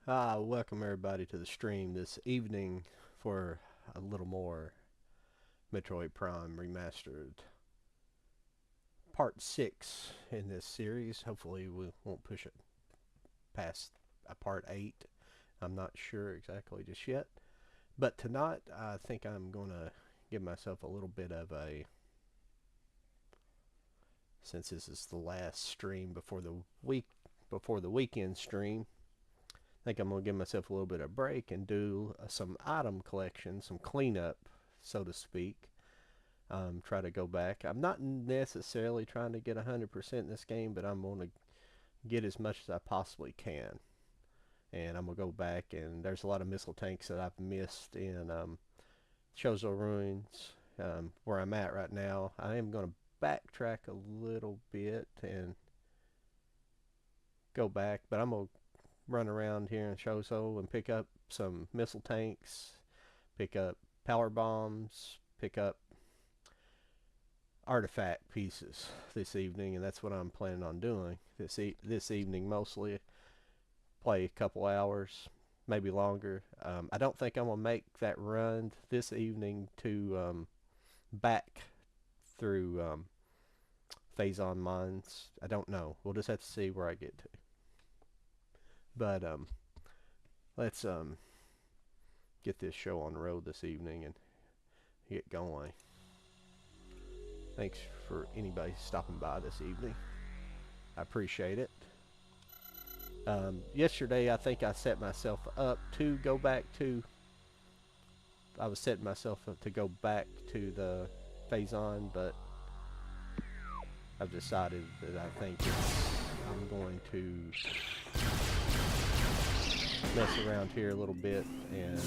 Welcome everybody to the stream this evening for a little more Metroid Prime Remastered Part 6 in this series. Hopefully we won't push it past Part 8. I'm not sure exactly just yet. But tonight I think I'm going to give myself a little bit of a, since this is the last stream before the weekend stream, I think I'm going to give myself a little bit of break and do some item collection, some cleanup, so to speak. Try to go back. I'm not necessarily trying to get 100% in this game, but I'm going to get as much as I possibly can. And I'm going to go back, and there's a lot of missile tanks that I've missed in Chozo Ruins, where I'm at right now. I am going to backtrack a little bit and go back, but I'm going to run around here in Chozo and pick up some missile tanks, pick up power bombs, pick up artifact pieces this evening, and that's what I'm planning on doing this evening. Mostly play a couple hours, maybe longer. I don't think I'm gonna make that run this evening to back through Phazon mines. I don't know. We'll just have to see where I get to. But let's get this show on the road this evening and get going. Thanks for anybody stopping by this evening. I appreciate it. Yesterday, I think I set myself up to go back to. I was setting myself up to go back to the Phazon, but I've decided that I think I'm going to mess around here a little bit and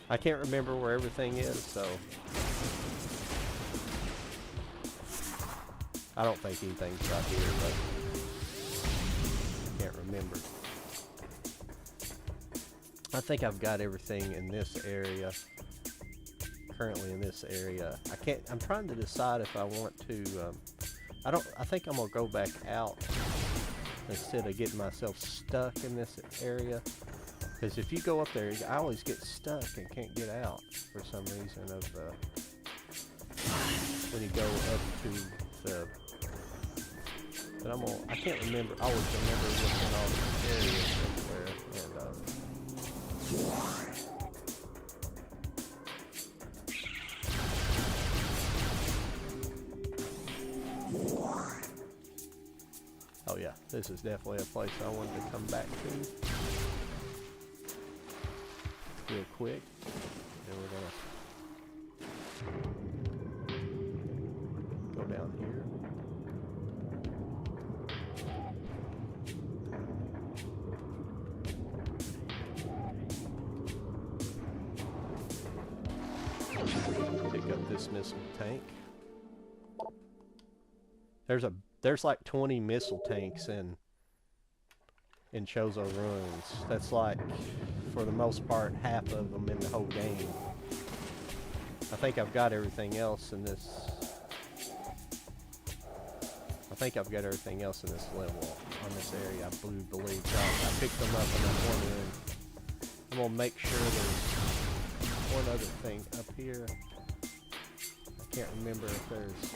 I can't remember where everything is, so I don't think anything's right here, but I can't remember. I think I've got everything in this area, currently in this area. I'm trying to decide if I want to, I think I'm gonna go back out instead of getting myself stuck in this area. Because if you go up there, I always get stuck and can't get out for some reason when you go up to the. But I can't remember. I always remember what's in all these areas somewhere. And oh yeah, this is definitely a place I wanted to come back to real quick. And we're gonna go down here. Pick up this missile tank. There's like 20 missile tanks in Chozo Ruins. That's like, for the most part, half of them in the whole game. I think I've got everything else in this. I think I've got everything else in this level, on this area, I believe. So I picked them up and I'm wondering. I'm gonna make sure there's one other thing up here. I can't remember if there's.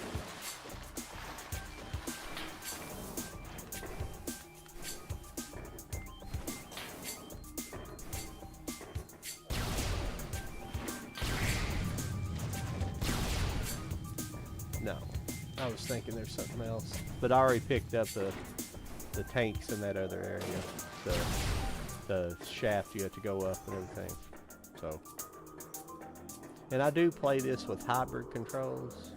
No, I was thinking there's something else, but I already picked up the tanks in that other area, the shaft you have to go up and everything. So, and I do play this with hybrid controls.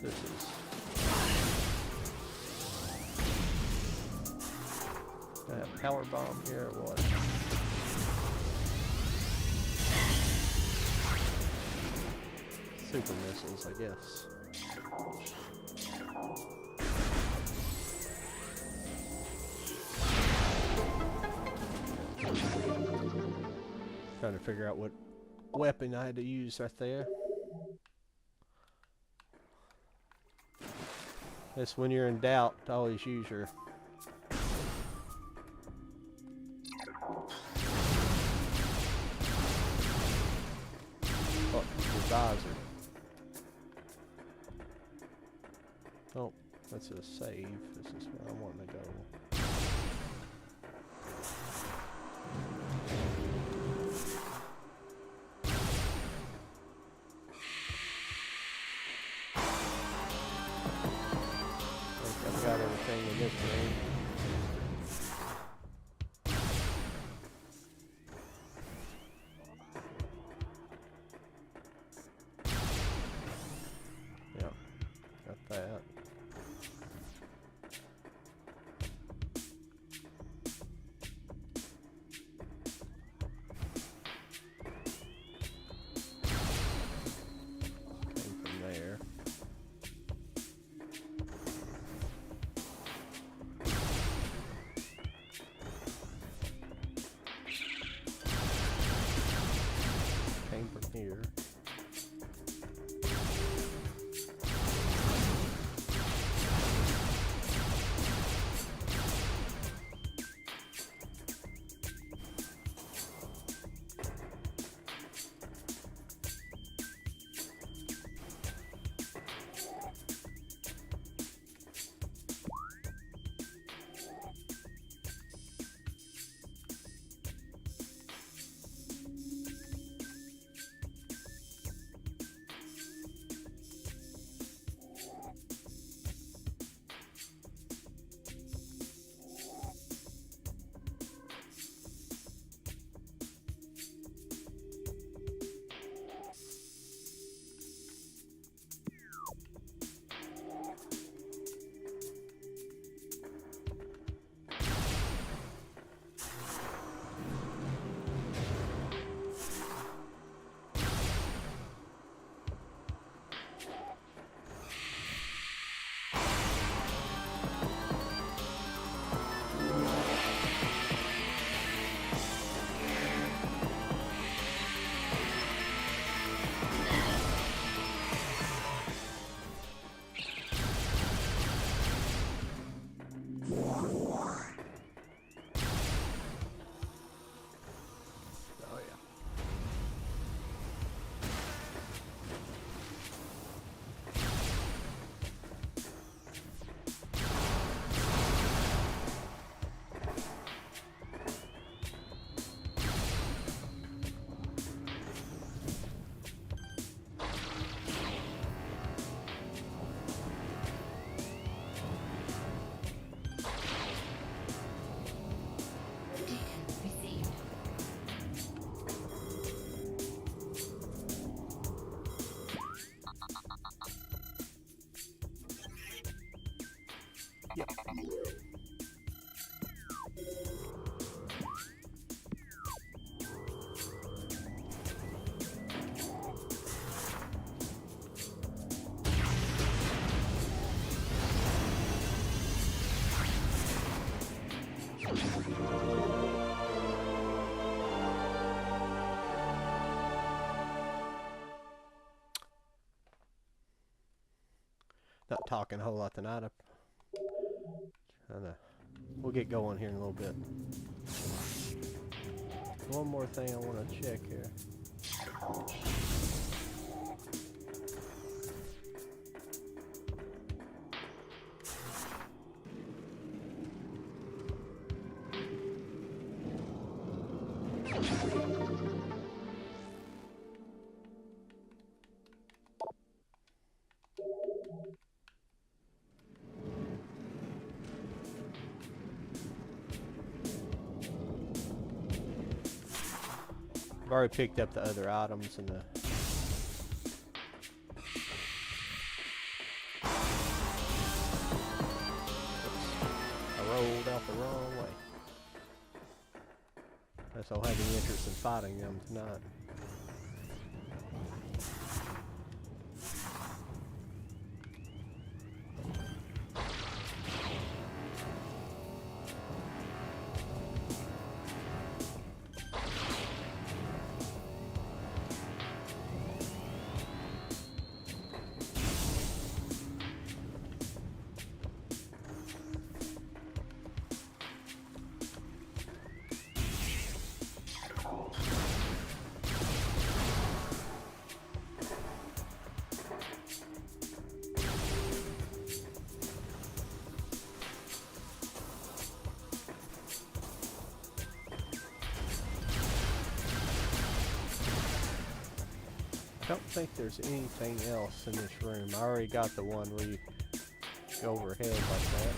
This is a power bomb here or what? Super missiles, I guess. Trying to figure out what weapon I had to use right there. That's when you're in doubt, always use your visor. Oh, that's a save. This is where I want to go. I've got everything in this game. Yeah, got that. Came from there. Came from here. Yep. Not talking a whole lot tonight. We'll get going here in a little bit. One more thing I want to check here. I've already picked up the other items in the rolled out the wrong way. Guess I'll have any interest in fighting them tonight. I don't think there's anything else in this room. I already got the one where you go overhead like that.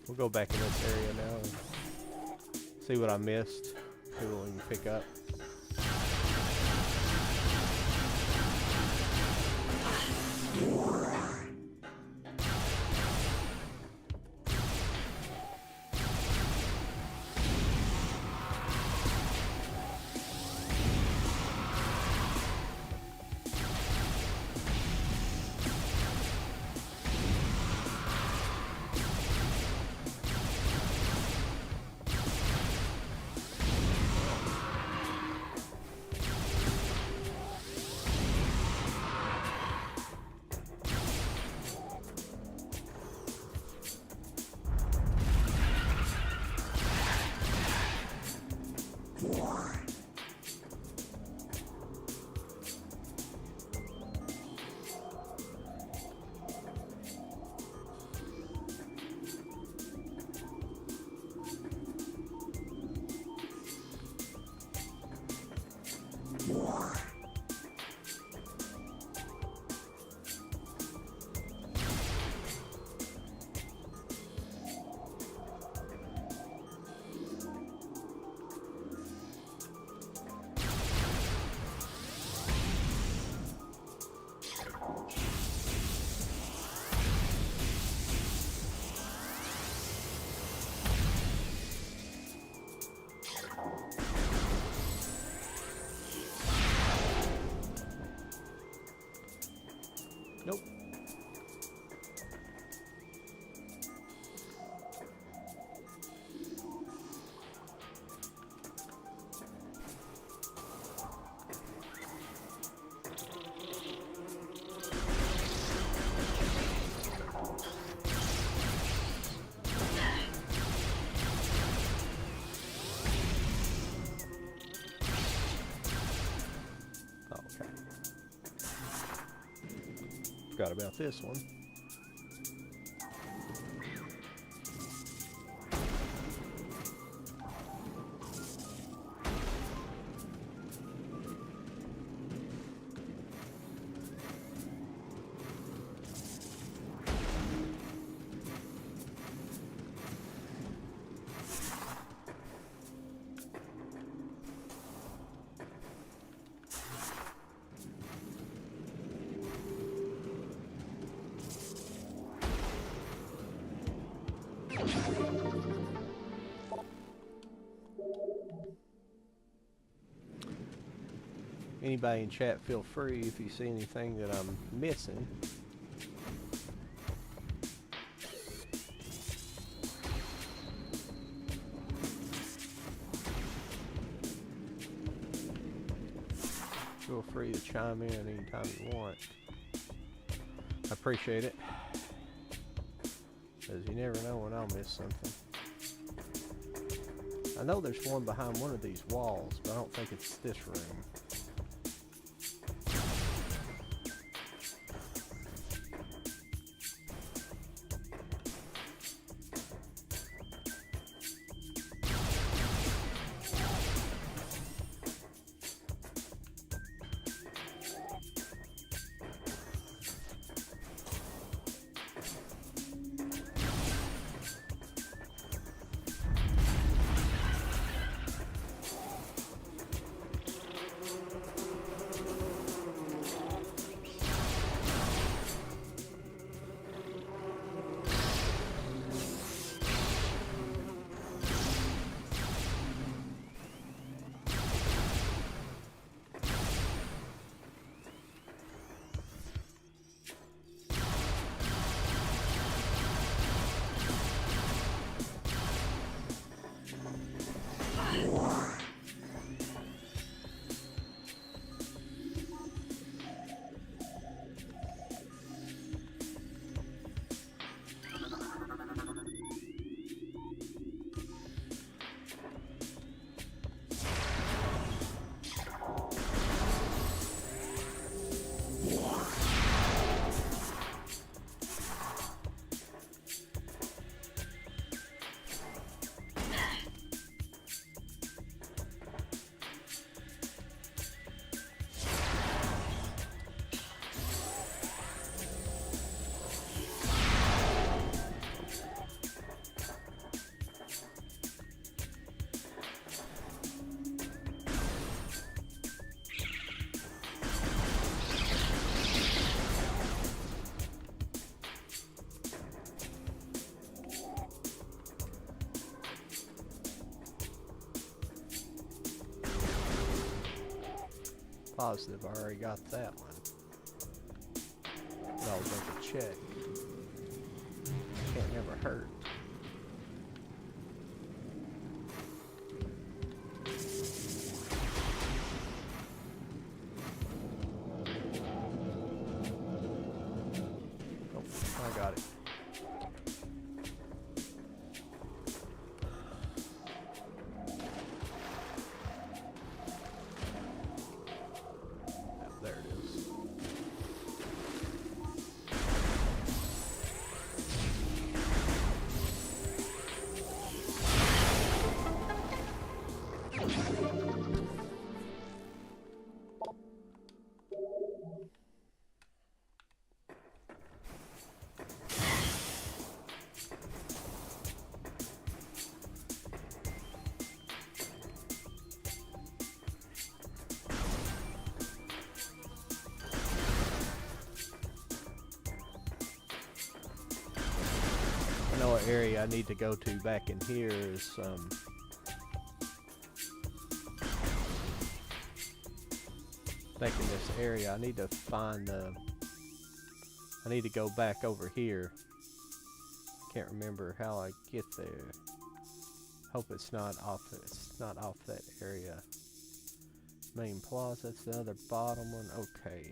We'll go back in this area now and see what I missed, see what we can pick up. Nope. Okay. Forgot about this one. Anybody in chat, feel free if you see anything that I'm missing. Feel free to chime in anytime you want. I appreciate it, because you never know when I'll miss something. I know there's one behind one of these walls, but I don't think it's this room. positive I already got that one. But I'll double check. Can't never hurt. Oh, I got it. There it is. I know an area I need to go to back in here is back in this area. I need to find I need to go back over here. Can't remember how I get there. Hope it's not off that area. Main plaza, that's the other bottom one. Okay,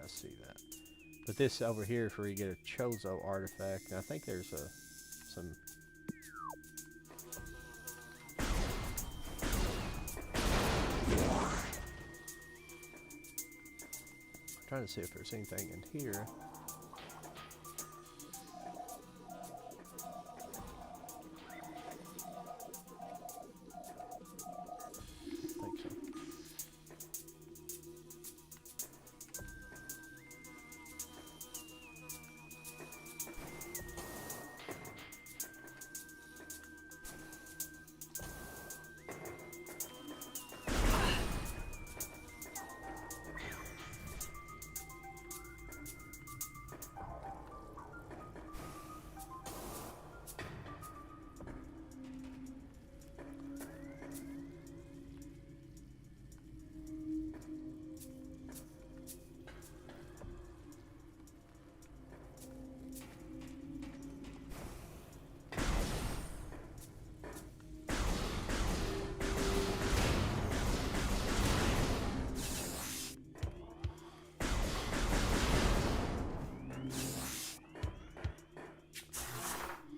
I see that. But this over here is where you get a Chozo artifact, and I think there's some. I'm trying to see if there's anything in here. I think so.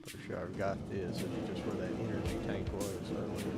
Pretty sure I've got this. It's just where that energy tank was earlier.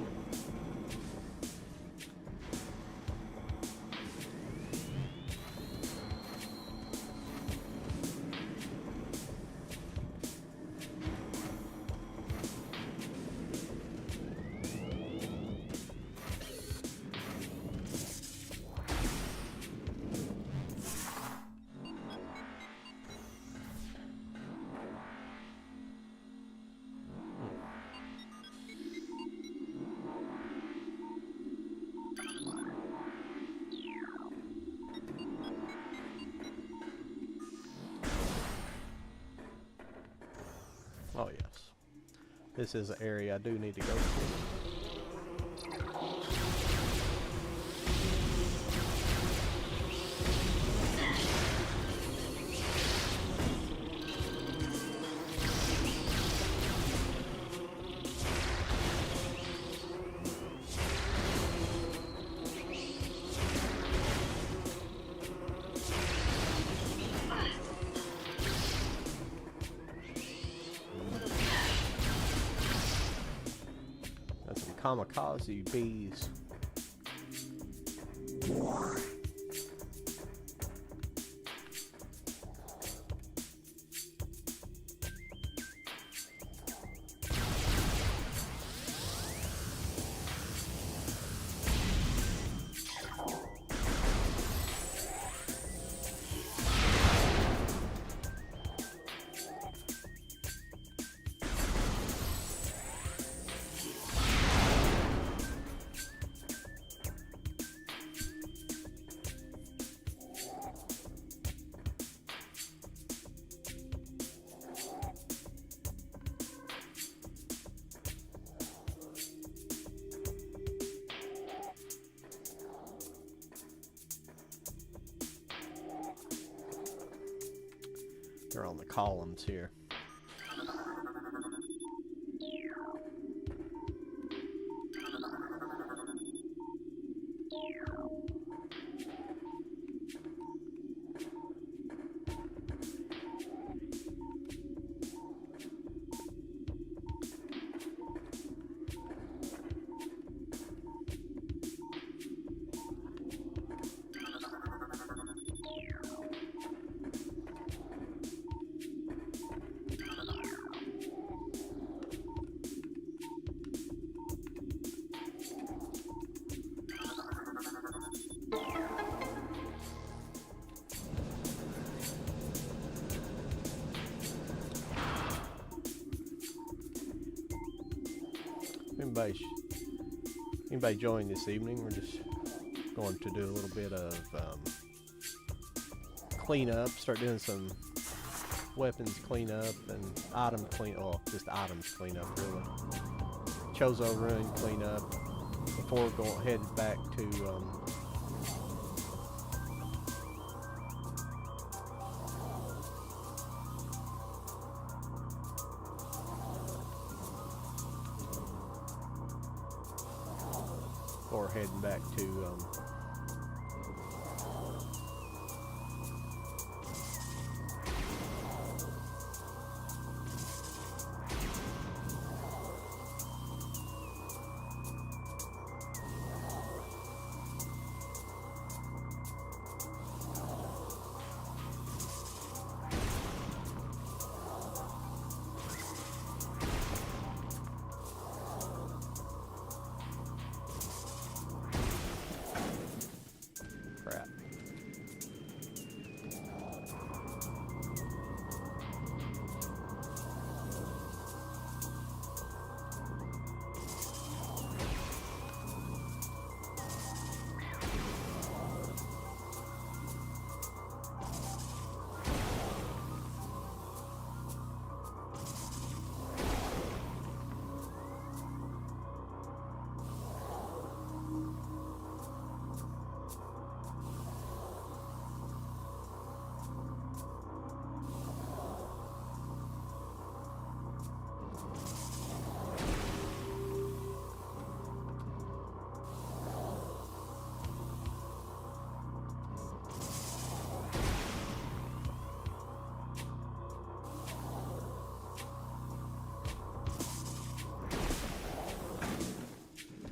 Oh yes. This is an area I do need to go to. Kamikaze bees. They're on the columns here. Anybody join this evening? We're just going to do a little bit of cleanup, start doing some weapons cleanup and item just items cleanup really. Chozo Ruin cleanup before heading back to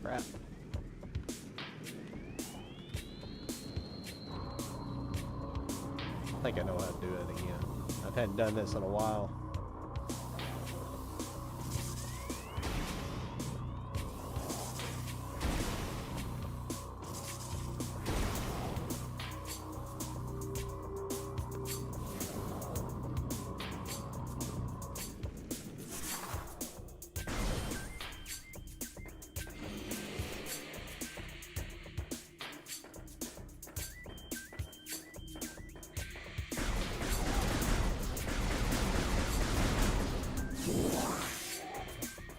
crap. I think I know how to do it again. I hadn't done this in a while.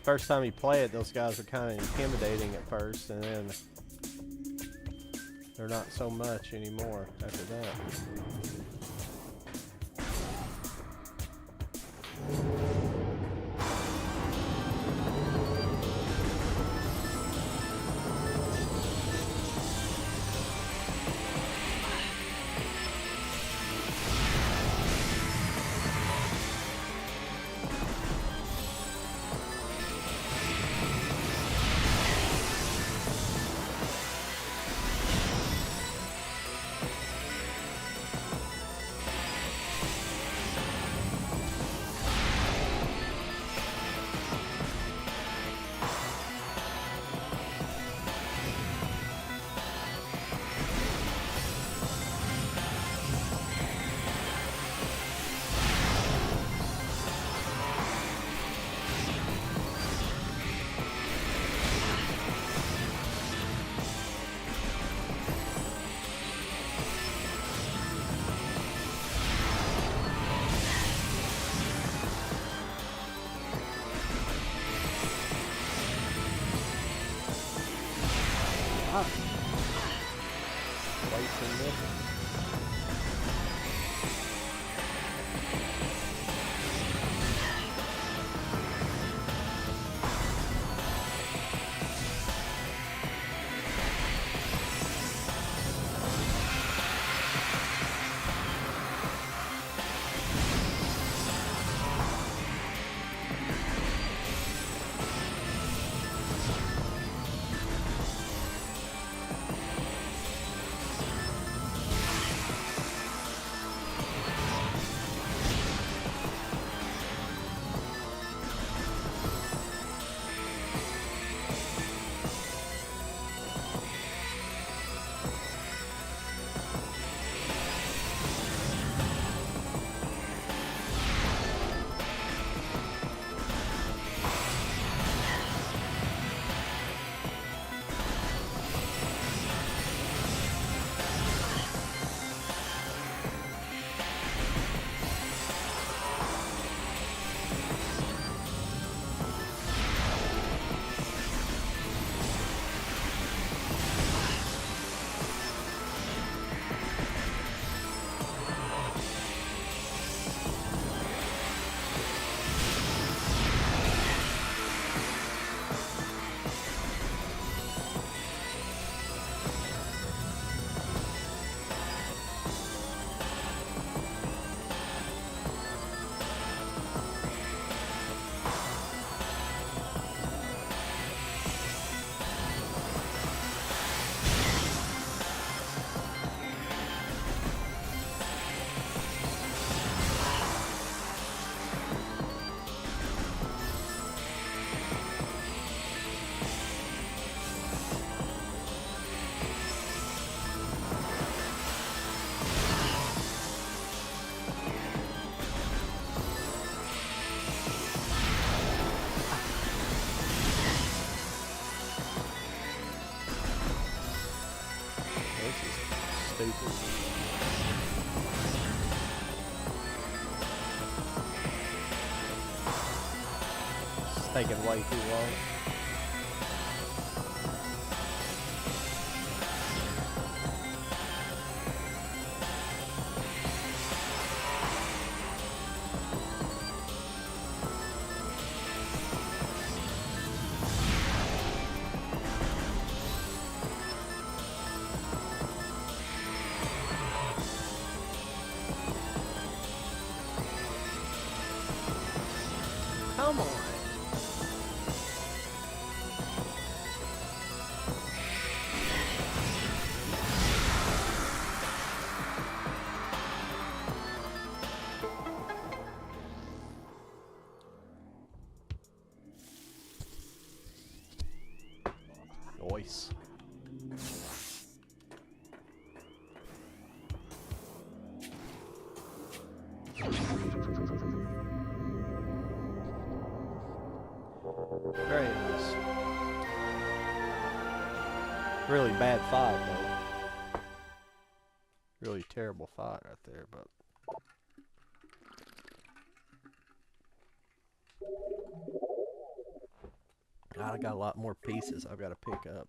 First time you play it, those guys are kind of intimidating at first, and then they're not so much anymore after that. Wasting this. stupid. It's taking way too long. Come on. Nice. Very nice. Really bad fight though. Really terrible fight right there, but God, I got a lot more pieces I've got to pick up.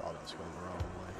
Thought I was going the wrong way.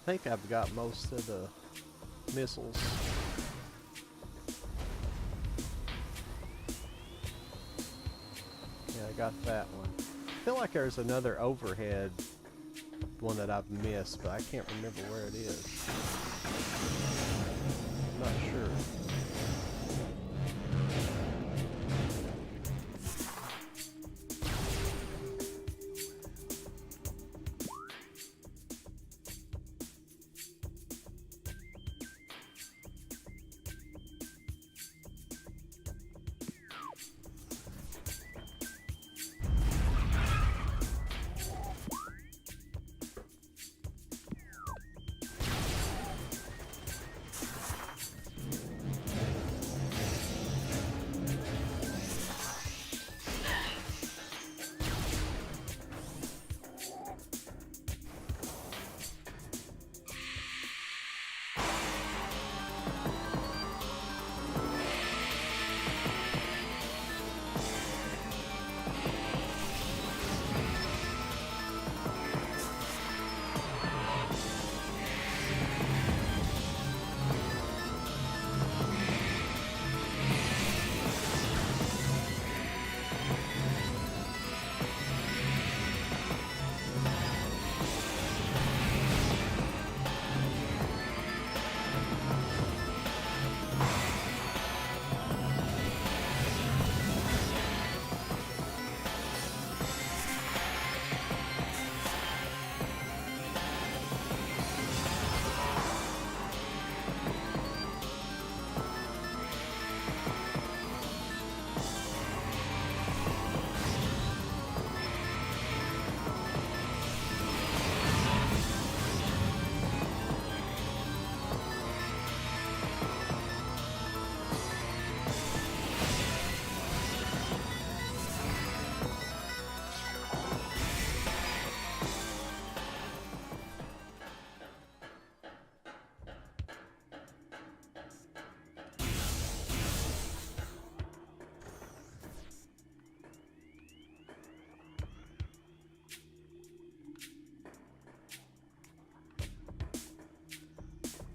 I think I've got most of the missiles. Yeah, I got that one. I feel like there's another overhead one that I've missed, but I can't remember where it is. I'm not sure.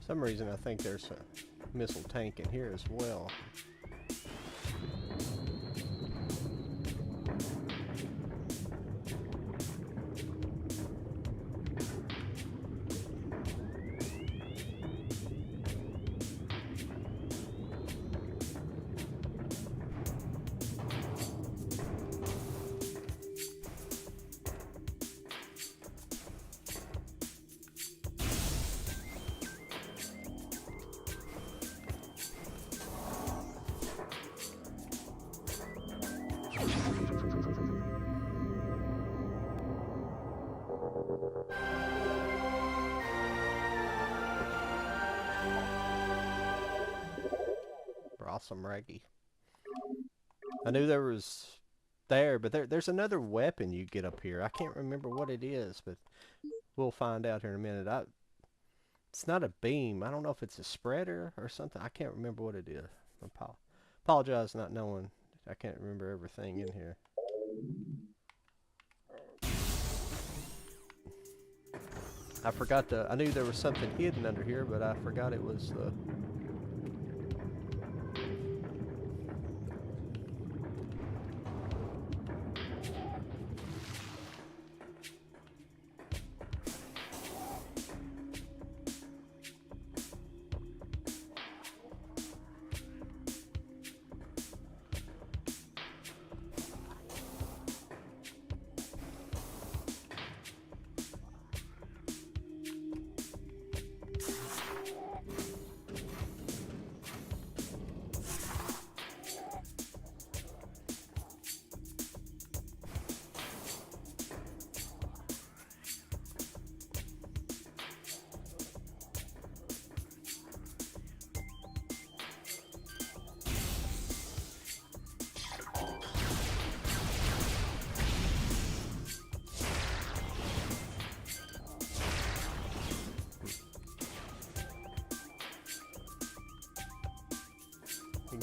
For some reason I think there's a missile tank in here as well. Awesome, Raggy. I knew there was there, but there's another weapon you get up here. I can't remember what it is, but we'll find out here in a minute. It's not a beam. I don't know if it's a spreader or something. I can't remember what it is. Apologize not knowing. I can't remember everything in here. I forgot I knew there was something hidden under here, but I forgot it was the...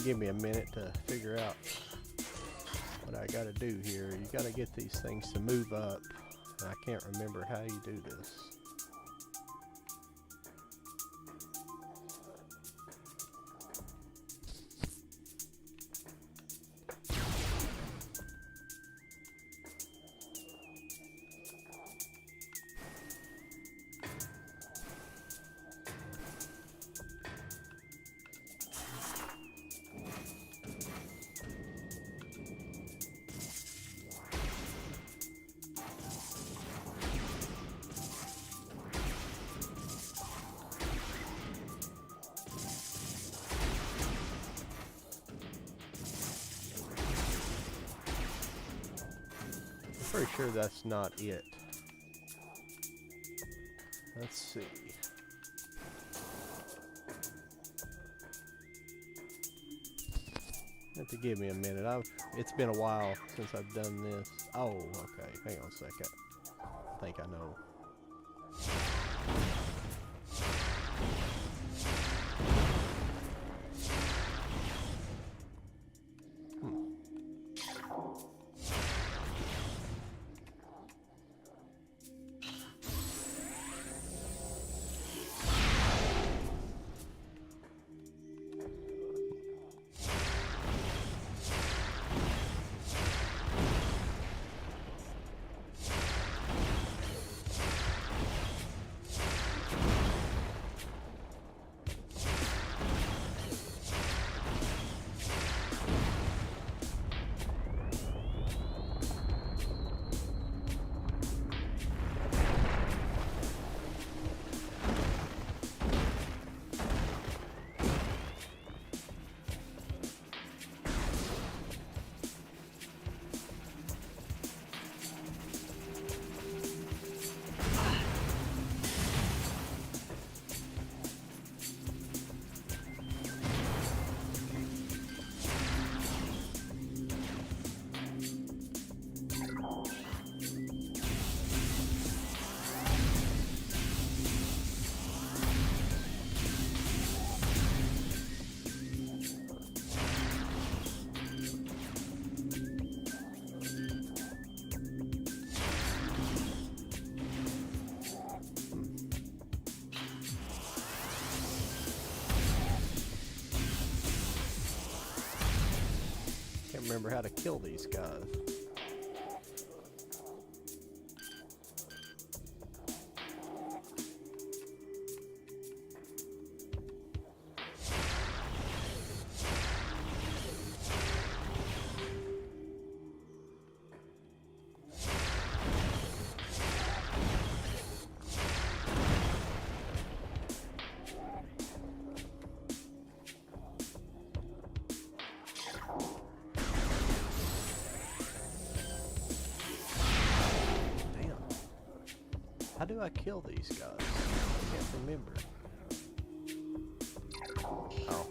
Give me a minute to figure out what I gotta do here. You gotta get these things to move up. I can't remember how you do this. Pretty sure that's not it. Let's see. You have to give me a minute. It's been a while since I've done this. Oh, okay. Hang on a second. I think I know. remember how to kill these guys. How do I kill these guys? I can't remember. Oh.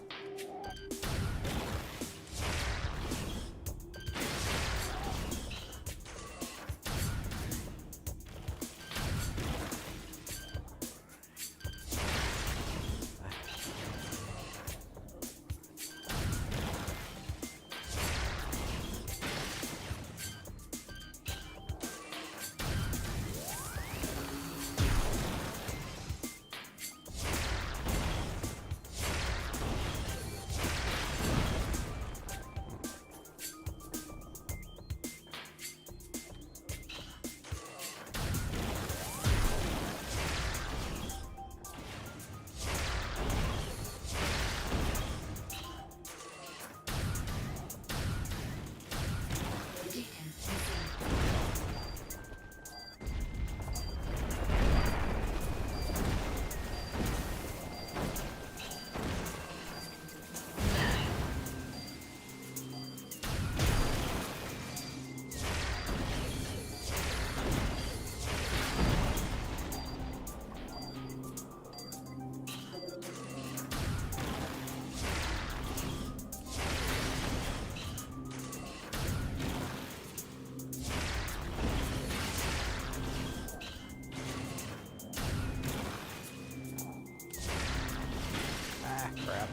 Crap.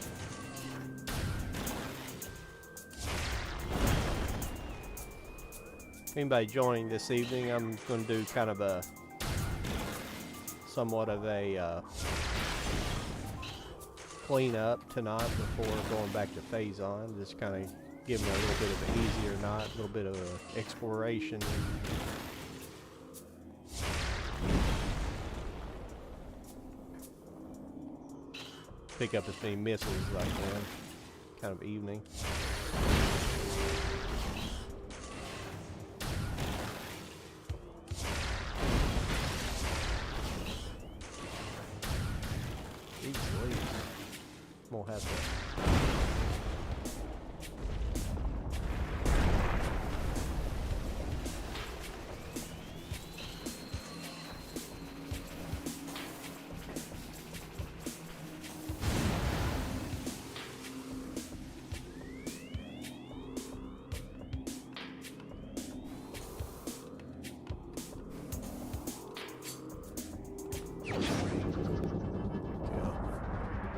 Anybody joining this evening, I'm going to do kind of a somewhat of a clean up tonight before going back to phase on. Just kind of give me a little bit of an easier night, a little bit of a exploration. Pick up as many missiles as I can. Kind of evening. Jeez Louise. We'll have to.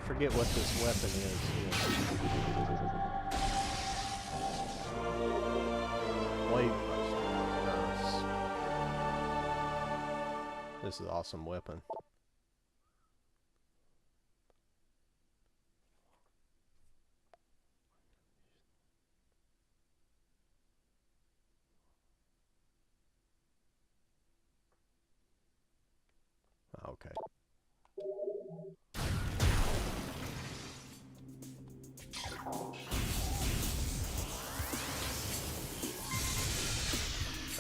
Forget what this weapon is here. Wave buster. Nice. This is an awesome weapon. Okay.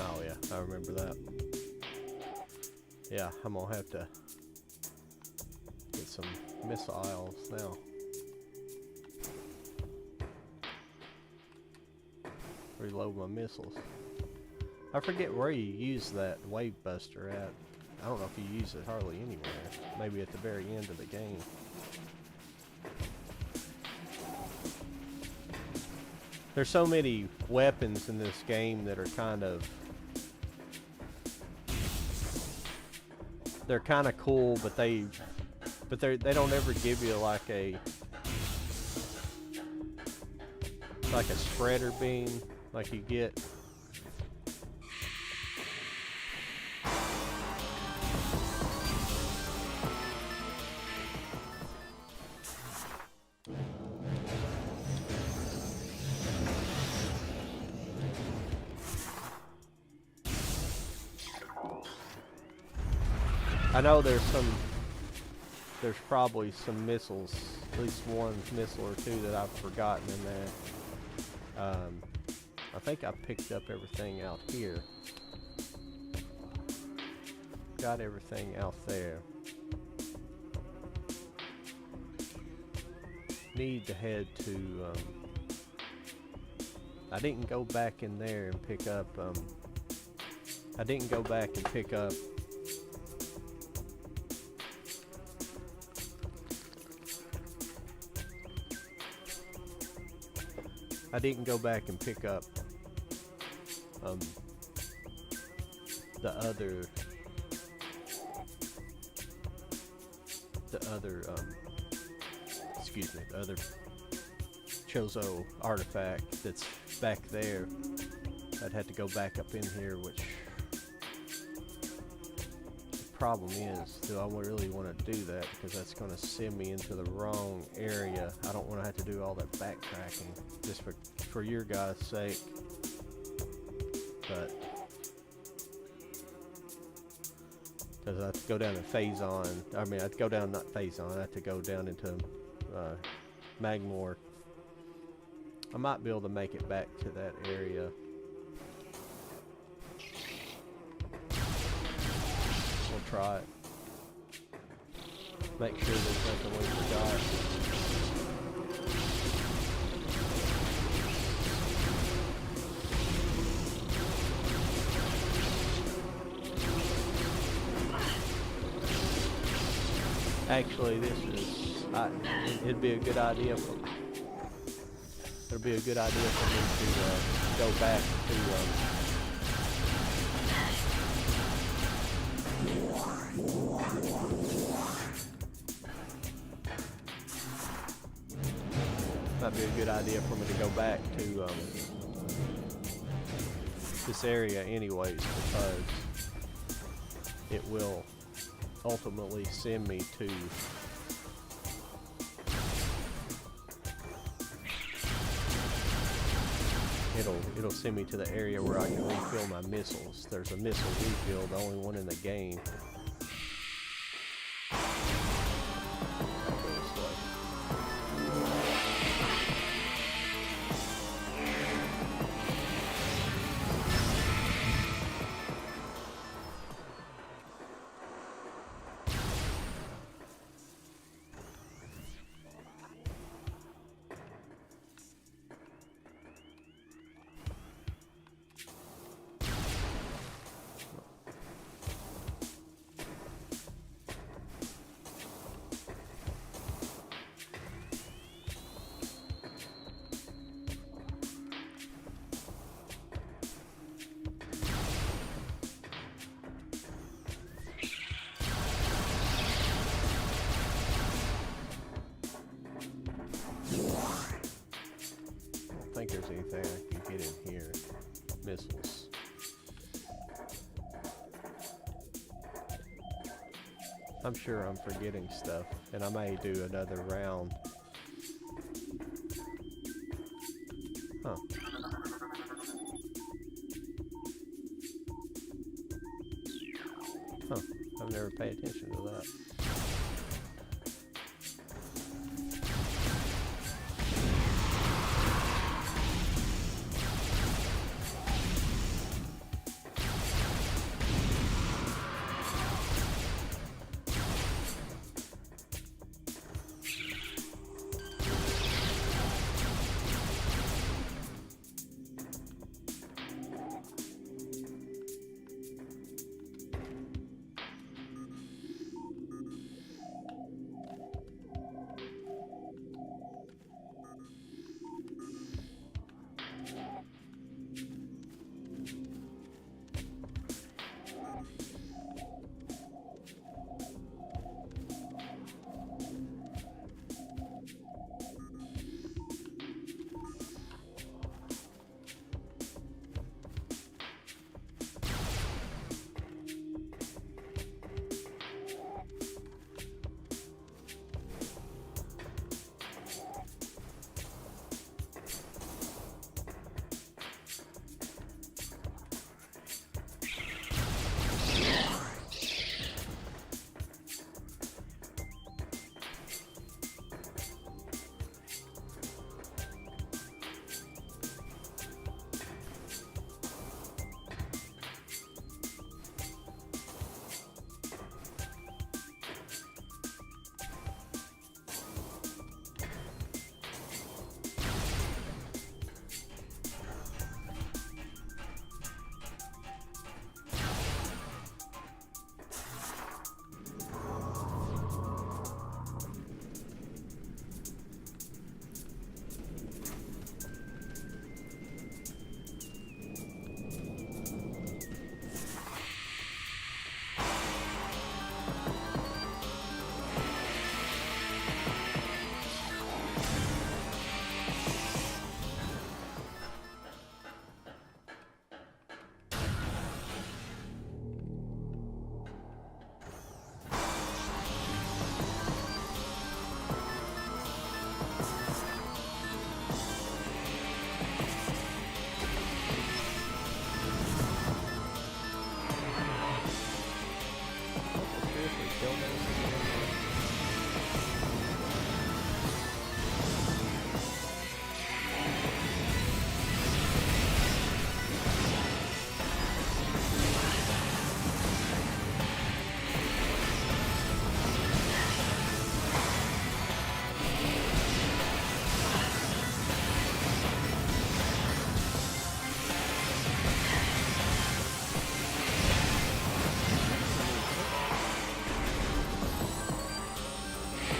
Oh yeah, I remember that. Yeah, I'm gonna have to get some missiles now. Reload my missiles. I forget where you use that wave buster at. I don't know if you use it hardly anywhere. Maybe at the very end of the game. There's so many weapons in this game that are kind of... They're kind of cool, but they don't ever give you like a spreader beam like you get. I know there's probably some missiles, at least one missile or two that I've forgotten in there. I think I picked up everything out here. Got everything out there. Need to head to, I didn't go back in there and pick up, I didn't go back and pick up the other Chozo artifact that's back there. I'd have to go back up in here, which the problem is, do I really want to do that? Because that's going to send me into the wrong area. I don't want to have to do all that backtracking just for your guys' sake. But because I have to go down to Phazon. I mean, I have to go down, not Phazon. I have to go down into Magmor. I might be able to make it back to that area. We'll try it. Make sure there's nothing we forgot. Actually, it'd be a good idea for me to go back to might be a good idea for me to go back to this area anyways, because it will ultimately send me to it'll send me to the area where I can refill my missiles. There's a missile refill, the only one in the game. I don't think there's anything I can get in here. Missiles. I'm sure I'm forgetting stuff, and I may do another round. Huh. Huh. I've never paid attention to that.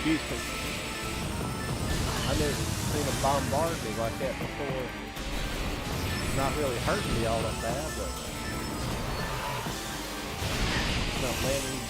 confused because I never seen them bombard me like that before. It's not really hurting me all that bad, but it's not letting me.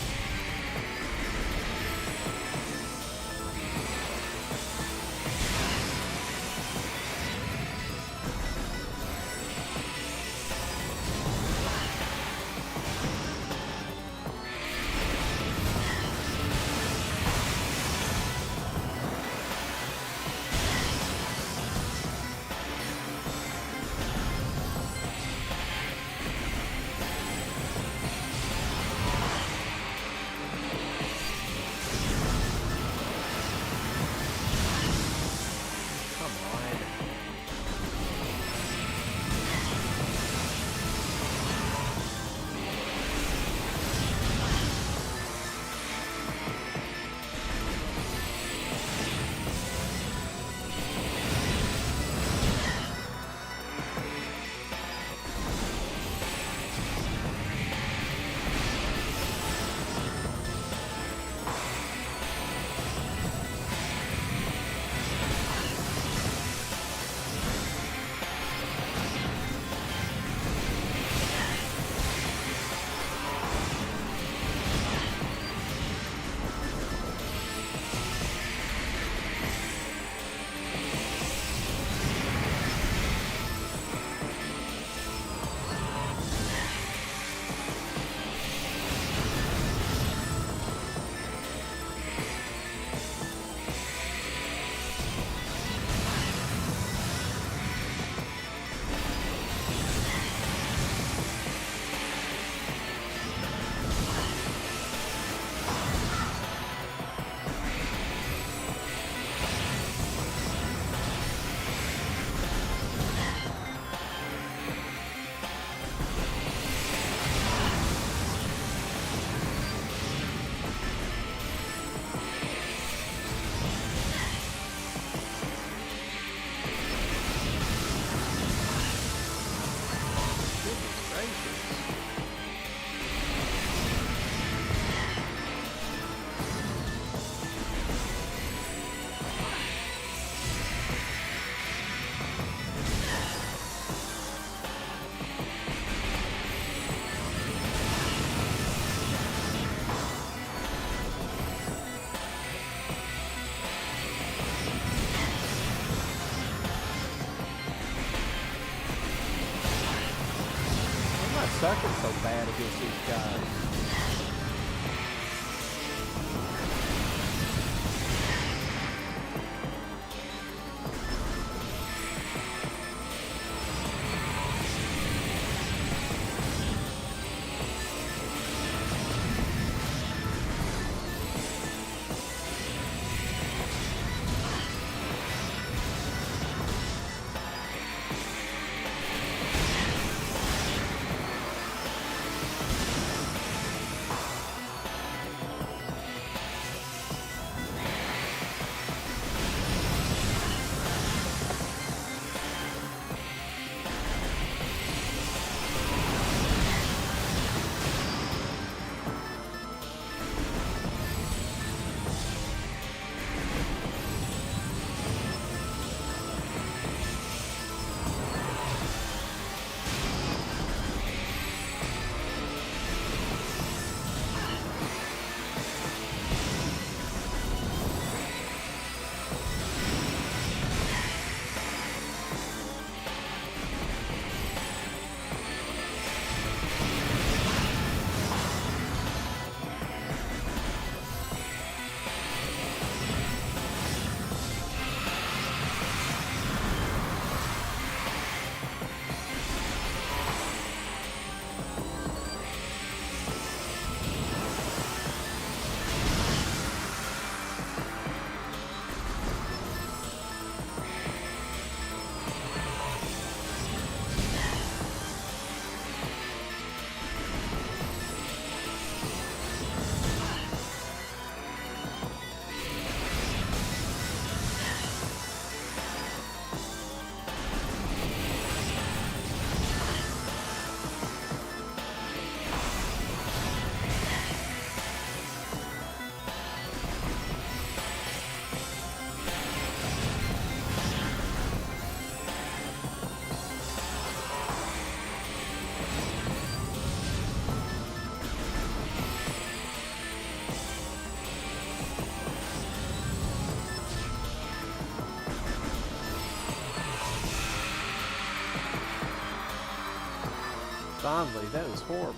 Sucking so bad against these guys. Finally, that was horrible.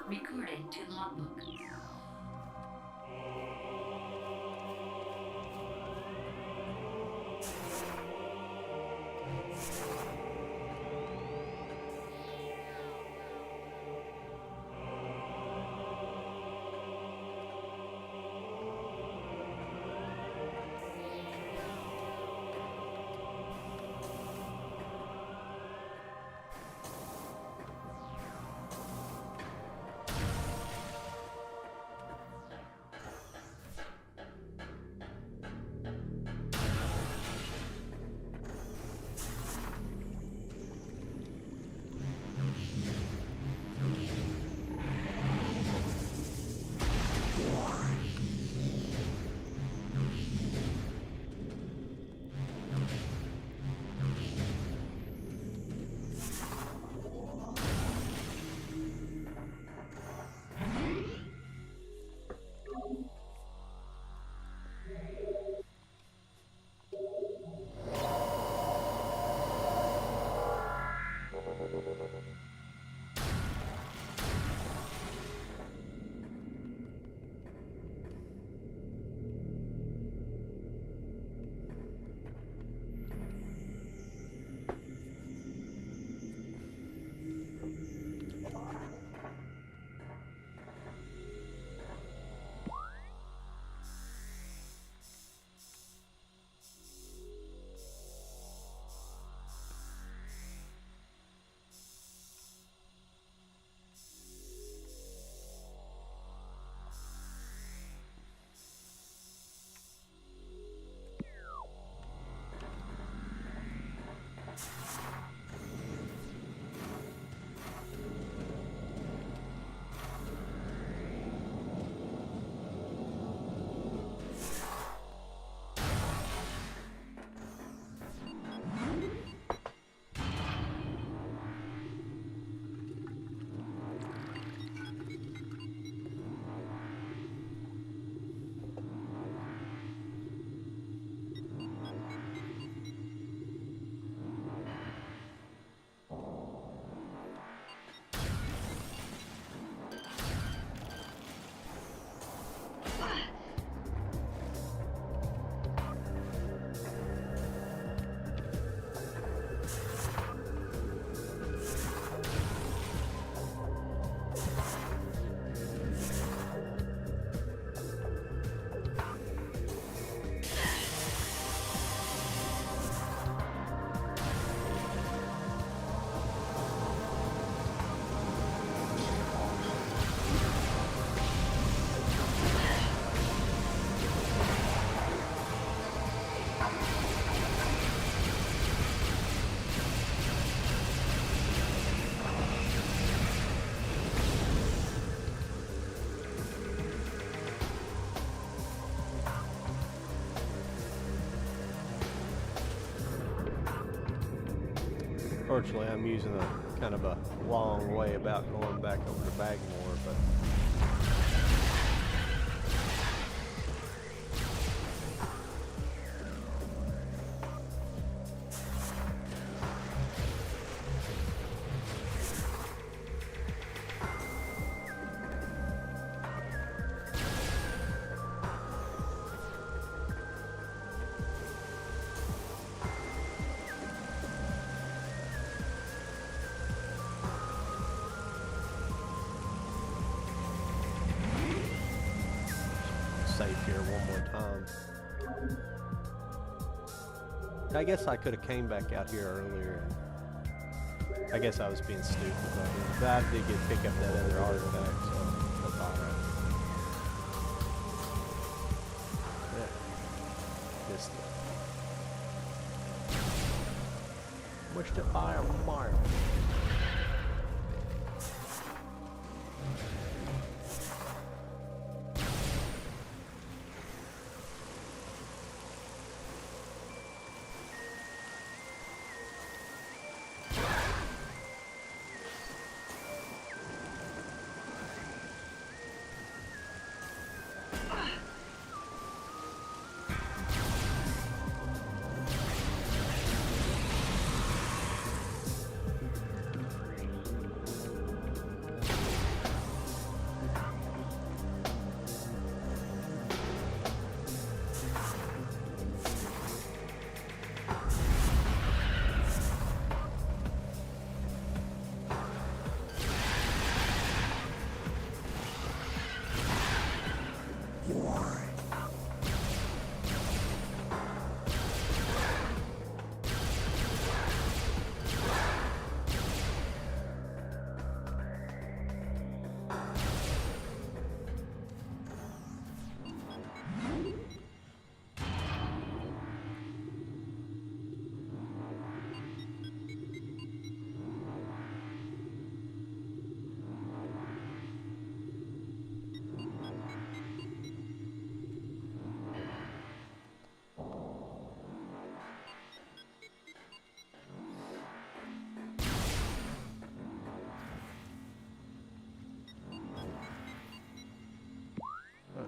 Recording to logbook. Unfortunately, I'm using a kind of a long way about going back over to Bagmore, but save here one more time. I guess I could have came back out here earlier. I guess I was being stupid, but I did get pick up that other artifact, so that's alright. Yeah. Just pushed it by a mark.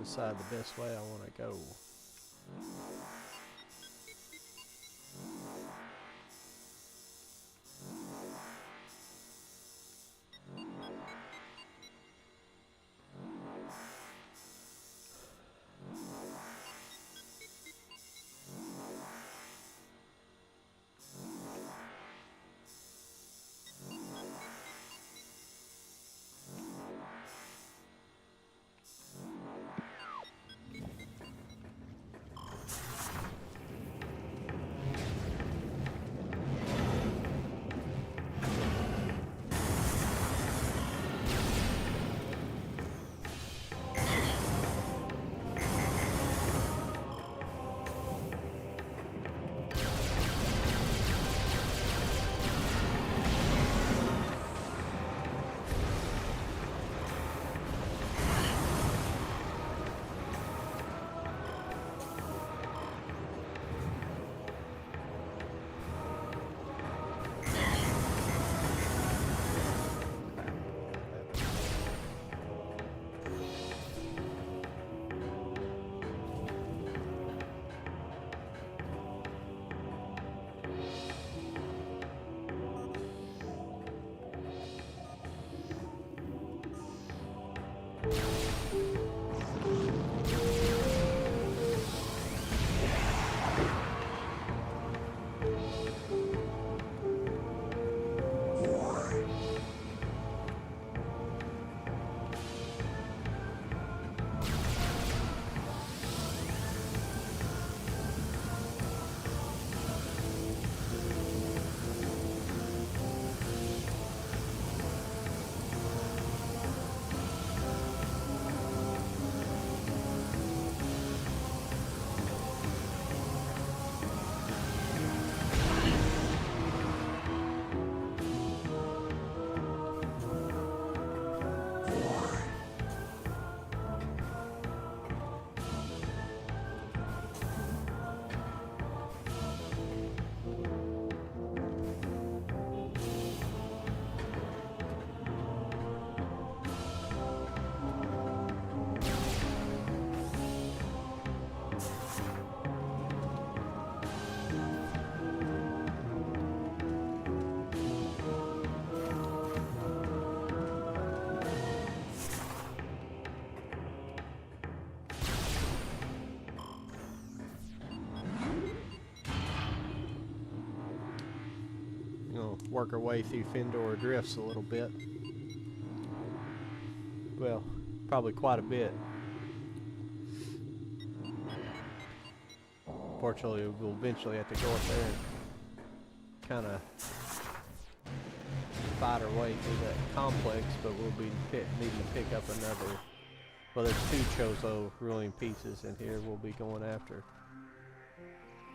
Decide the best way I want to go. gonna work our way through Findor Drifts a little bit. Well, probably quite a bit. Fortunately, we'll eventually have to go up there and kind of fight our way through that complex, but we'll be needing to pick up another. Well, there's 2 Chozo ruling pieces in here we'll be going after.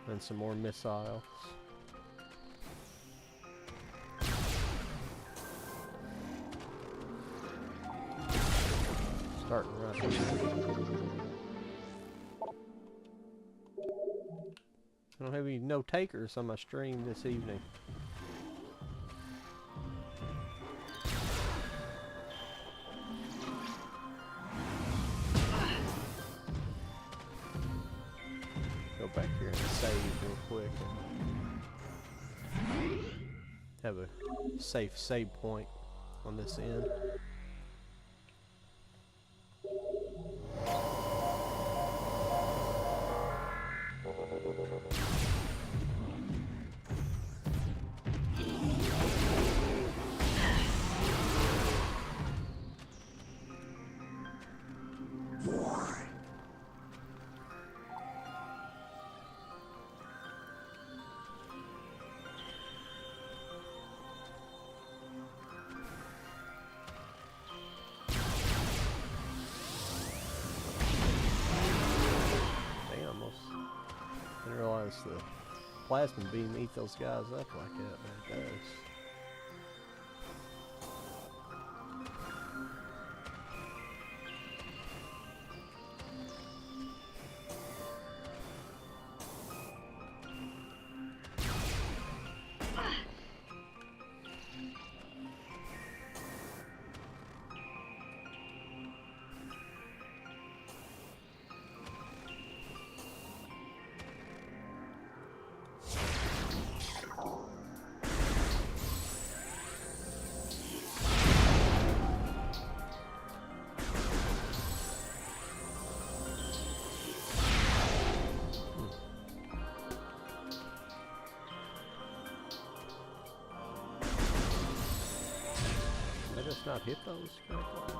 And some more missiles. Starting right here. I don't have any no takers on my stream this evening. Go back here and save real quick and have a safe save point on this end. The plasma beam eat those guys up like that, but it does. Not hit those correctly.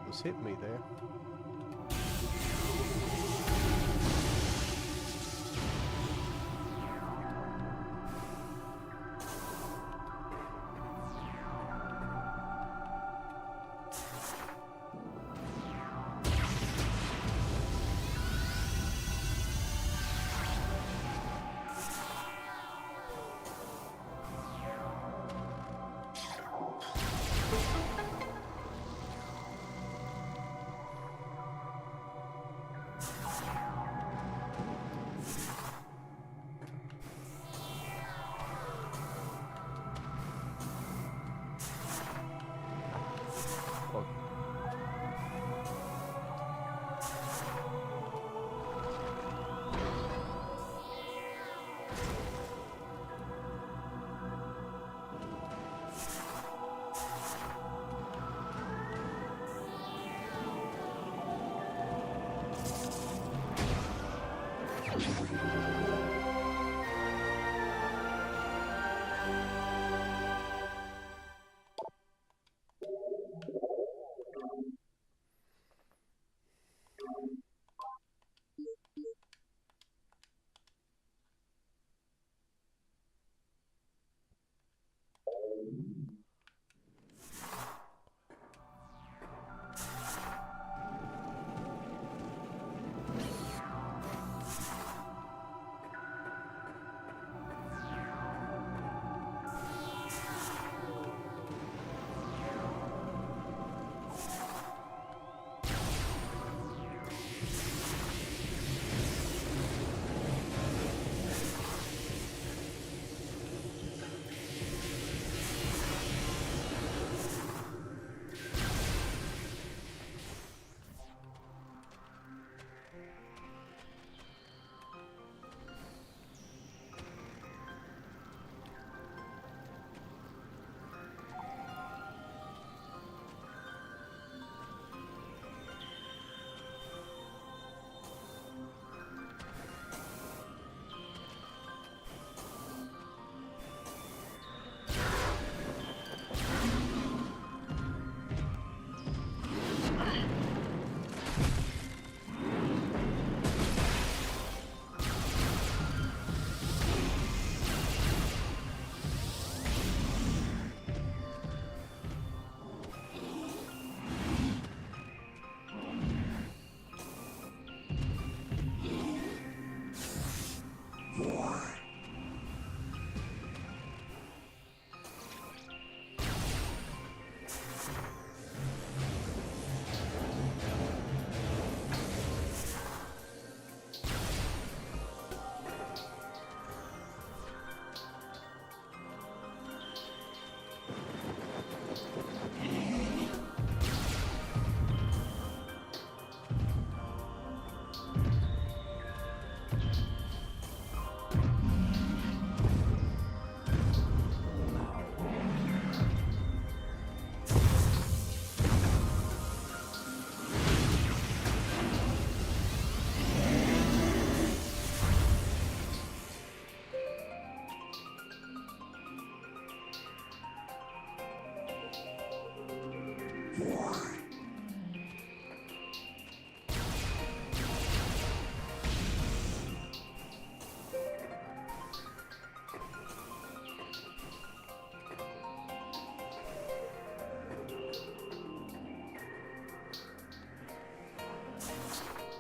Was hitting me there.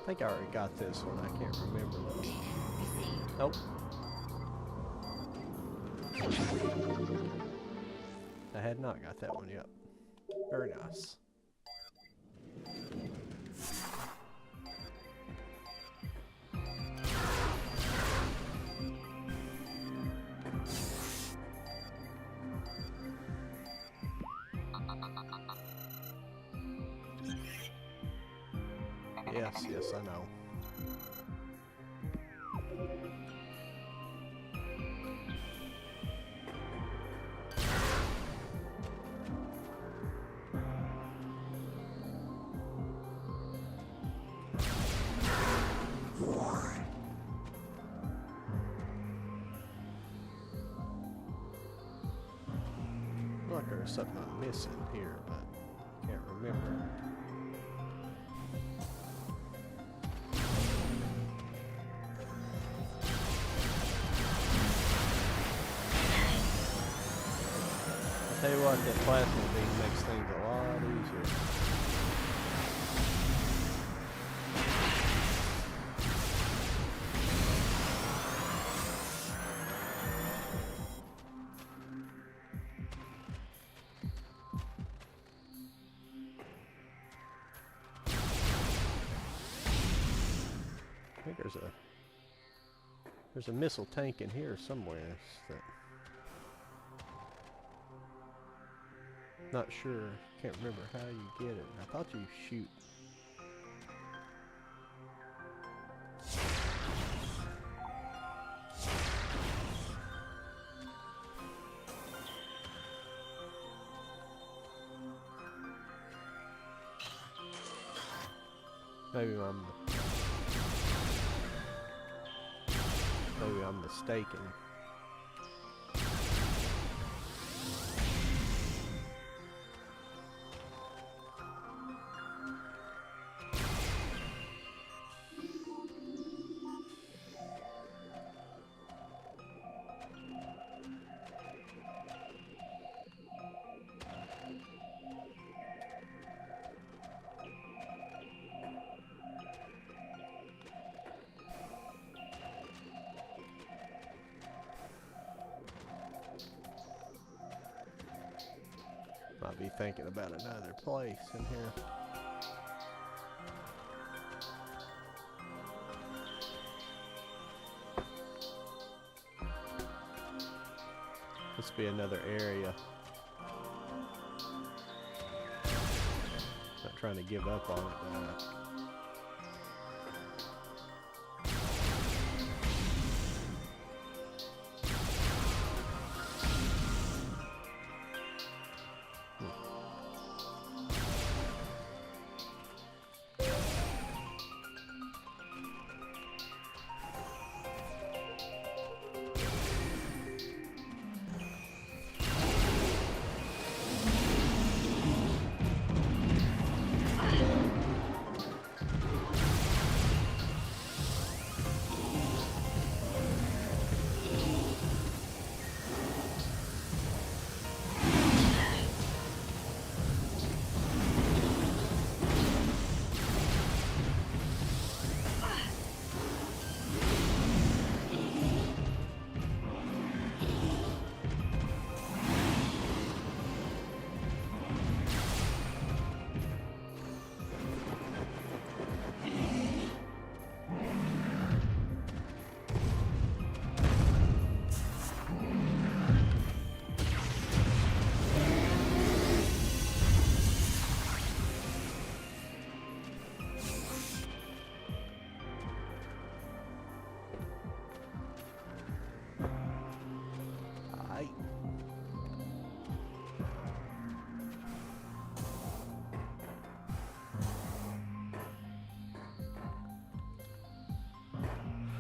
I think I already got this one. I can't remember though. Nope. I had not got that one yet. Very nice. Yes, yes, I know. Look, there's something I'm missing here, but can't remember. Tell you what, that plasma beam makes things a lot easier. I think there's a missile tank in here somewhere. Not sure. Can't remember how you get it. I thought you shoot. Maybe I'm Maybe I'm mistaken. Might be thinking about another place in here. This be another area. Not trying to give up on it.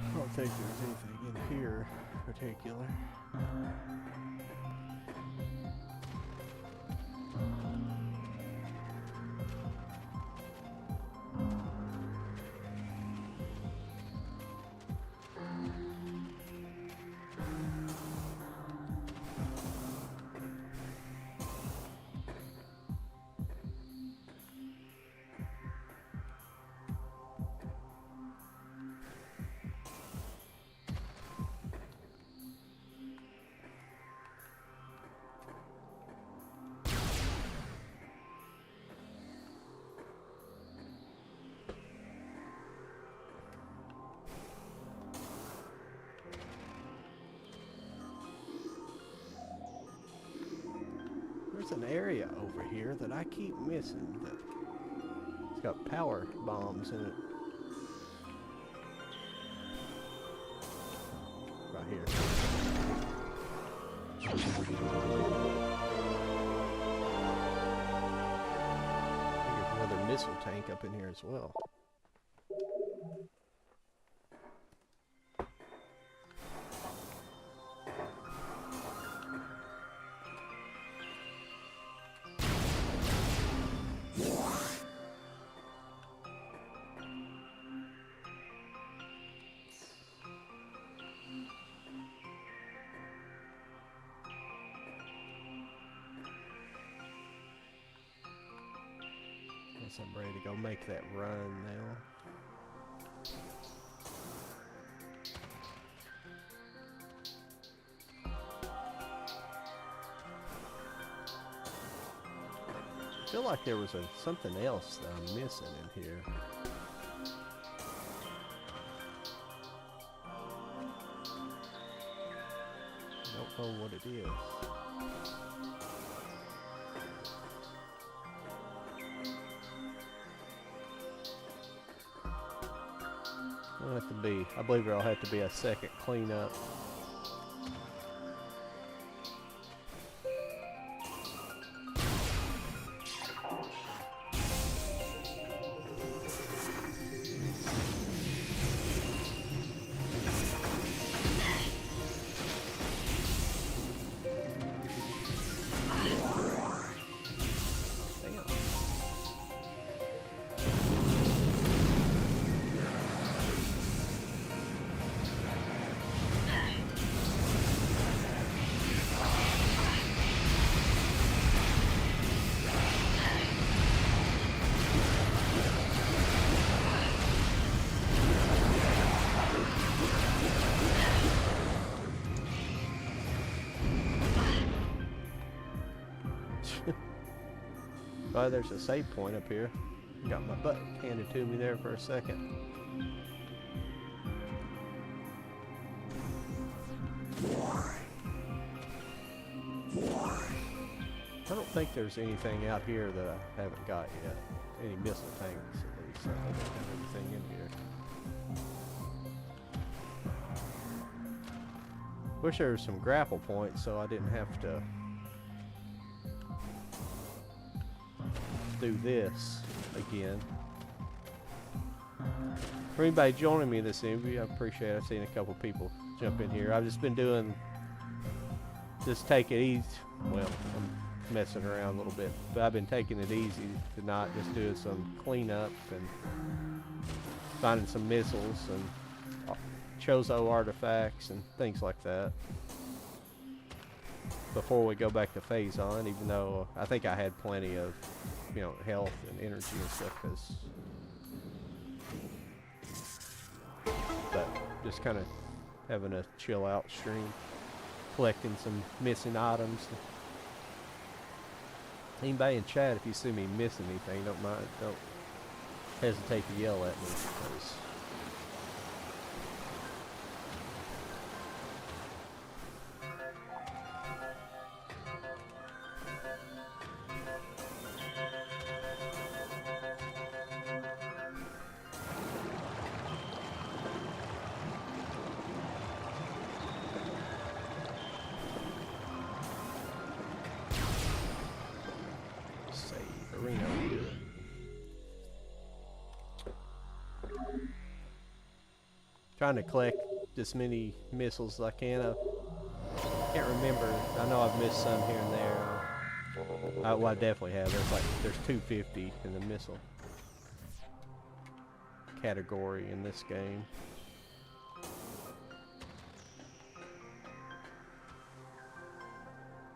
I don't think there's anything in here particular. There's an area over here that I keep missing. That it's got power bombs in it. Right here. There's another missile tank up in here as well. Guess I'm ready to go make that run now. I feel like there was something else that I'm missing in here. I don't know what it is. It'll have to be, I believe there'll have to be a second cleanup. Oh, there's a save point up here. Got my butt handed to me there for a second. I don't think there's anything out here that I haven't got yet. Any missile tanks, at least. I don't have anything in here. Wish there was some grapple points so I didn't have to do this again. For anybody joining me this evening, I appreciate it. I've seen a couple people jump in here. I've just been doing, just take it easy. Well, I'm messing around a little bit, but I've been taking it easy tonight, just doing some cleanup and finding some missiles and Chozo artifacts and things like that before we go back to phase on, even though I think I had plenty of, you know, health and energy and stuff, but just kind of having a chill out stream, collecting some missing items. Anybody in chat, if you see me missing anything, don't hesitate to yell at me, because trying to collect as many missiles as I can. I can't remember. I know I've missed some here and there. Well, I definitely have. There's 250 in the missile category in this game.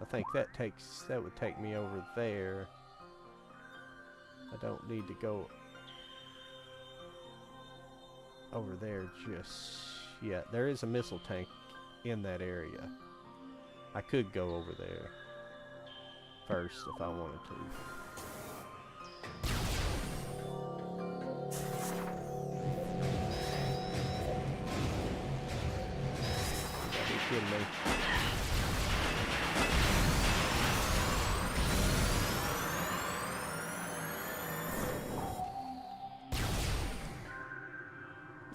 I think that would take me over there. I don't need to go over there just yet. There is a missile tank in that area. I could go over there first if I wanted to. Are you kidding me?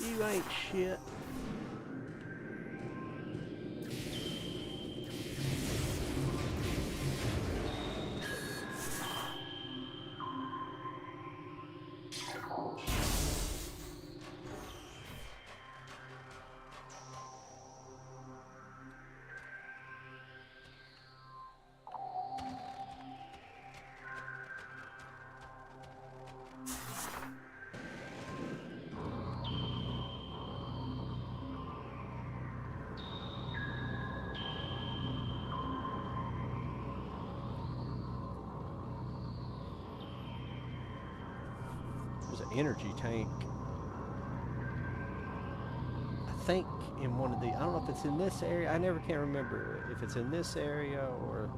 You ain't shit. Energy tank. I think in one of the, I don't know if it's in this area. I never can remember if it's in this area or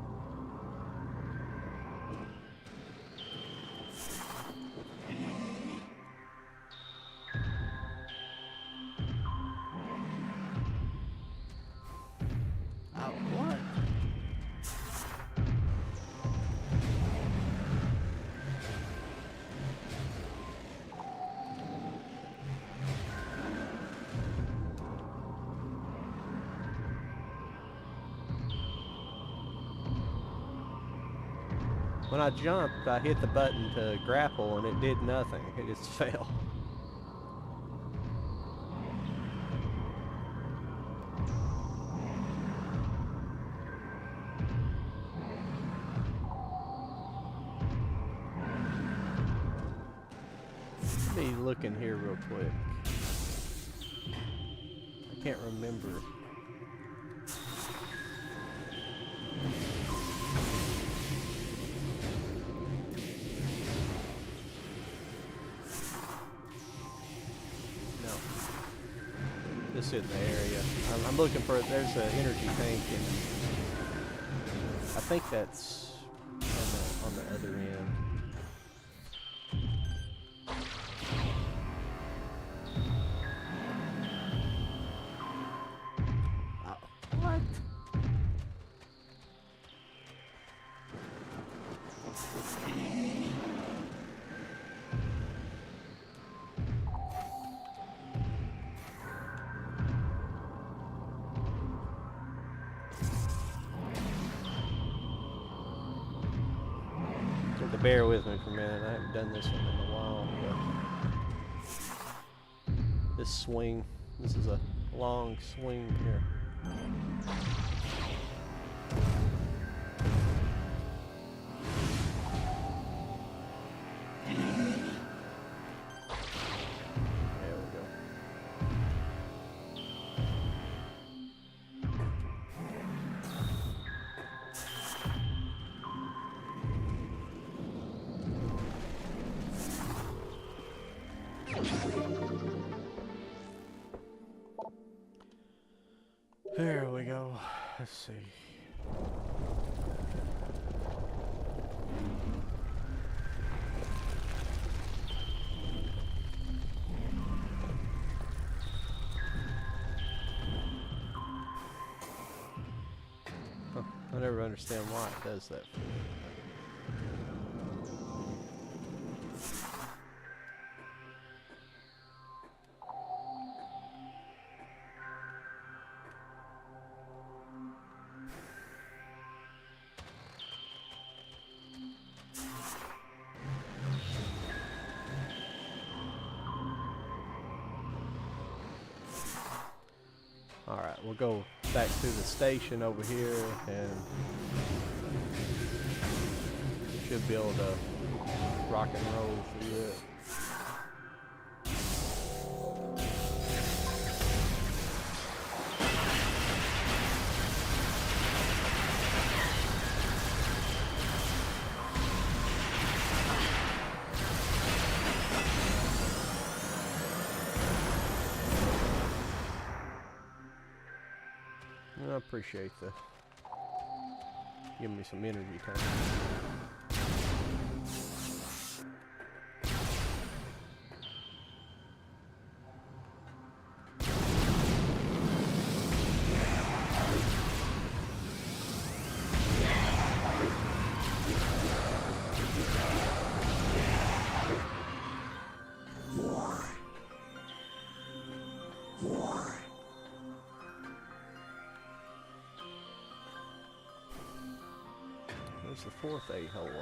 what? When I jumped, I hit the button to grapple and it did nothing. It just fell. Let me look in here real quick. I can't remember. This isn't the area. I'm looking for, there's an energy tank and I think that's on the other end. What? You have to bear with me for a minute. I haven't done this one in a while. But this swing, this is a long swing here. There we go. There we go. Let's see. Huh, I never understand why it does that for me. Alright, we'll go back to the station over here and should be able to rock and roll through it. I appreciate the giving me some energy time. Where's the fourth a-hole at?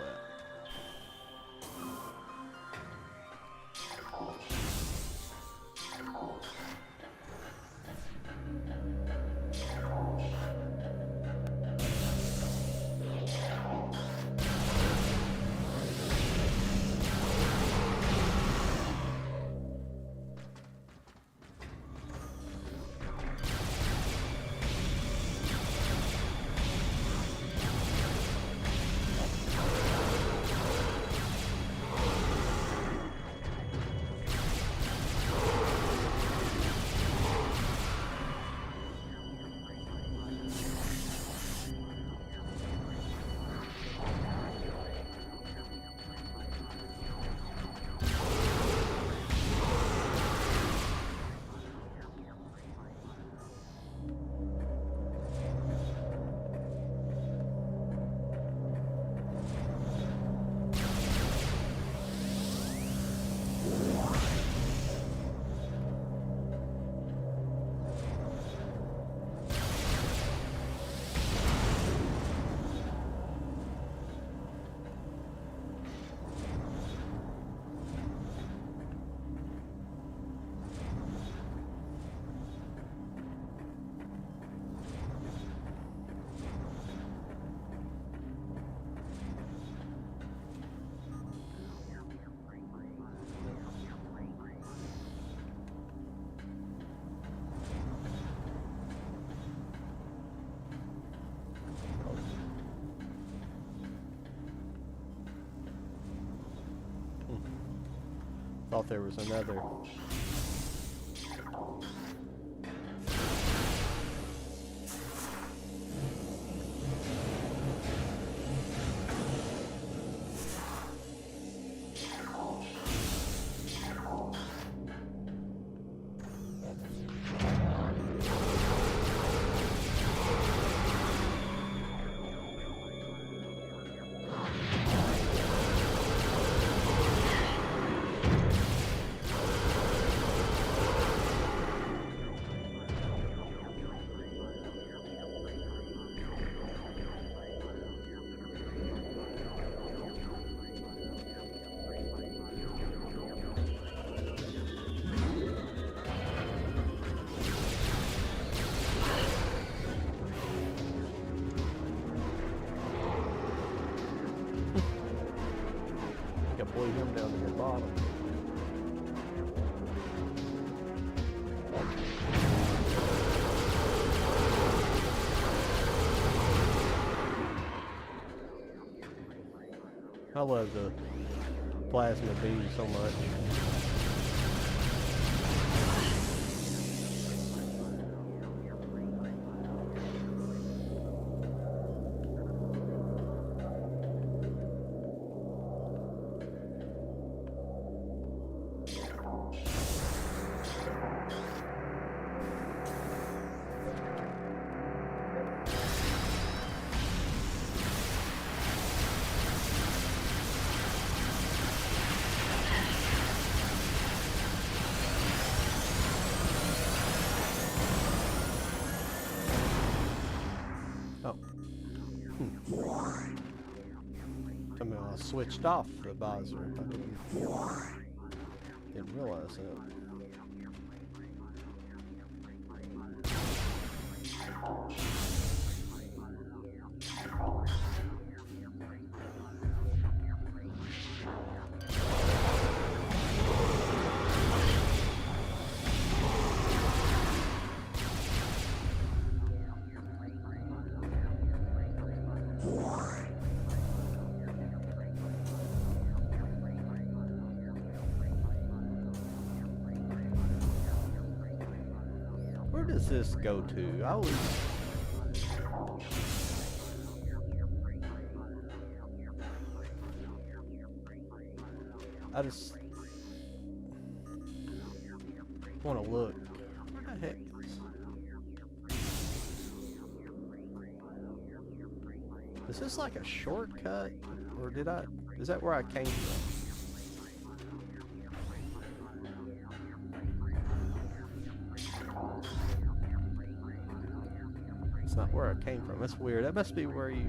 Thought there was another. follow him down to the bottom. I love the plasma beam so much. I mean, I switched off the visor. I didn't realize that. Where does this go to? I always... I just want to look. Where the heck is this like a shortcut? Or did I... Is that where I came from? It's not where I came from. That's weird. That must be where you...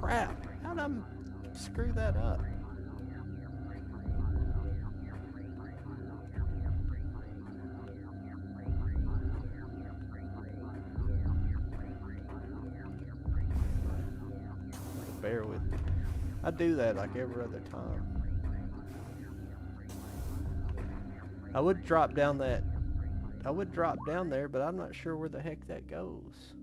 Crap! How'd I screw that up? Bear with me. I do that like every other time. I would drop down there, but I'm not sure where the heck that goes.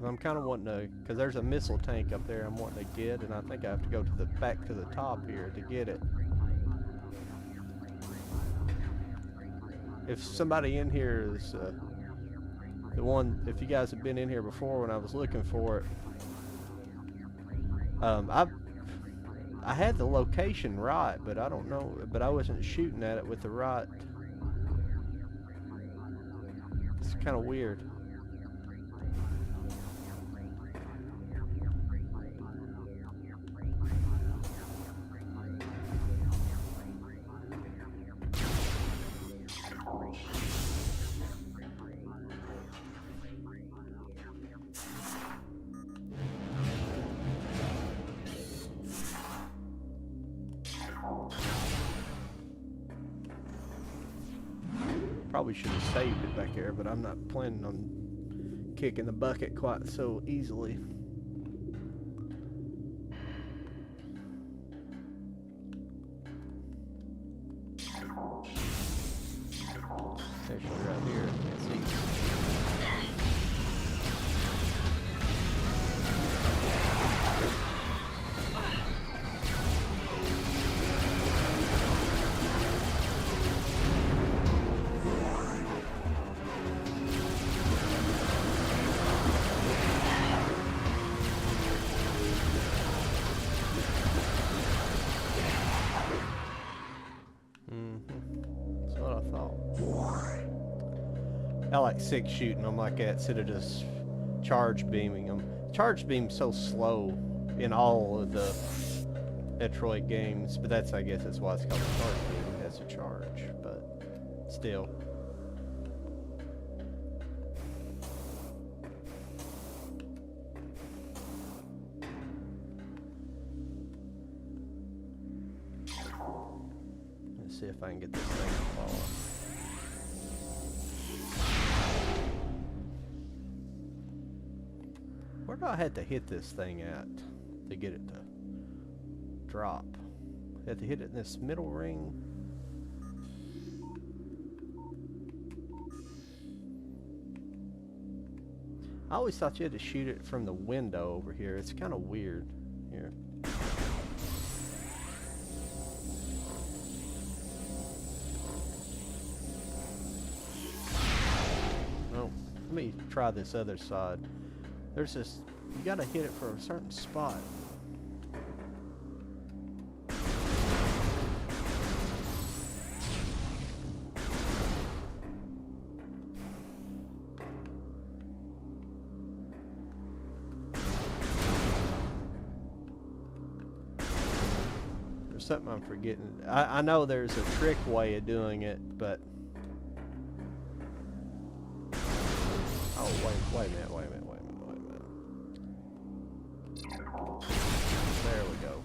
I'm kind of wanting to, because there's a missile tank up there I'm wanting to get, and I think I have to go to the back to the top here to get it. If somebody in here is the one, if you guys have been in here before when I was looking for it, I had the location right, but I don't know, but I wasn't shooting at it with the right. It's kind of weird. Probably should have saved it back there, but I'm not planning on kicking the bucket quite so easily. Actually, right here, let's see. That's what I thought. I like six shooting them like that instead of just charge beaming them. Charge beam's so slow in all of the Metroid games, but that's, I guess that's why it's called a charge beam. It has a charge, but still. Let's see if I can get this thing to fall. Where do I have to hit this thing at to get it to drop? I have to hit it in this middle ring. I always thought you had to shoot it from the window over here. It's kind of weird here. Oh, let me try this other side. There's this, you gotta hit it for a certain spot. There's something I'm forgetting. I know there's a trick way of doing it, but... Oh, wait a minute. There we go.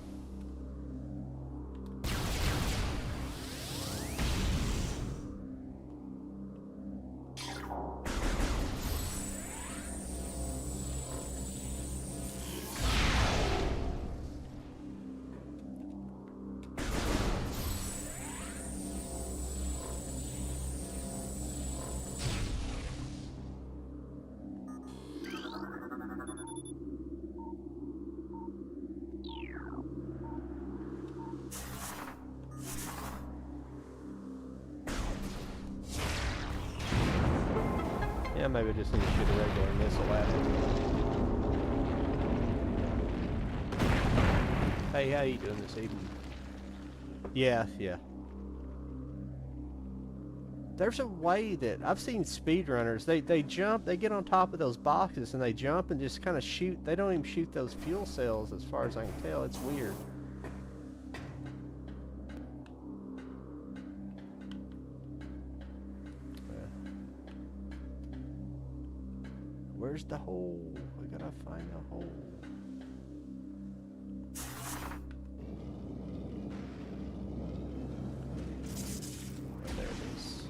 Yeah, maybe I just need to shoot a regular missile at it. Hey, how you doing this evening? Yeah. There's a way that I've seen speedrunners, they jump, they get on top of those boxes and they jump and just kind of shoot. They don't even shoot those fuel cells as far as I can tell. It's weird. Where's the hole? We gotta find a hole. There it is.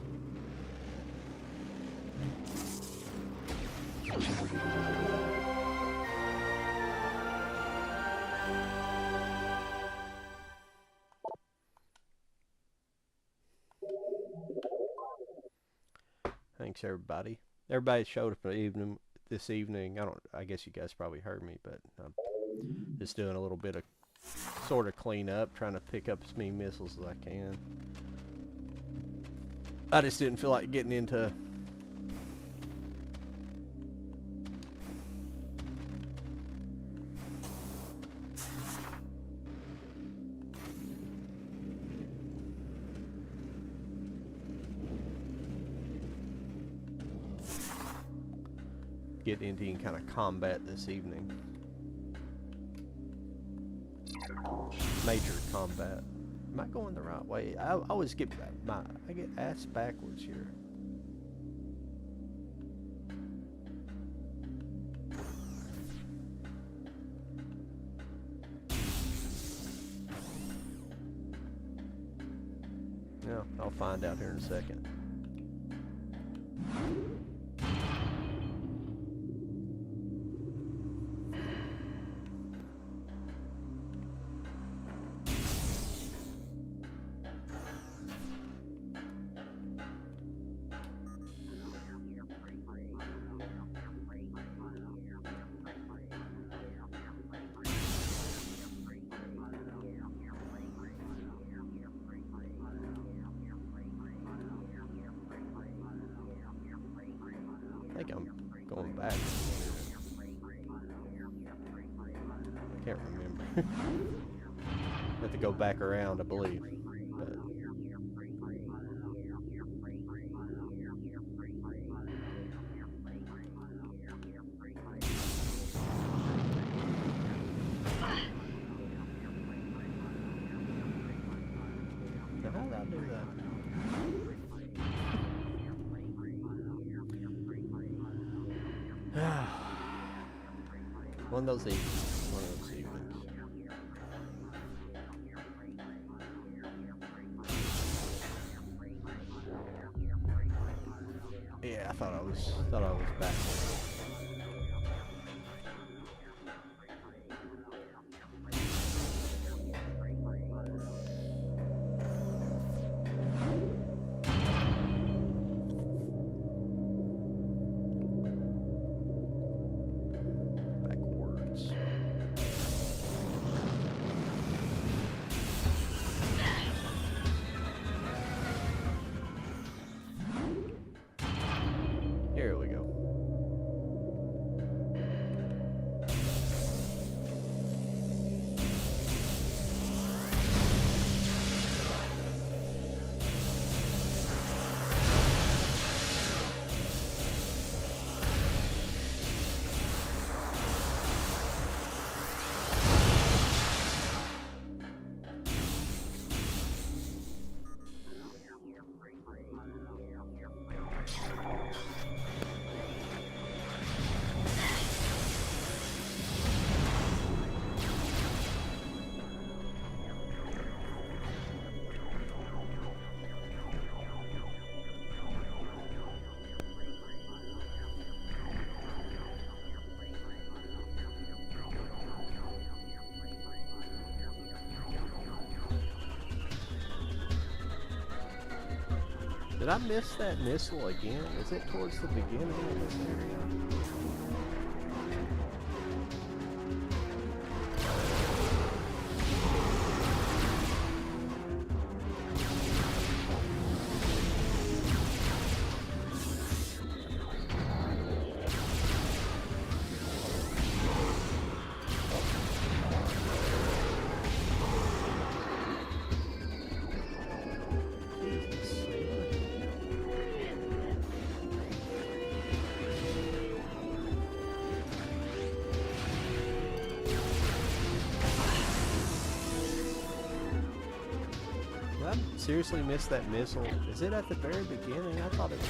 Thanks, everybody. Everybody showed up this evening. I guess you guys probably heard me, but I'm just doing a little bit of sort of cleanup, trying to pick up as many missiles as I can. I just didn't feel like getting into any kind of combat this evening. Major combat. Am I going the right way? I always get I get ass backwards here. Yeah, I'll find out here in a second. I think I'm going back. I can't remember. I have to go back around, I believe. But One of those evenings. One of those evenings. Yeah, I thought I was back. Backwards. Here we go. Did I miss that missile again? Is it towards the beginning of this area? Seriously missed that missile? Is it at the very beginning? I thought it was.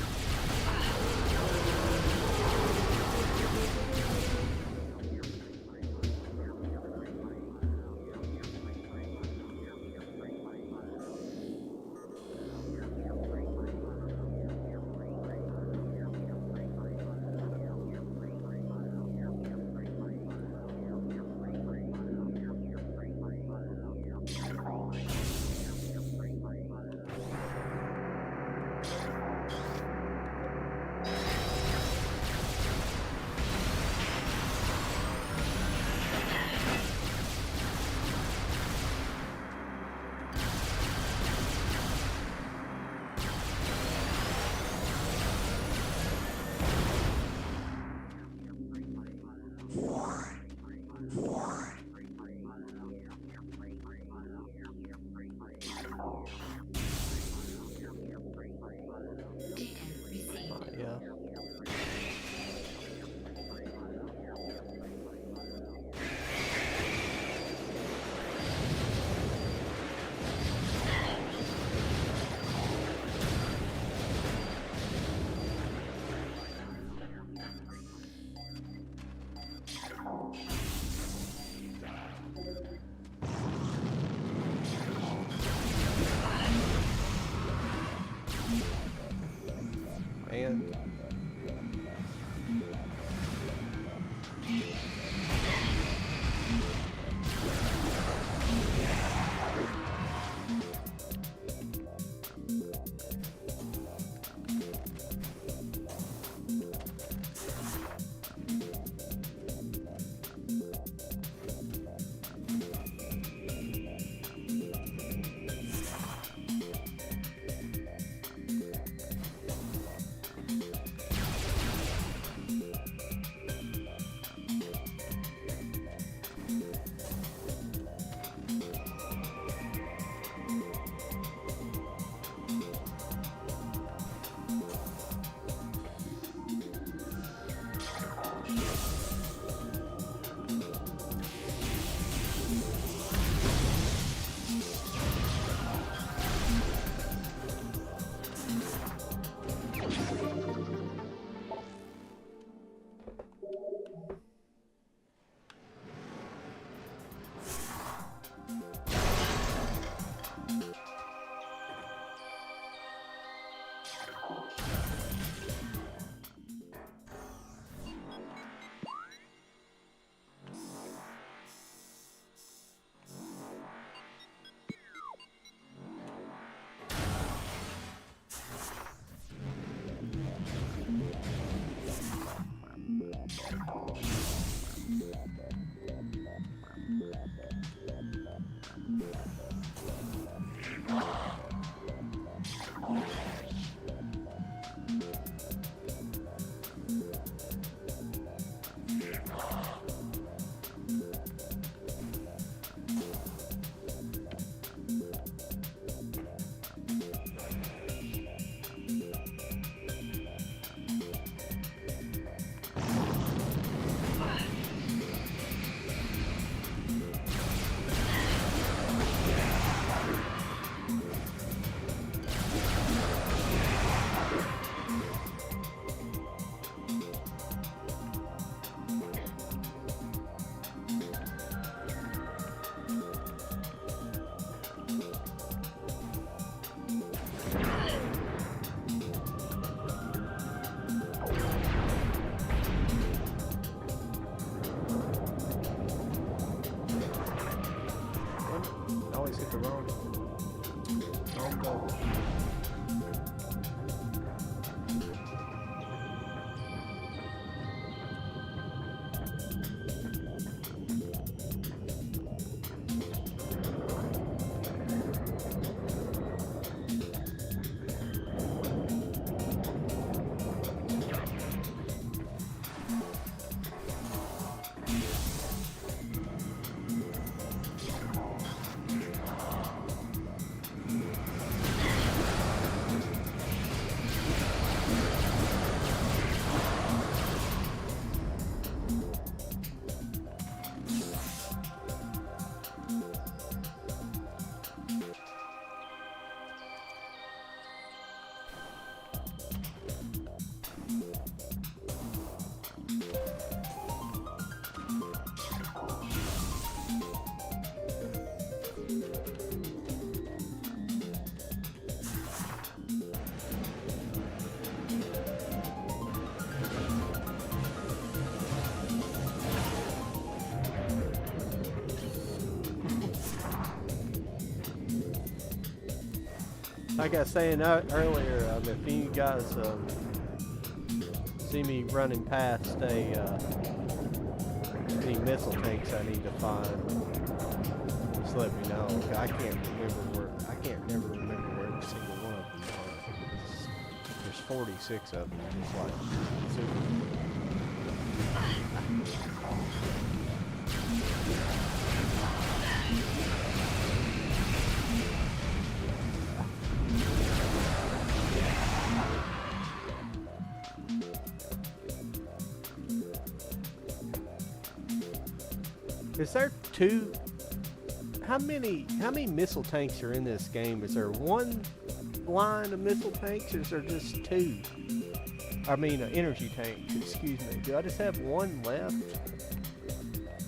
Yeah. And I always hit the wrong button. Like I was saying earlier, if you guys see me running past any missile tanks I need to find, just let me know. I can't never remember where every single one of them are. There's 46 of them. It's like super. Is there two? How many missile tanks are in this game? Is there one line of missile tanks, or is there just two? I mean, energy tanks. Excuse me. Do I just have one left?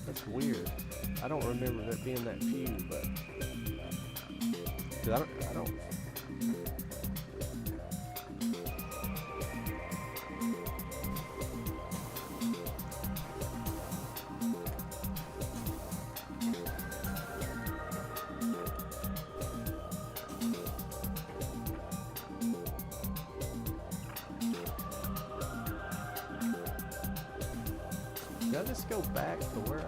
That's weird. I don't remember there being that few, but 'cause I don't. Did I just go back to where I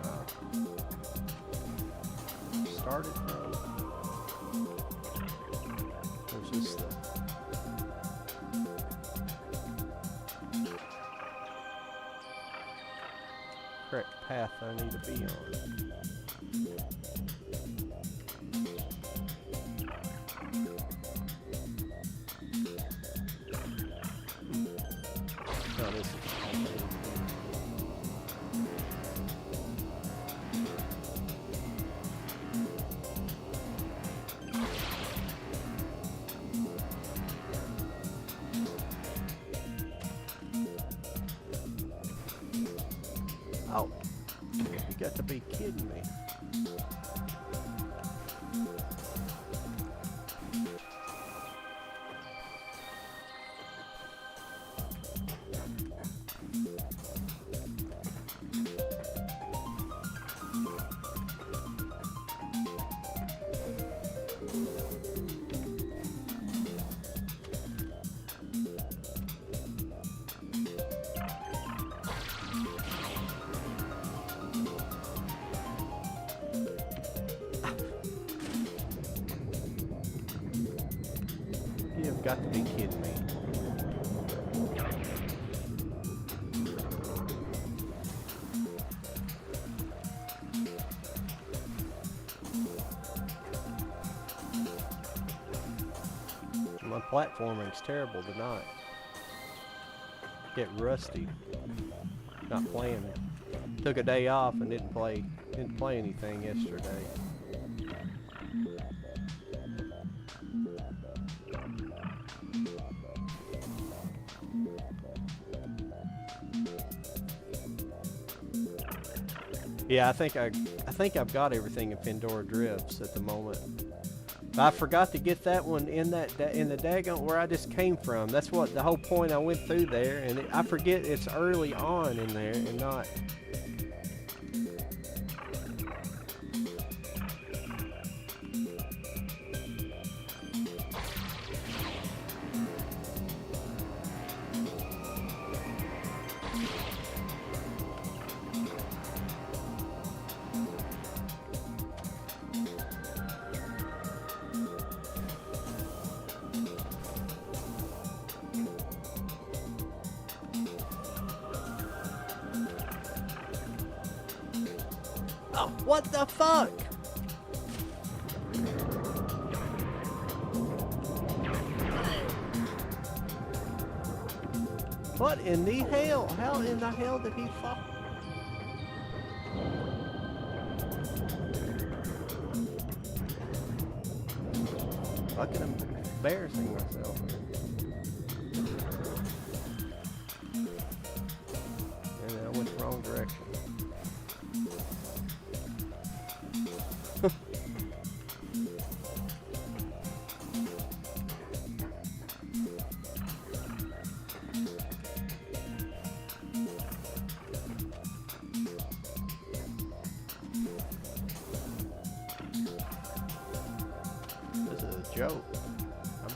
started from? Or is this the correct path I need to be on? No, this is oh, you got to be kidding me. You've got to be kidding me. My platforming's terrible tonight. Get rusty. Not playing. Took a day off and didn't play anything yesterday. Yeah, I think I've got everything in Pandora Drifts at the moment. I forgot to get that one in the daggone where I just came from. That's what the whole point. I went through there, and I forget it's early on in there and not. Oh, what the fuck? What in the hell? How in the hell did he fall? Fucking embarrassing myself. And I went the wrong direction. This is a joke. I'm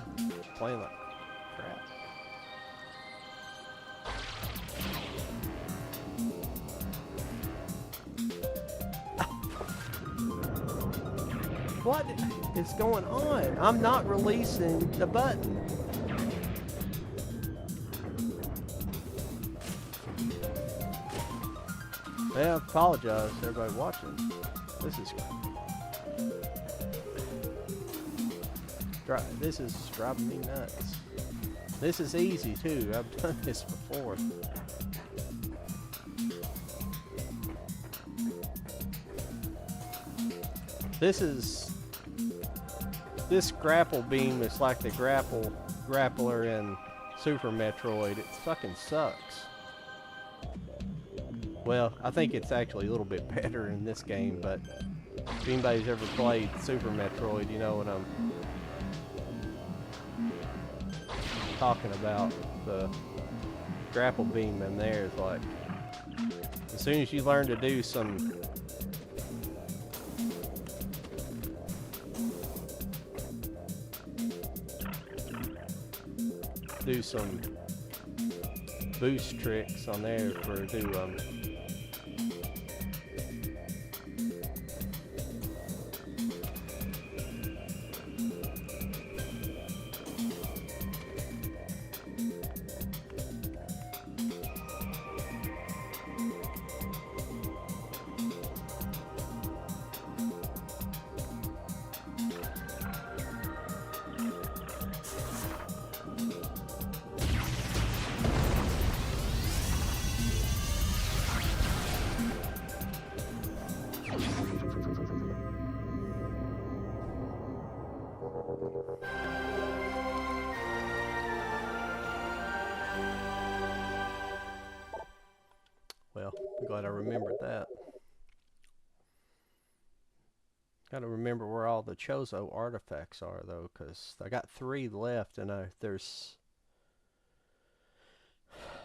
playing like crap. What is going on? I'm not releasing the button. Yeah, I apologize to everybody watching. This is driving me nuts. This is easy too. I've done this before. This grapple beam is like the grappler in Super Metroid. It fucking sucks. Well, I think it's actually a little bit better in this game, but if anybody's ever played Super Metroid, you know what I'm talking about. The grapple beam in there is like, as soon as you learn to do some boost tricks on there for Well, I'm glad I remembered that. Gotta remember where all the Chozo artifacts are, though, because I got 3 left, and there's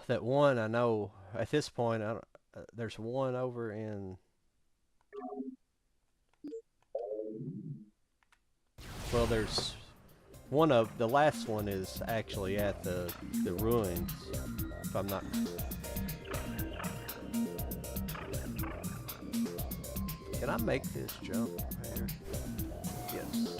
That one I know at this point. I don't, there's one over in. Well, there's one of the last one is actually at the ruins. If I'm not. Can I make this jump here? Yes.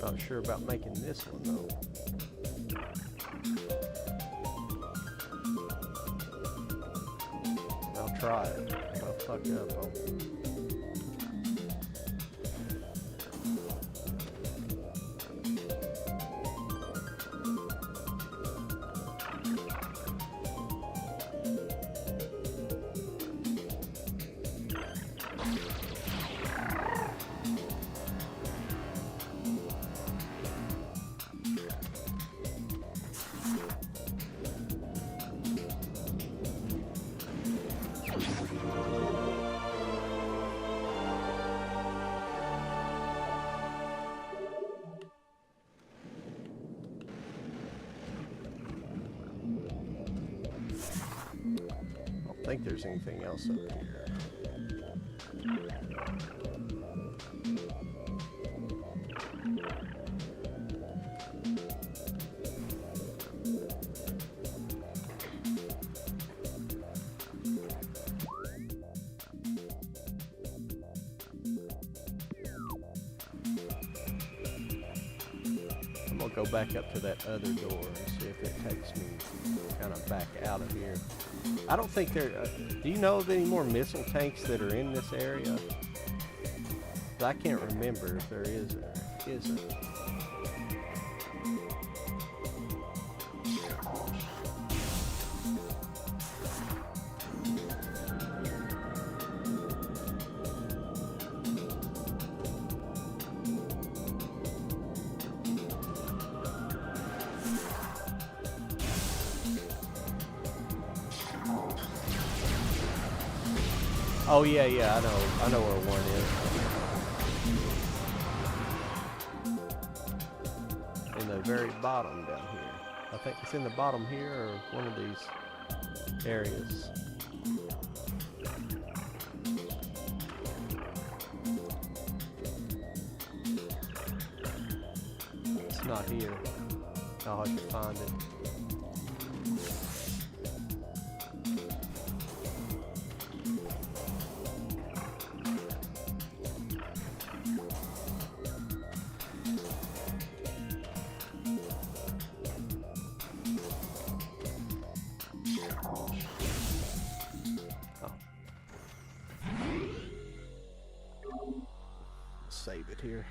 Not sure about making this one though. I'll try it. If I fuck up, I'll... I don't think there's anything else up here. I'm gonna go back up to that other door and see if it takes me kind of back out of here. I don't think there... do you know of any more missile tanks that are in this area? I can't remember if there is or isn't. Oh yeah, I know where one is. In the very bottom down here. I think it's in the bottom here or one of these areas. It's not here. I'll have to find it. Save it here.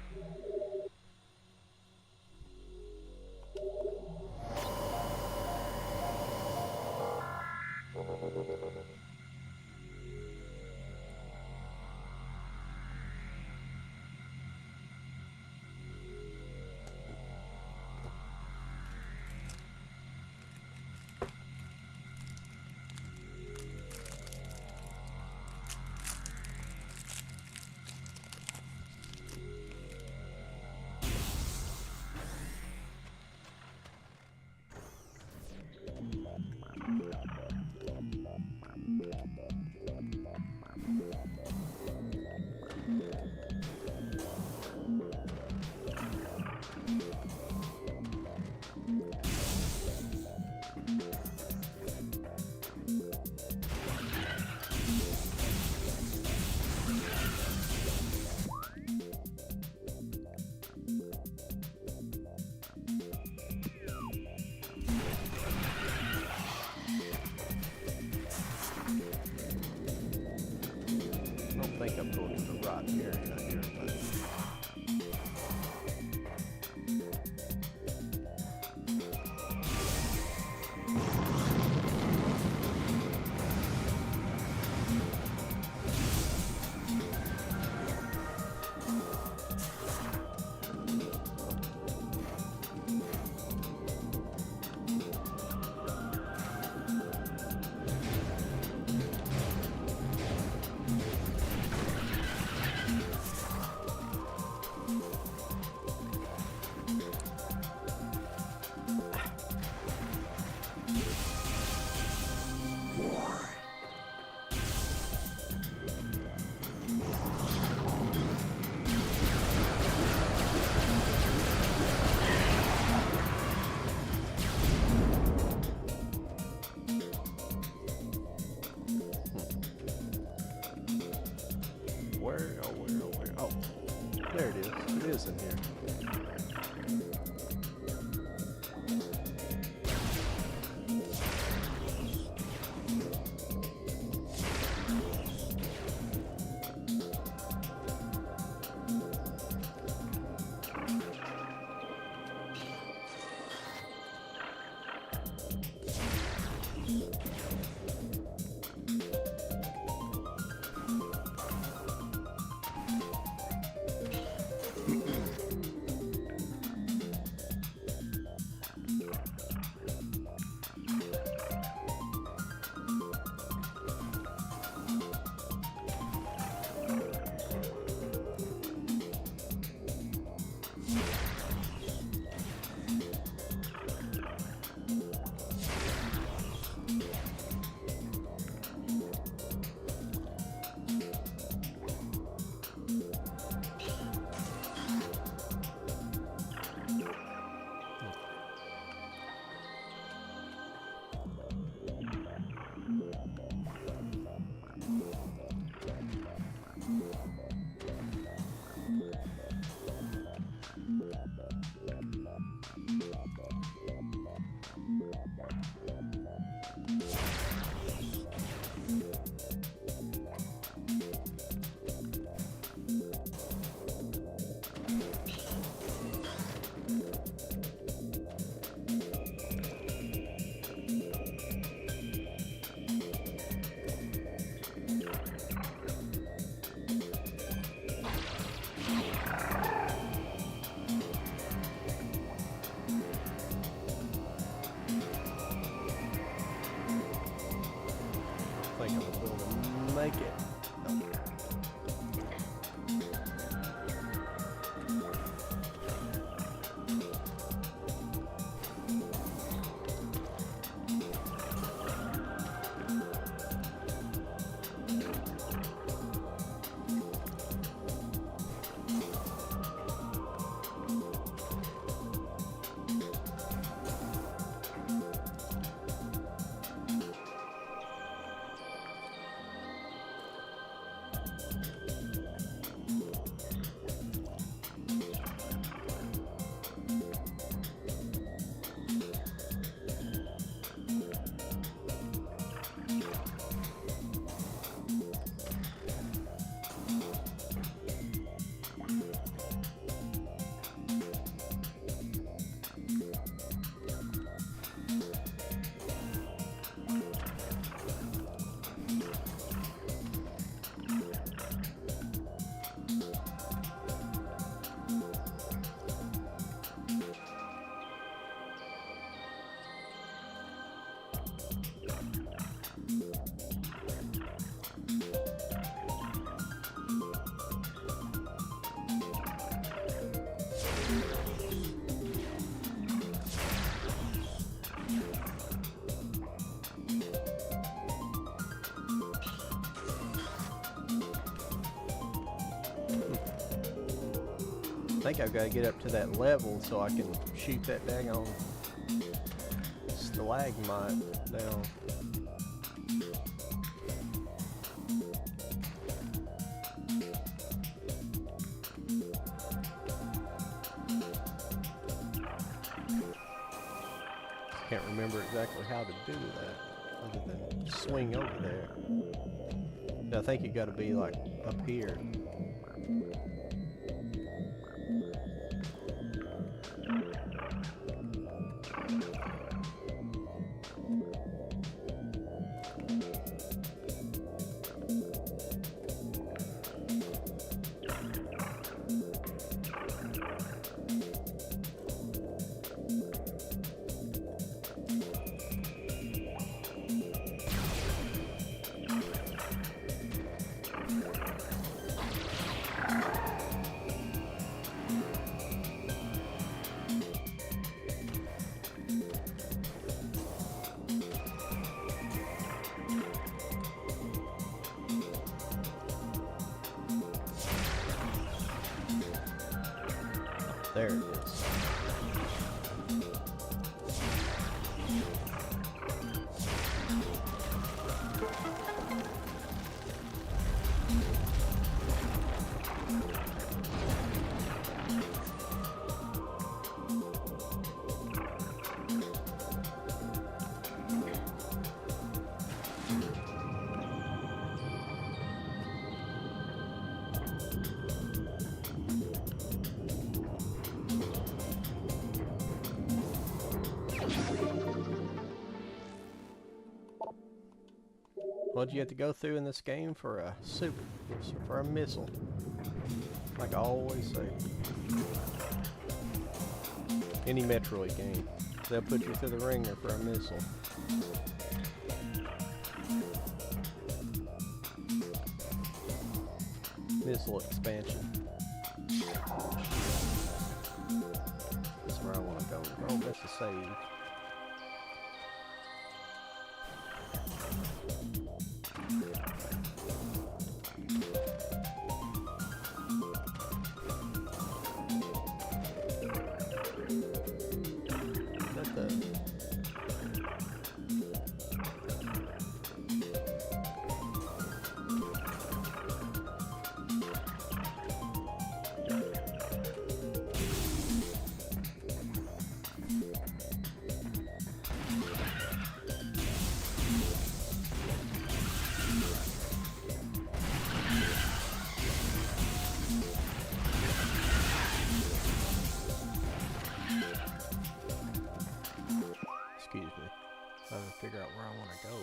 Oh, there it is. It is in here. I think I'm going to make it. I think I've got to get up to that level so I can shoot that daggone stalagmite down. Can't remember exactly how to do that other than swing over there. I think you got to be like up here. There it is. What do you have to go through in this game for a for a missile? Like I always say. Any Metroid game. They'll put you through the ringer for a missile. Missile expansion. That's where I want to go. Oh, that's the save. Excuse me. Trying to figure out where I want to go.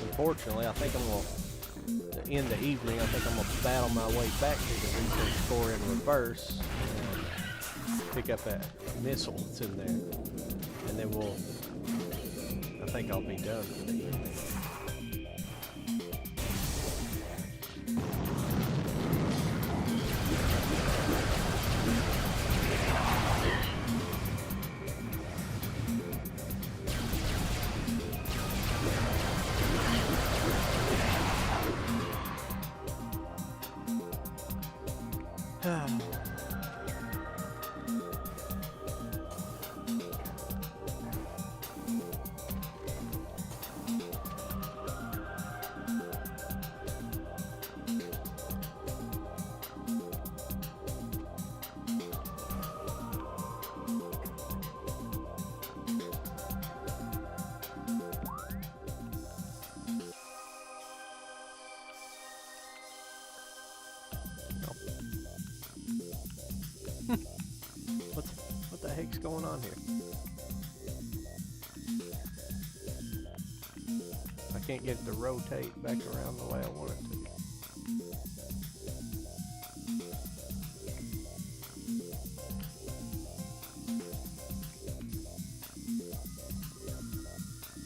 Unfortunately, I think I'm going to end the evening. I think I'm going to battle my way back to the research score in reverse and pick up that missile that's in there. And then I think I'll be done for the evening. What the heck's going on here? I can't get it to rotate back around the way I want it to.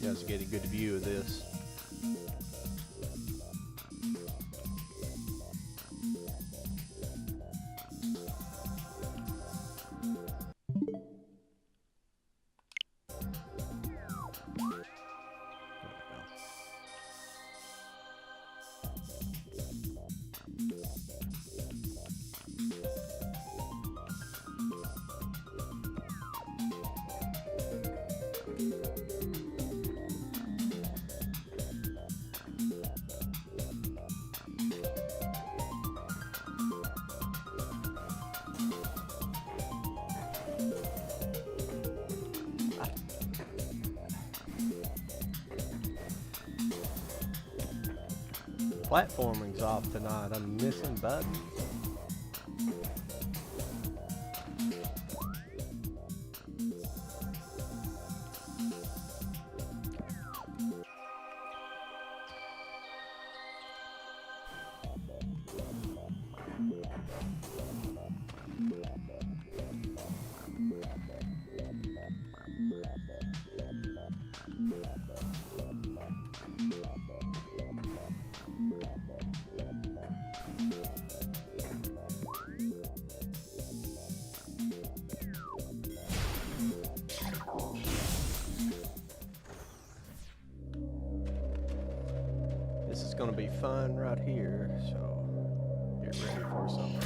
You guys get a good view of this. Platforming's off tonight. I'm missing buttons. This is going to be fun right here, so get ready for something.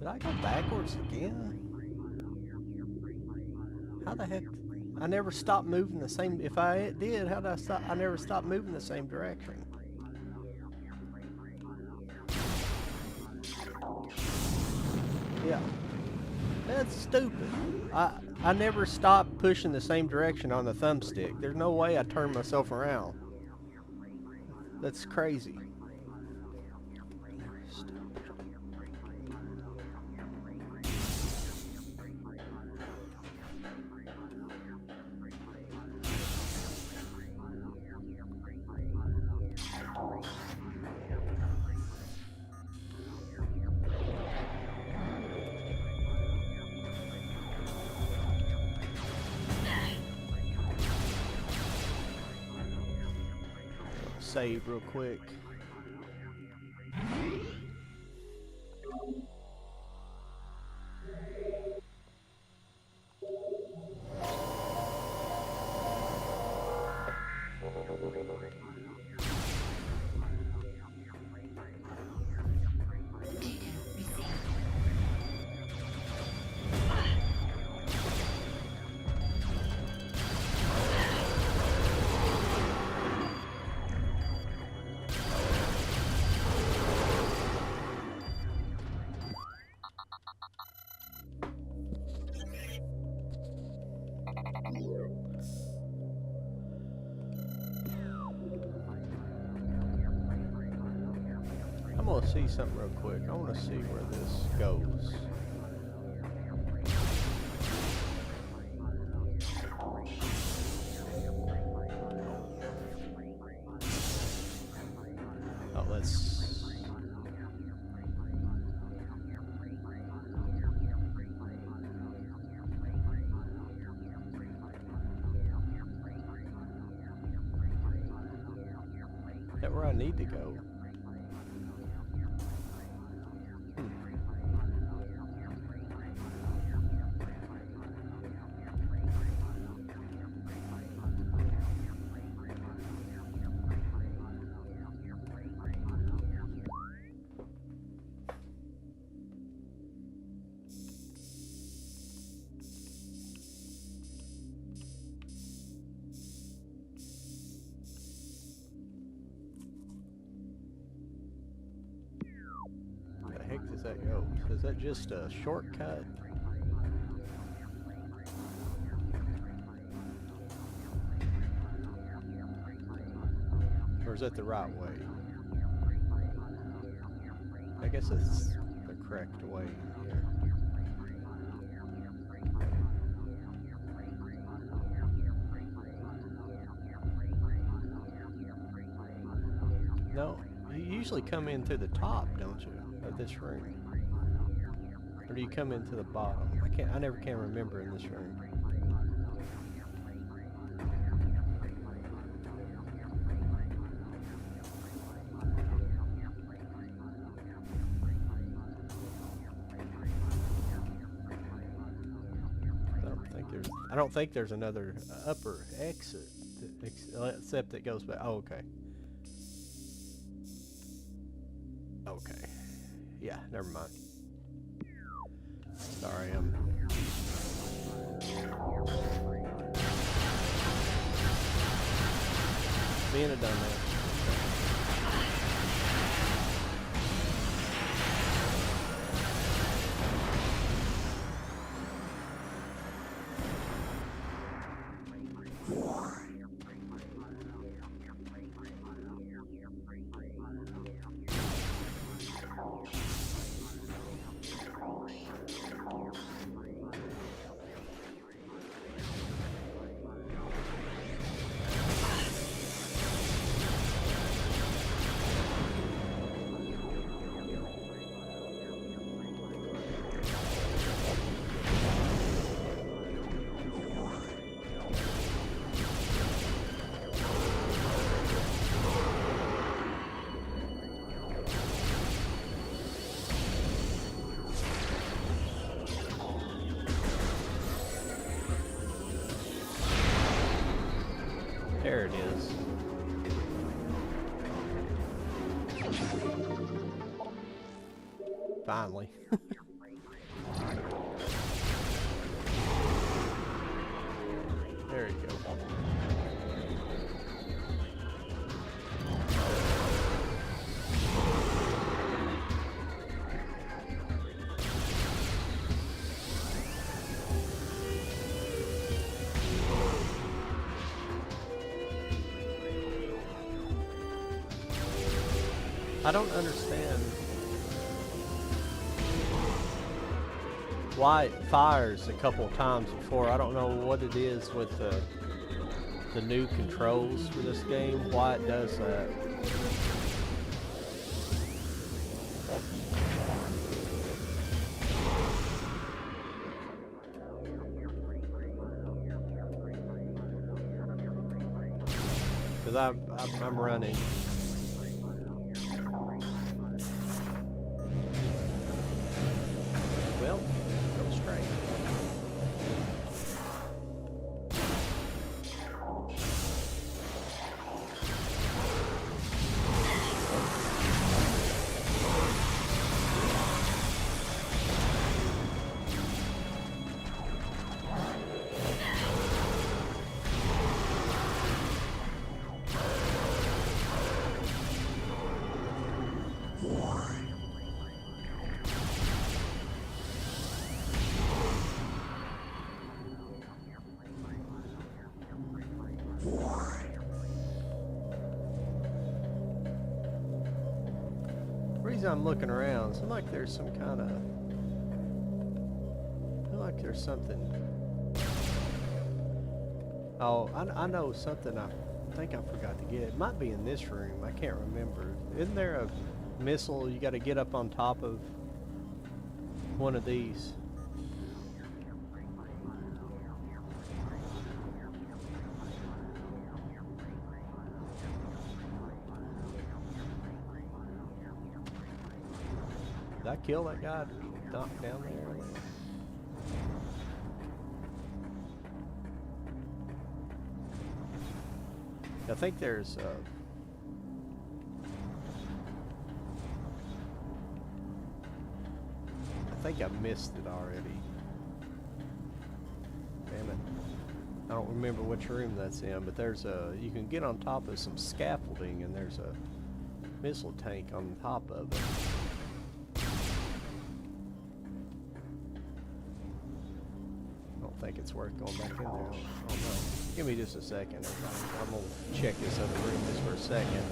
Did I go backwards again? How the heck? I never stopped moving the same. If I did, how did I stop? I never stopped moving the same direction. Yeah. That's stupid. I never stopped pushing the same direction on the thumbstick. There's no way I turned myself around. That's crazy. Save real quick. I'm gonna see something real quick. I want to see where this goes. Oh, let's. Is that where I need to go? Where the heck does that go? Is that just a shortcut? Or is that the right way? I guess it's the correct way here. No, you usually come in through the top, don't you, of this room? Or do you come into the bottom? I never can remember in this room. I don't think there's another upper exit, except it goes back. Oh, okay. Okay. Yeah, never mind. Sorry, I'm... being a dumbass. There it is. Finally. I don't understand why it fires a couple of times before. I don't know what it is with the new controls for this game, why it does that. Because I'm running. Well, go straight. The reason I'm looking around, it seems like there's some kind of, I feel like there's something. Oh, I know something I think I forgot to get. It might be in this room, I can't remember. Isn't there a missile you got to get up on top of one of these? Did I kill that guy knocked down there? I think there's I think I missed it already. Damn it. I don't remember which room that's in, but there's you can get on top of some scaffolding and there's a missile tank on top of it. I don't think it's worth going back in there. I don't know. Give me just a second, everybody. I'm gonna check this other room just for a second.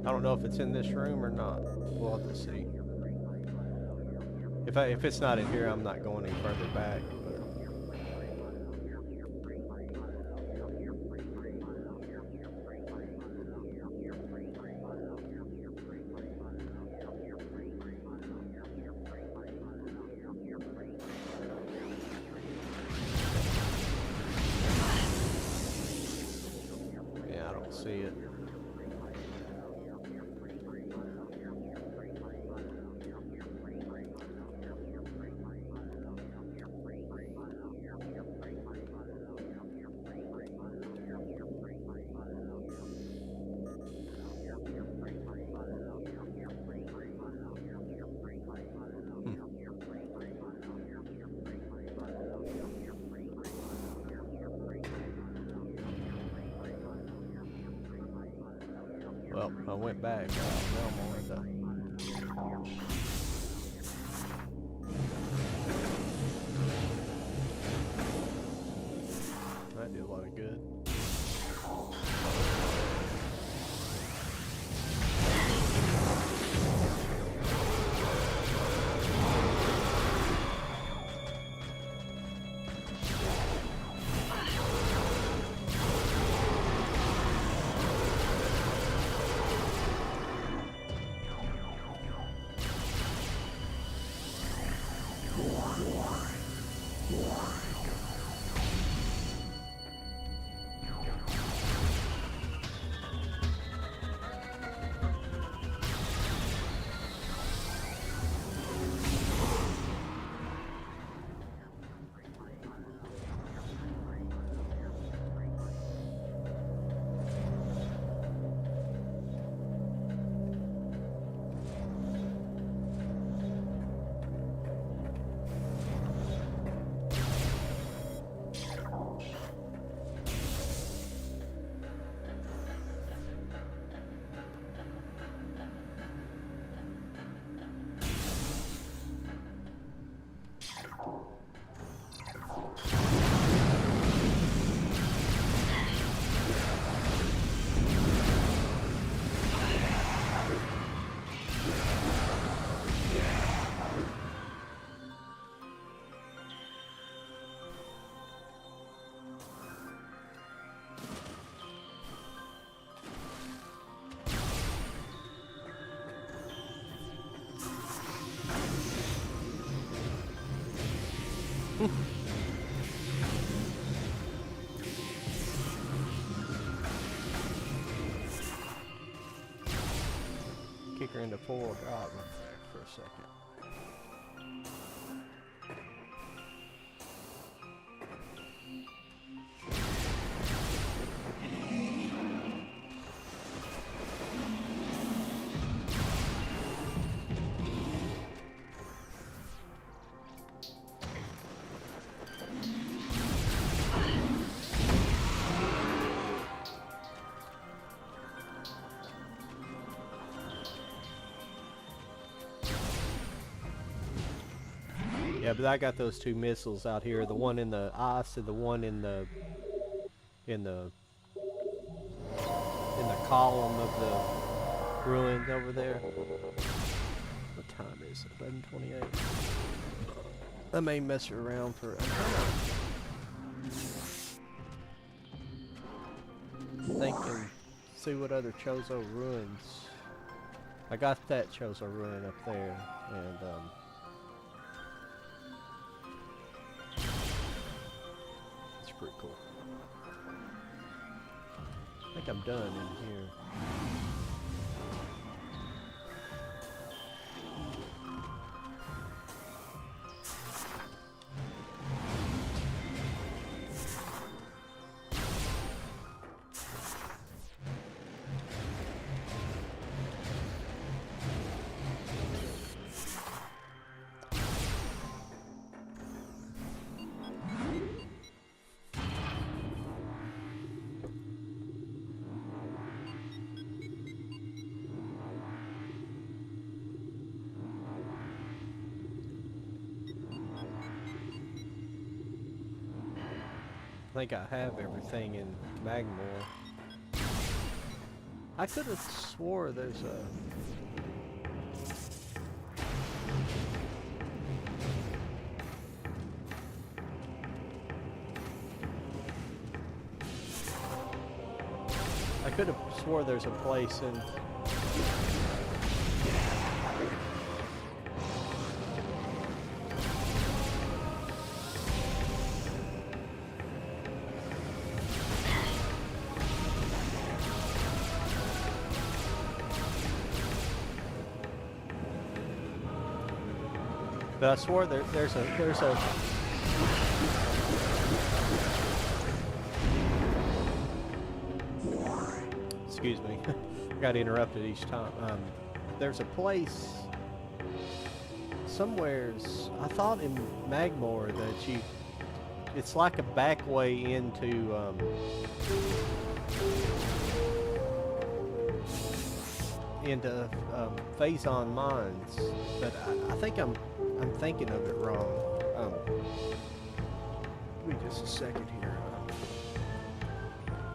I don't know if it's in this room or not. We'll have to see. If it's not in here, I'm not going any further back. But yeah, I don't see it. Well, I went back. Now I'm on the. That did a lot of good. take her into full drive for a second. Yeah, but I got those two missiles out here. The one in the ice and the one in the in the in the column of the ruins over there. What time is it? 11:28. I may mess around for. I'm thinking, see what other Chozo ruins. I got that Chozo ruin up there, and it's pretty cool. I think I'm done in here. I think I have everything in Magmore. I could have swore there's a... I could have swore there's a place in... But I swore there's a... Excuse me. Got interrupted each time. There's a place somewheres, I thought in Magmore that you... It's like a back way into... into Phazon Mines, but I think I'm thinking of it wrong. Give me just a second here.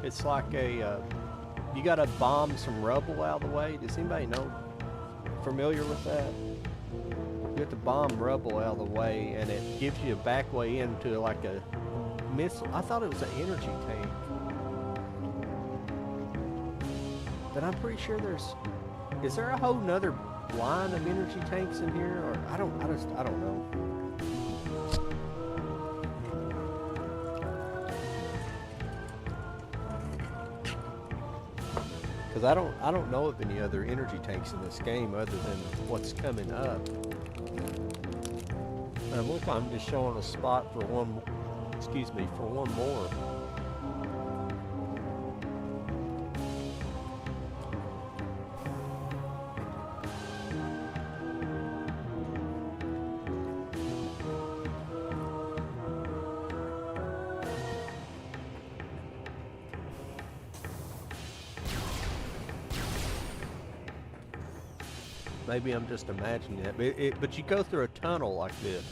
It's like a you gotta bomb some rubble out of the way. Does anybody know? Familiar with that? You have to bomb rubble out of the way, and it gives you a back way into like a missile. I thought it was an energy tank, but I'm pretty sure there's. Is there a whole nother line of energy tanks in here, or I don't know. Because I don't know of any other energy tanks in this game other than what's coming up. And look, I'm just showing a spot for one. Excuse me, for one more. Maybe I'm just imagining it, but you go through a tunnel like this,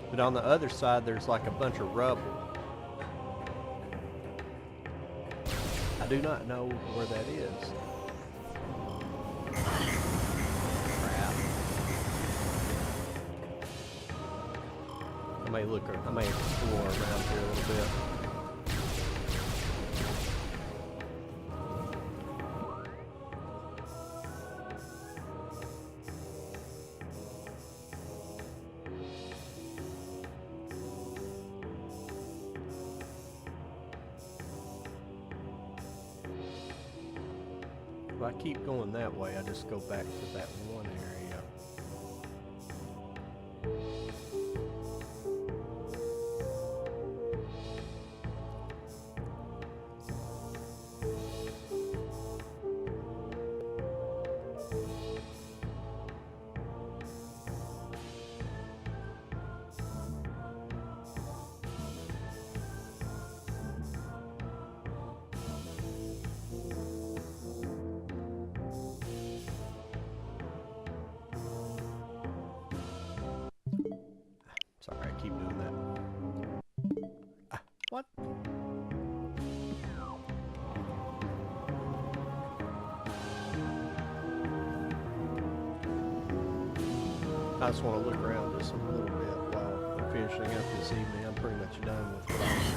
but on the other side there's like a bunch of rubble. I do not know where that is. Crap. I may explore around here a little bit. If I keep going that way, I just go back to that one area. Sorry, I keep doing that. Ah, what? I just want to look around just a little bit while I'm finishing up this evening. I'm pretty much done with what I was.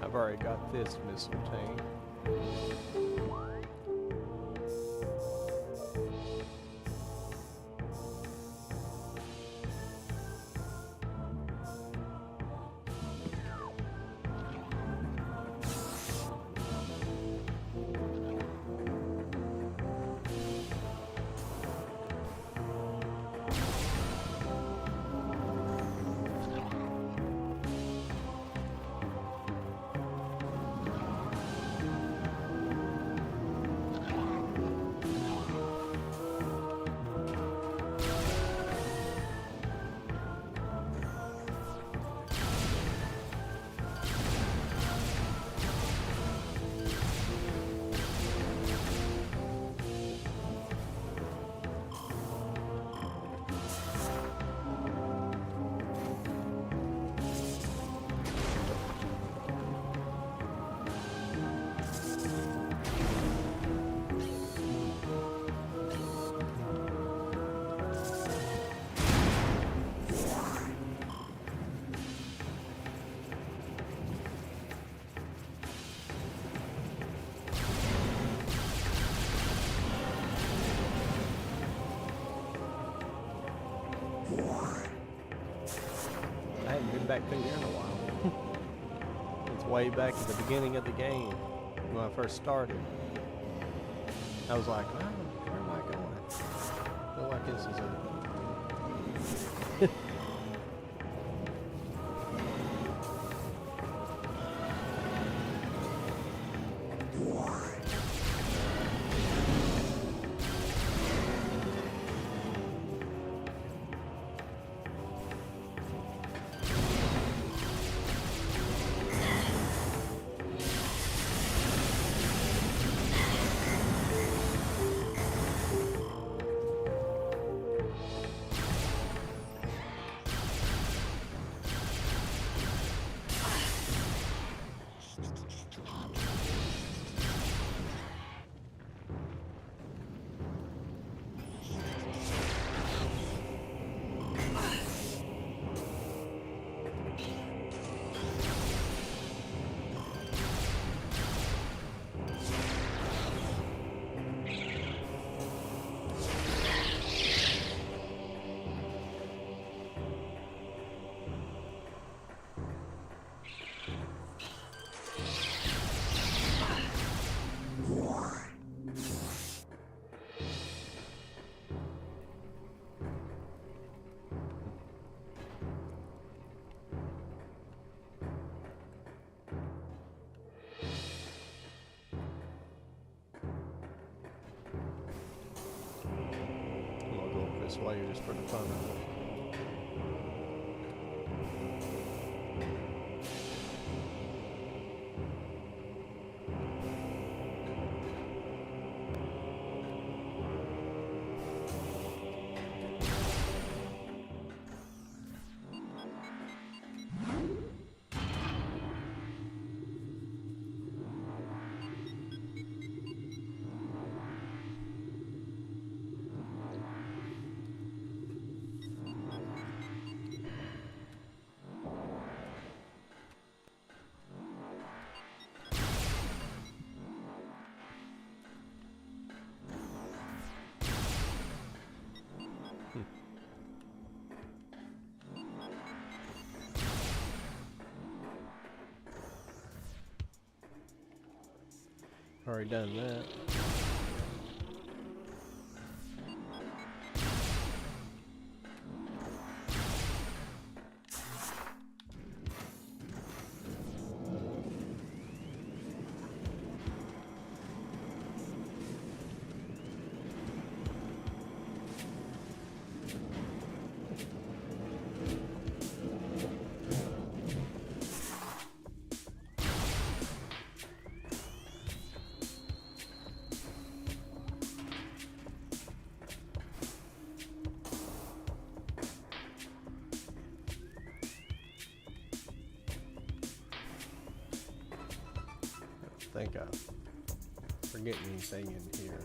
I've already got this mistletoe. I haven't been back through there in a while. It's way back at the beginning of the game when I first started. I was like, oh, where am I going? I feel like this is a... this way just for the fun of it. Already done that. I think I'm forgetting anything in here.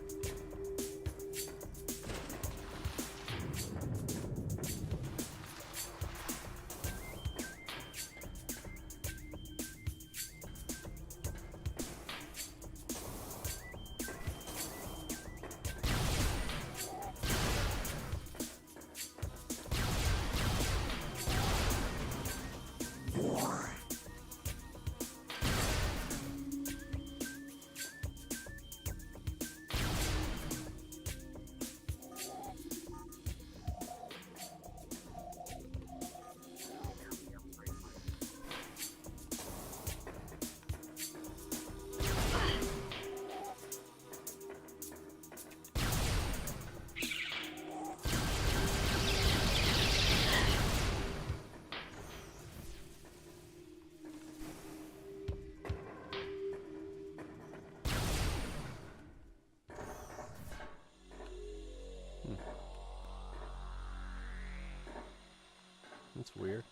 That's weird.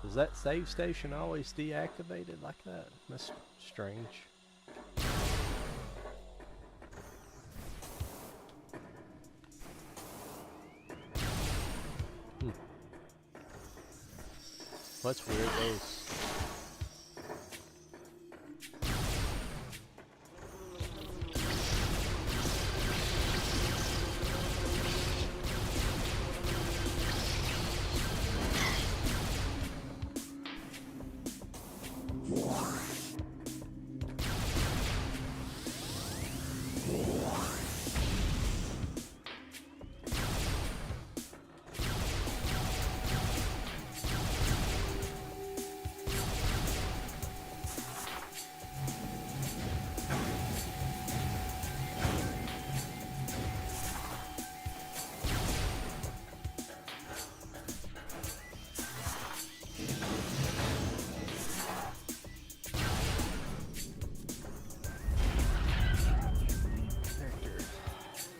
Is that save station always deactivated like that? That's strange. That's weird. Those.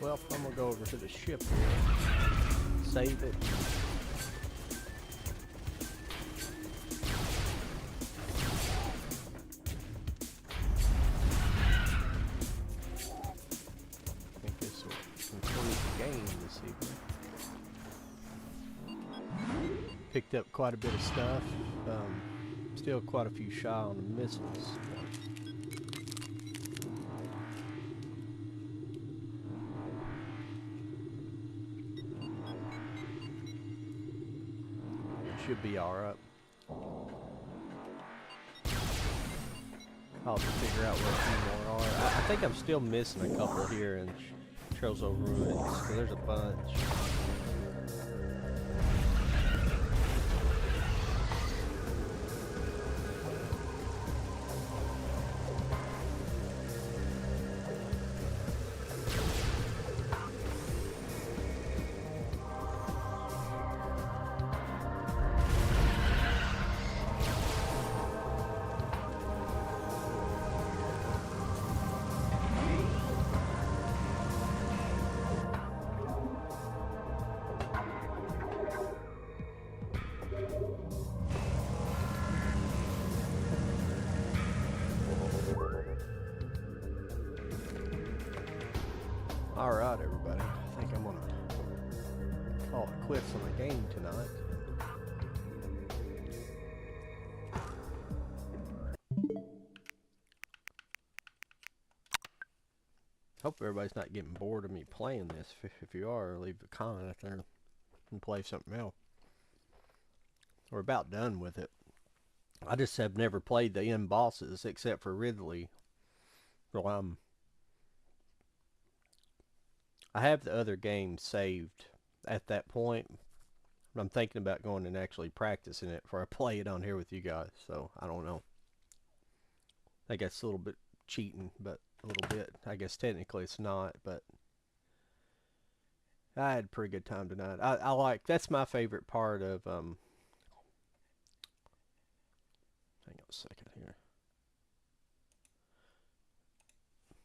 Well, I'm gonna go over to the ship here, save it. I think this will conclude the game this evening. Picked up quite a bit of stuff. Still quite a few shy on the missiles. Should be alright. I'll have to figure out where a few more are. I think I'm still missing a couple here in Trozo Ruins, so there's a bunch. Alright, everybody. I think I'm gonna call it quits on the game tonight. Hope everybody's not getting bored of me playing this. If you are, leave a comment out there and play something else. We're about done with it. I just have never played the end bosses except for Ridley. So I have the other games saved at that point. I'm thinking about going and actually practicing it before I play it on here with you guys. So I don't know. I guess it's a little bit cheating, but a little bit. I guess technically it's not, but I had a pretty good time tonight. I like, that's my favorite part of hang on a second here.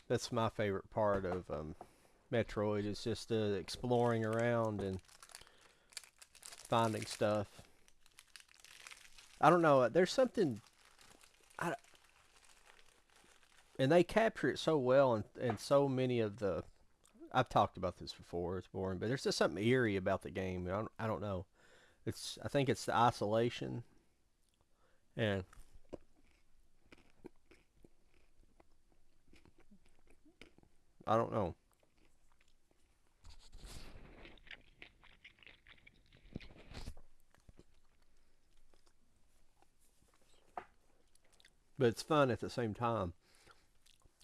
That's my favorite part of Metroid. Is just exploring around and finding stuff. I don't know. There's something, I, and they capture it so well, and so many of the. I've talked about this before. It's boring, but there's just something eerie about the game. I don't know. I think it's the isolation, and I don't know. But it's fun at the same time.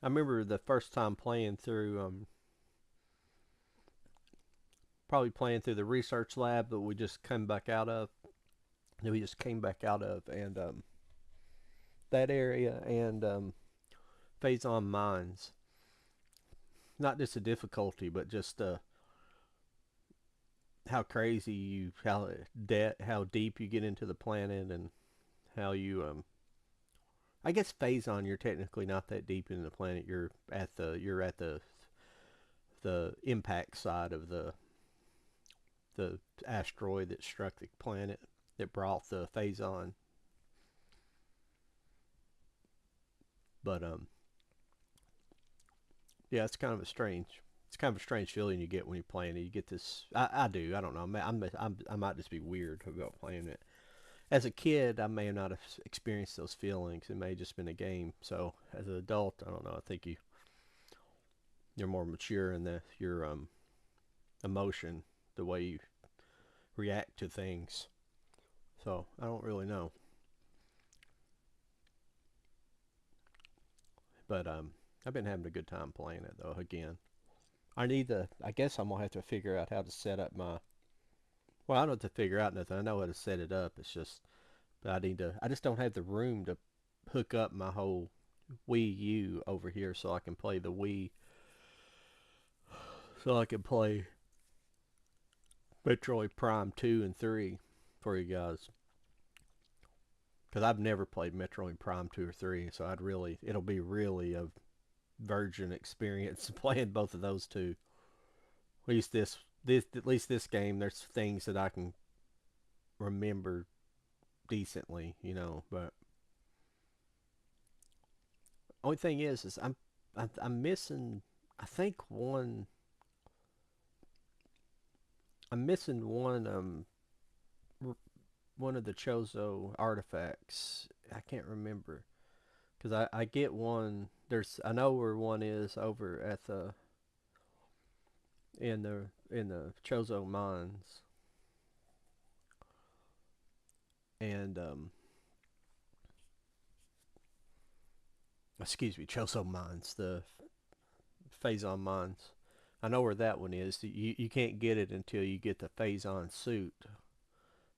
I remember the first time playing through, probably playing through the research lab that we just came back out of. That we just came back out of, and that area, and Phase on Mines. Not just the difficulty, but just how crazy you, how deep you get into the planet, and how you I guess Phazon, you're technically not that deep into the planet. You're at the impact side of the asteroid that struck the planet that brought the Phazon. But yeah, it's kind of a strange feeling you get when you're playing it. You get this, I do, I don't know, I might just be weird about playing it. As a kid, I may not have experienced those feelings. It may have just been a game. So as an adult, I don't know. I think you're more mature in your emotion, the way you react to things. So I don't really know, but I've been having a good time playing it though. Again, I guess I'm gonna have to figure out how to set up my. Well, I don't have to figure out nothing. I know how to set it up. It's just I need to. I just don't have the room to hook up my whole Wii U over here so I can play the Wii. So I can play Metroid Prime 2 and 3 for you guys. Because I've never played Metroid Prime 2 or 3, so it'll be really a virgin experience playing both of those two. At least this game, there's things that I can remember decently, but only thing is I'm missing, I think I'm missing one of the Chozo artifacts. I can't remember because I get one. I know where one is over at the in the Chozo mines, and excuse me, Chozo mines, the Phazon mines. I know where that one is. You can't get it until you get the Phazon suit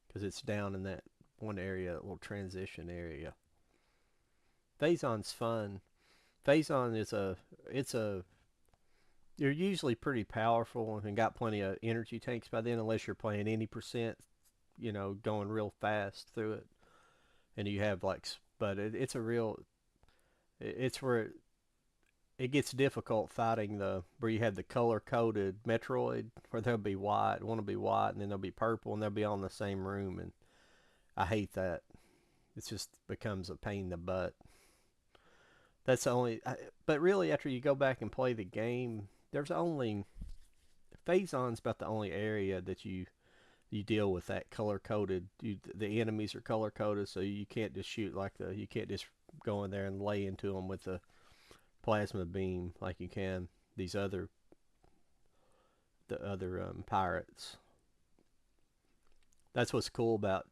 because it's down in that one area, that little transition area. Phazon's fun. Phazon it's a you're usually pretty powerful and got plenty of energy tanks by then, unless you're playing any percent, going real fast through it, and you have like, but it's where it gets difficult fighting where you have the color coded Metroid, where they'll be white, want to be white, and then they'll be purple, and they'll be all in the same room, and I hate that. It just becomes a pain in the butt. That's the only. But really, after you go back and play the game, there's only Phase On's about the only area that you deal with that color coded. The enemies are color coded, so you can't just shoot like the you can't just go in there and lay into them with the plasma beam like you can these other pirates. That's what's cool about,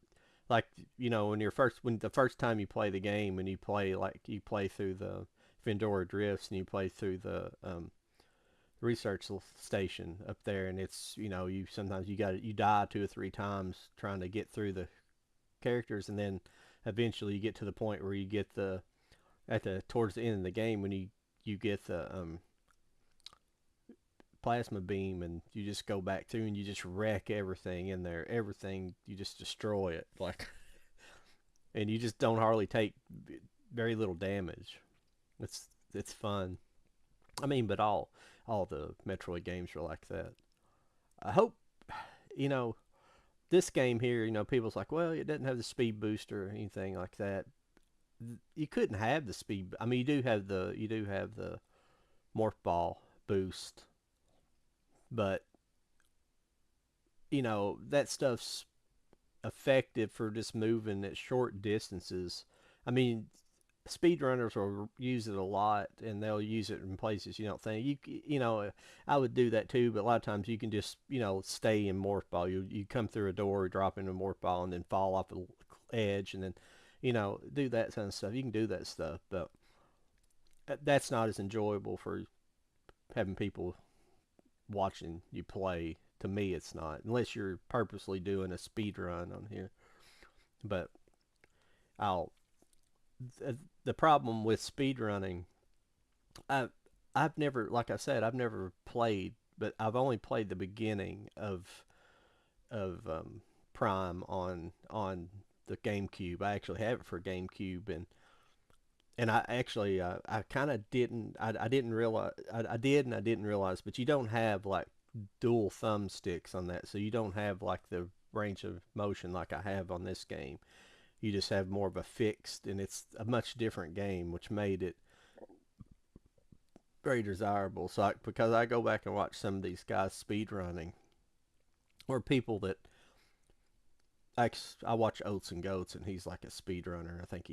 like, when the first time you play the game, and you play through the Vendora Drifts, and you play through the research station up there, and it's you sometimes you die 2 or 3 times trying to get through the characters, and then eventually you get to the point where you get the at the towards the end of the game when you get the plasma beam, and you just go back through and you just wreck everything in there. Everything, you just destroy it, like, and you just don't hardly take very little damage. It's fun. I mean, but all the Metroid games are like that. I hope you know this game here. People's like, well, it doesn't have the speed booster or anything like that. You couldn't have the speed. I mean, you do have the morph ball boost, but that stuff's effective for just moving at short distances. I mean, speedrunners will use it a lot, and they'll use it in places you don't think. I would do that too, but a lot of times you can just stay in morph ball. You come through a door, drop into a morph ball, and then fall off the edge, and then do that kind of stuff. You can do that stuff, but that's not as enjoyable for having people watching you play. To me, it's not, unless you're purposely doing a speed run on here. But I'll the problem with speed running, I I've never, like I said, I've never played, but I've only played the beginning of Prime on the GameCube. I actually have it for GameCube, and I actually I kind of didn't I didn't realize I did and I didn't realize, but you don't have like dual thumbsticks on that, so you don't have like the range of motion like I have on this game. You just have more of a fixed, and it's a much different game, which made it very desirable. So because I go back and watch some of these guys speed running, or people that I watch Oats and Goats, and he's like a speed runner. I think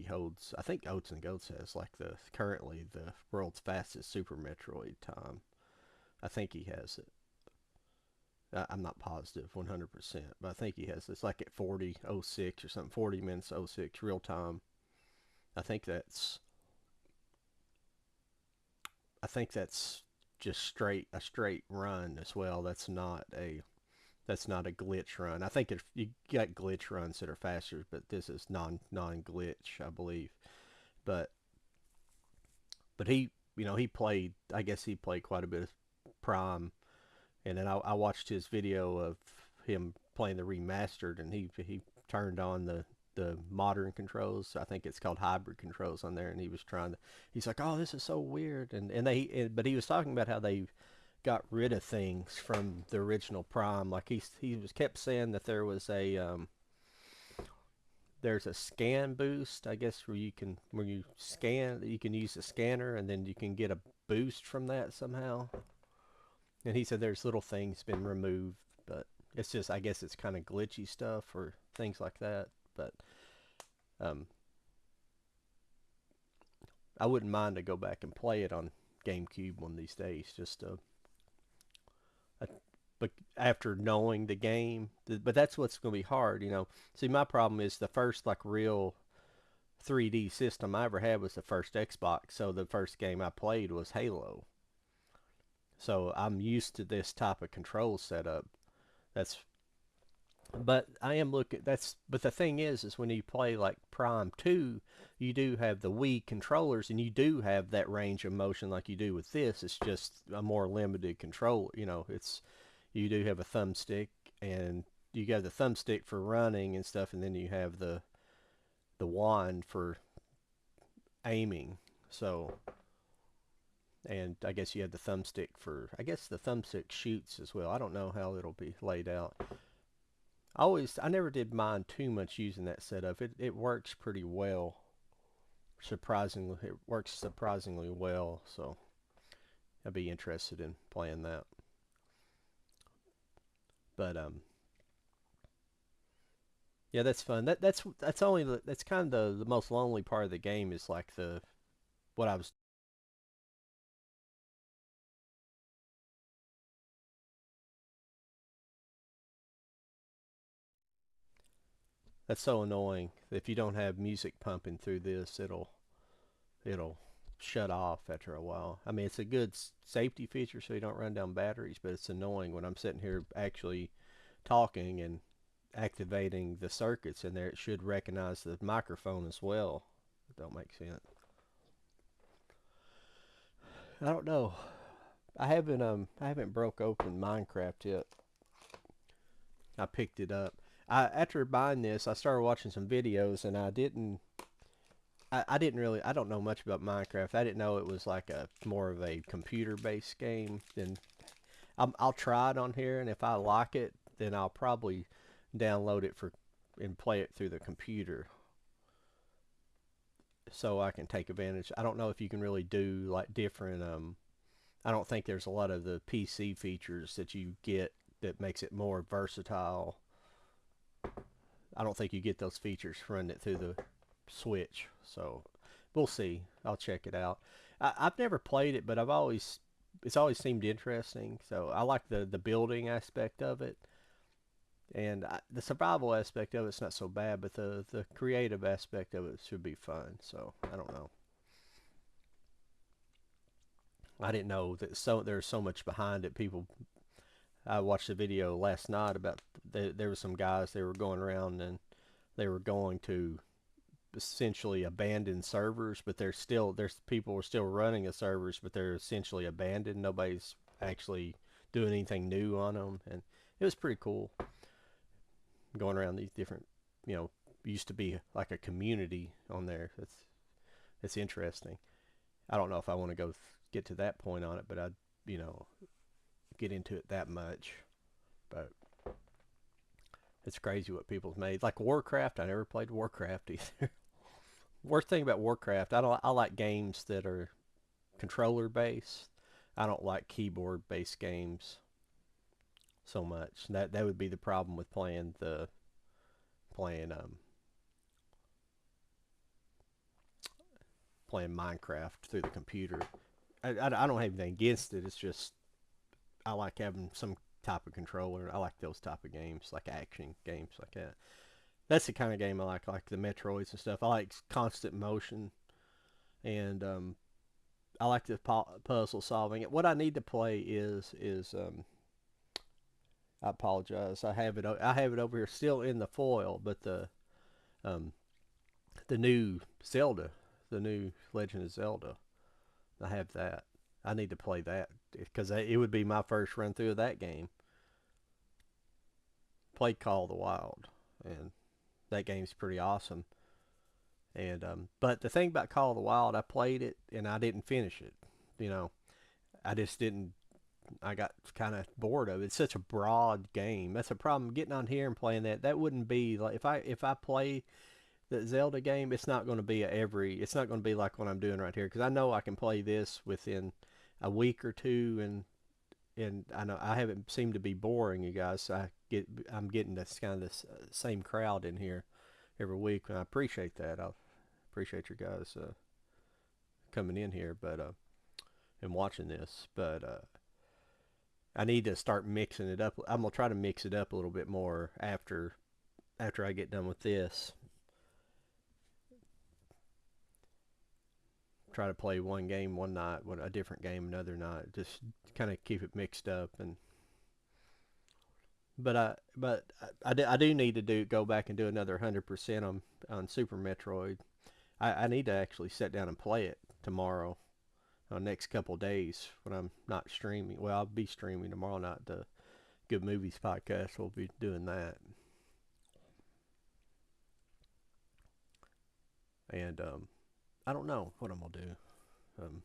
Oats and Goats has like currently the world's fastest Super Metroid time. I think he has it. I'm not positive 100%, but I think he has. It's like at 40:06 or something, 40 minutes 06 real time. I think that's I think that's just a straight run as well. That's not a glitch run. I think if you got glitch runs that are faster, but this is non glitch, I believe. But he played. I guess he played quite a bit of Prime, and then I watched his video of him playing the remastered, and he turned on the modern controls. I think it's called hybrid controls on there, and he's like, oh, this is so weird, but he was talking about how they got rid of things from the original Prime. Like he was kept saying that there's a scan boost, I guess, where you scan, you can use the scanner, and then you can get a boost from that somehow. And he said there's little things been removed, but it's just, I guess it's kind of glitchy stuff or things like that. But um, I wouldn't mind to go back and play it on GameCube one of these days, just uh, but after knowing the game. But that's what's going to be hard. See, my problem is the first like real 3D system I ever had was the first Xbox. So the first game I played was Halo. So I'm used to this type of control setup. That's but I am looking. But the thing is when you play like Prime 2, you do have the Wii controllers, and you do have that range of motion like you do with this. It's just a more limited control. It's you do have a thumbstick, and you got the thumbstick for running and stuff, and then you have the wand for aiming. So, and I guess you have the thumbstick I guess the thumbstick shoots as well. I don't know how it'll be laid out. I never did mind too much using that setup. It works pretty well. Surprisingly, it works surprisingly well. So I'd be interested in playing that. But yeah, that's fun. That's only that's kind of the most lonely part of the game is like the what I was. That's so annoying. If you don't have music pumping through this, it'll shut off after a while. I mean, it's a good safety feature so you don't run down batteries, but it's annoying when I'm sitting here actually talking and activating the circuits in there. It should recognize the microphone as well. It don't make sense. I don't know. I haven't broke open Minecraft yet. I picked it up. After buying this, I started watching some videos and I didn't really I don't know much about Minecraft. I didn't know it was like a more of a computer based game. Then I'll try it on here, and if I like it, then I'll probably download it for and play it through the computer so I can take advantage. I don't know if you can really do like different. I don't think there's a lot of the PC features that you get that makes it more versatile. I don't think you get those features running it through the Switch. So we'll see. I'll check it out. I've never played it, but it's always seemed interesting. So I like the building aspect of it, and the survival aspect of it's not so bad, but the creative aspect of it should be fun. So I don't know. I didn't know that there's so much behind it. I watched a video last night about there were some guys they were going around and they were going to essentially abandoned servers, but there's people are still running the servers, but they're essentially abandoned. Nobody's actually doing anything new on them, and it was pretty cool going around these different, you know, used to be like a community on there. It's interesting. I don't know if I want to go get to that point on it, but I'd you know get into it that much. But it's crazy what people's made. Like Warcraft, I never played Warcraft either. Worst thing about Warcraft, I like games that are controller based. I don't like keyboard based games so much. That would be the problem with playing playing Minecraft through the computer. I don't have anything against it. It's just I like having some type of controller. I like those type of games, like action games like that. That's the kind of game I like the Metroids and stuff. I like constant motion, and I like the puzzle solving. What I need to play is I apologize. I have it over here still in the foil, but um the new Zelda, the new Legend of Zelda, I have that. I need to play that because it would be my first run through of that game. Played Call of the Wild, and that game's pretty awesome. And but the thing about Call of the Wild, I played it and I didn't finish it. You know, I just didn't. I got kind of bored of it. It's such a broad game. That's a problem. Getting on here and playing that, that wouldn't be like if I play the Zelda game, it's not going to be it's not going to be like what I'm doing right here because I know I can play this within a week or two, and I know I haven't seemed to be boring you guys. So I'm getting this kind of this same crowd in here every week, and I appreciate that. I appreciate you guys coming in here, but and watching this, but I need to start mixing it up. I'm gonna try to mix it up a little bit more after I get done with this. Try to play one game one night, a different game another night. Just kind of keep it mixed up, and I do need to go back and do another 100% on Super Metroid. I need to actually sit down and play it tomorrow. Next couple of days when I'm not streaming. Well, I'll be streaming tomorrow night. The Good Movies podcast. We'll be doing that, and I don't know what I'm gonna do. Um,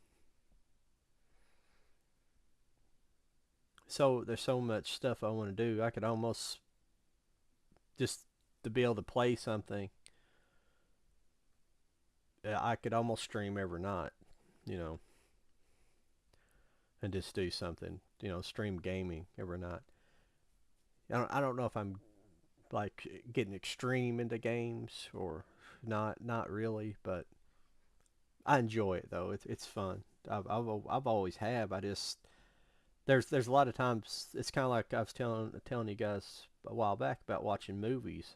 so there's so much stuff I want to do. I could almost just to be able to play something. I could almost stream every night, you know, and just do something, stream gaming every night. I don't know if I'm like getting extreme into games or not really, but I enjoy it though. It's fun. I've always have. I just there's a lot of times it's kind of like I was telling you guys a while back about watching movies.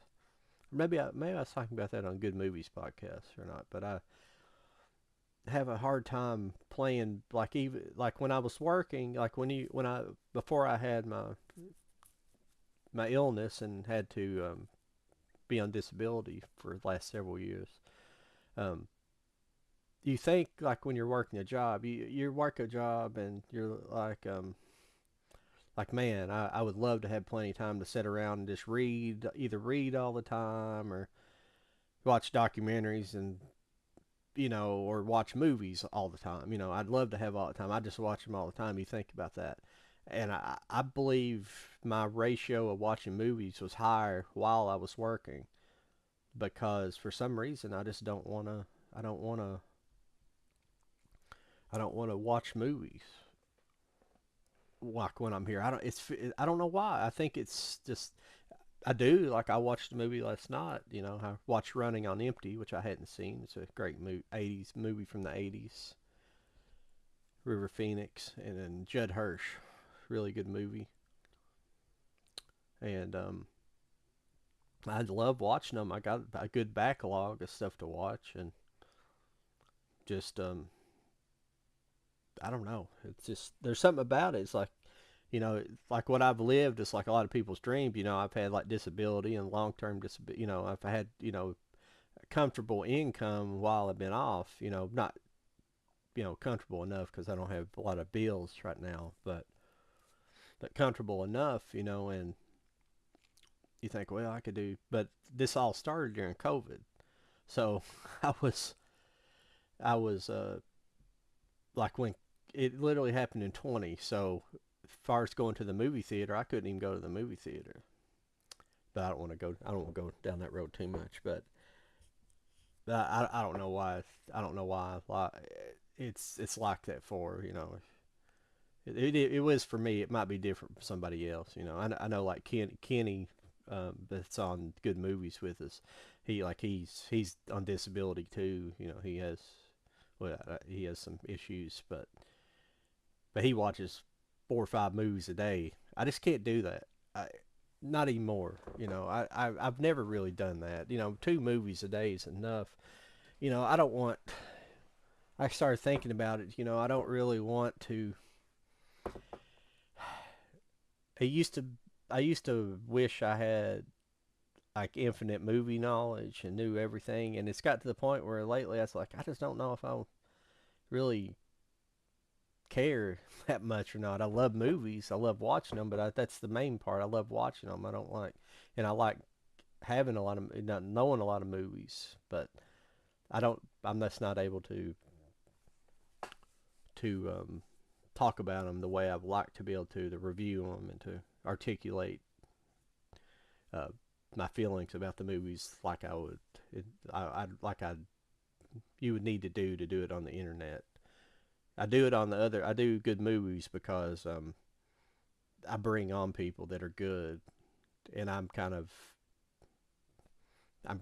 Maybe I was talking about that on Good Movies podcast or not, but I have a hard time playing like even like when I was working, like when I before I had my illness and had to be on disability for the last several years. Um, you think like when you're working a job, you work a job and you're like man, I would love to have plenty of time to sit around and just either read all the time or watch documentaries and or watch movies all the time. I'd love to have all the time. I just watch them all the time. You think about that. And I believe my ratio of watching movies was higher while I was working because for some reason I just don't want to I don't want to I don't want to watch movies like when I'm here. I don't know why. I think it's just I do. Like I watched a movie last night. I watched Running on Empty, which I hadn't seen. It's a great '80s movie from the '80s. River Phoenix and then Judd Hirsch, really good movie. And I love watching them. I got a good backlog of stuff to watch, and just I don't know. It's just there's something about it. It's like like what I've lived. It's like a lot of people's dreams. I've had like disability and long term disability. I've had comfortable income while I've been off. Not comfortable enough because I don't have a lot of bills right now, but comfortable enough. And you think, well, I could do, but this all started during COVID. So I was I was like when it literally happened in 20. So as far as going to the movie theater, I couldn't even go to the movie theater. But I don't want to go down that road too much. But I don't know why. I don't know why. It's like that for it was for me. It might be different for somebody else. I know like Kenny, that's on Good Movies with us. He's on disability too. He has some issues, but he watches 4 or 5 movies a day. I just can't do that. Not anymore. I've never really done that. 2 movies a day is enough. I don't want. I started thinking about it. I don't really want to. I used to. I used to wish I had like infinite movie knowledge and knew everything, and it's got to the point where lately I was like, I just don't know if I really care that much or not. I love movies. I love watching them, but that's the main part. I love watching them. I don't like, and I like having a lot of, not knowing a lot of movies, but I don't. I'm just not able to talk about them the way I'd like to be able to review them and to articulate uh, my feelings about the movies like I would. Like I you would need to do it on the internet. I do it on the other. I do good movies because I bring on people that are good, and I'm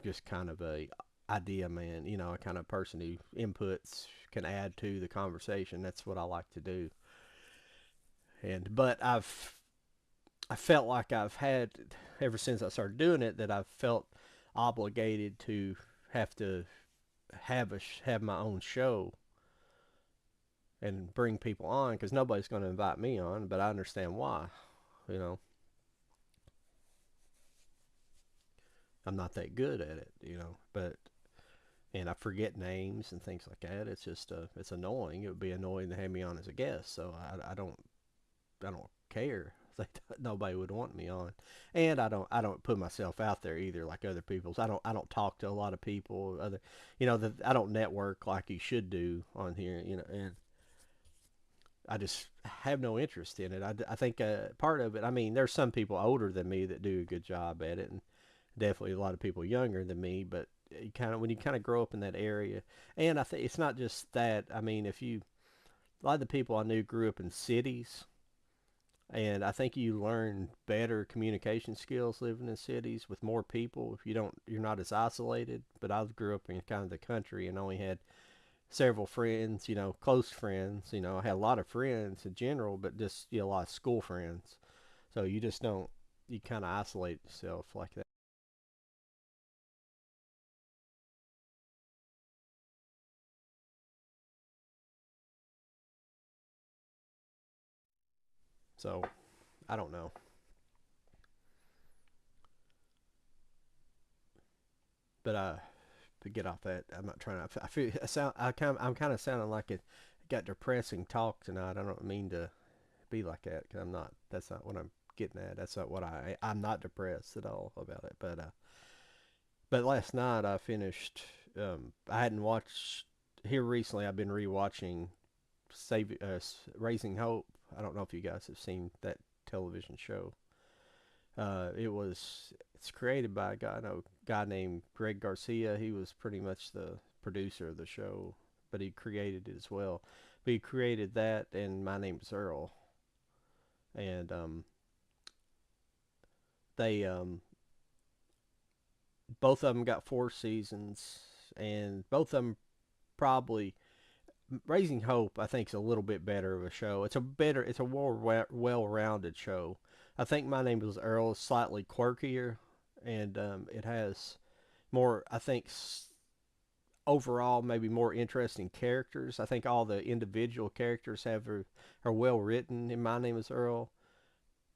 just kind of a idea man. A kind of person who inputs can add to the conversation. That's what I like to do. But I felt like I've had ever since I started doing it that I've felt obligated to have to have my own show and bring people on because nobody's going to invite me on, but I understand why. You know, I'm not that good at it. But and I forget names and things like that. It's just it's annoying. It would be annoying to have me on as a guest, so I don't care. Nobody would want me on, and I don't put myself out there either like other people's. I don't talk to a lot of people. I don't network like you should do on here. And I just have no interest in it. I think part of it. I mean, there's some people older than me that do a good job at it, and definitely a lot of people younger than me. But when you kind of grow up in that area, and I think it's not just that. I mean, if you a lot of the people I knew grew up in cities, And I think you learn better communication skills living in cities with more people. If you're not as isolated. But I grew up in kind of the country and only had several friends, close friends. I had a lot of friends in general, but just a lot of school friends. So you just don't, you kind of isolate yourself like that. So I don't know, but to get off that, I'm not trying to. I feel I'm kind of sounding like it got depressing talk tonight. I don't mean to be like that because I'm not. That's not what I'm getting at. That's not what I'm not depressed at all about it. But last night I finished. I hadn't watched here recently. I've been rewatching Raising Hope. I don't know if you guys have seen that television show. It's created by a guy named Greg Garcia. He was pretty much the producer of the show, but he created it as well. But he created that, and My Name is Earl, and they both of them got 4 seasons, and both of them probably Raising Hope. I think is a little bit better of a show. It's a more well-rounded show. I think My Name is Earl is slightly quirkier, and it has more. I think overall maybe more interesting characters. I think all the individual characters are well written in My Name is Earl.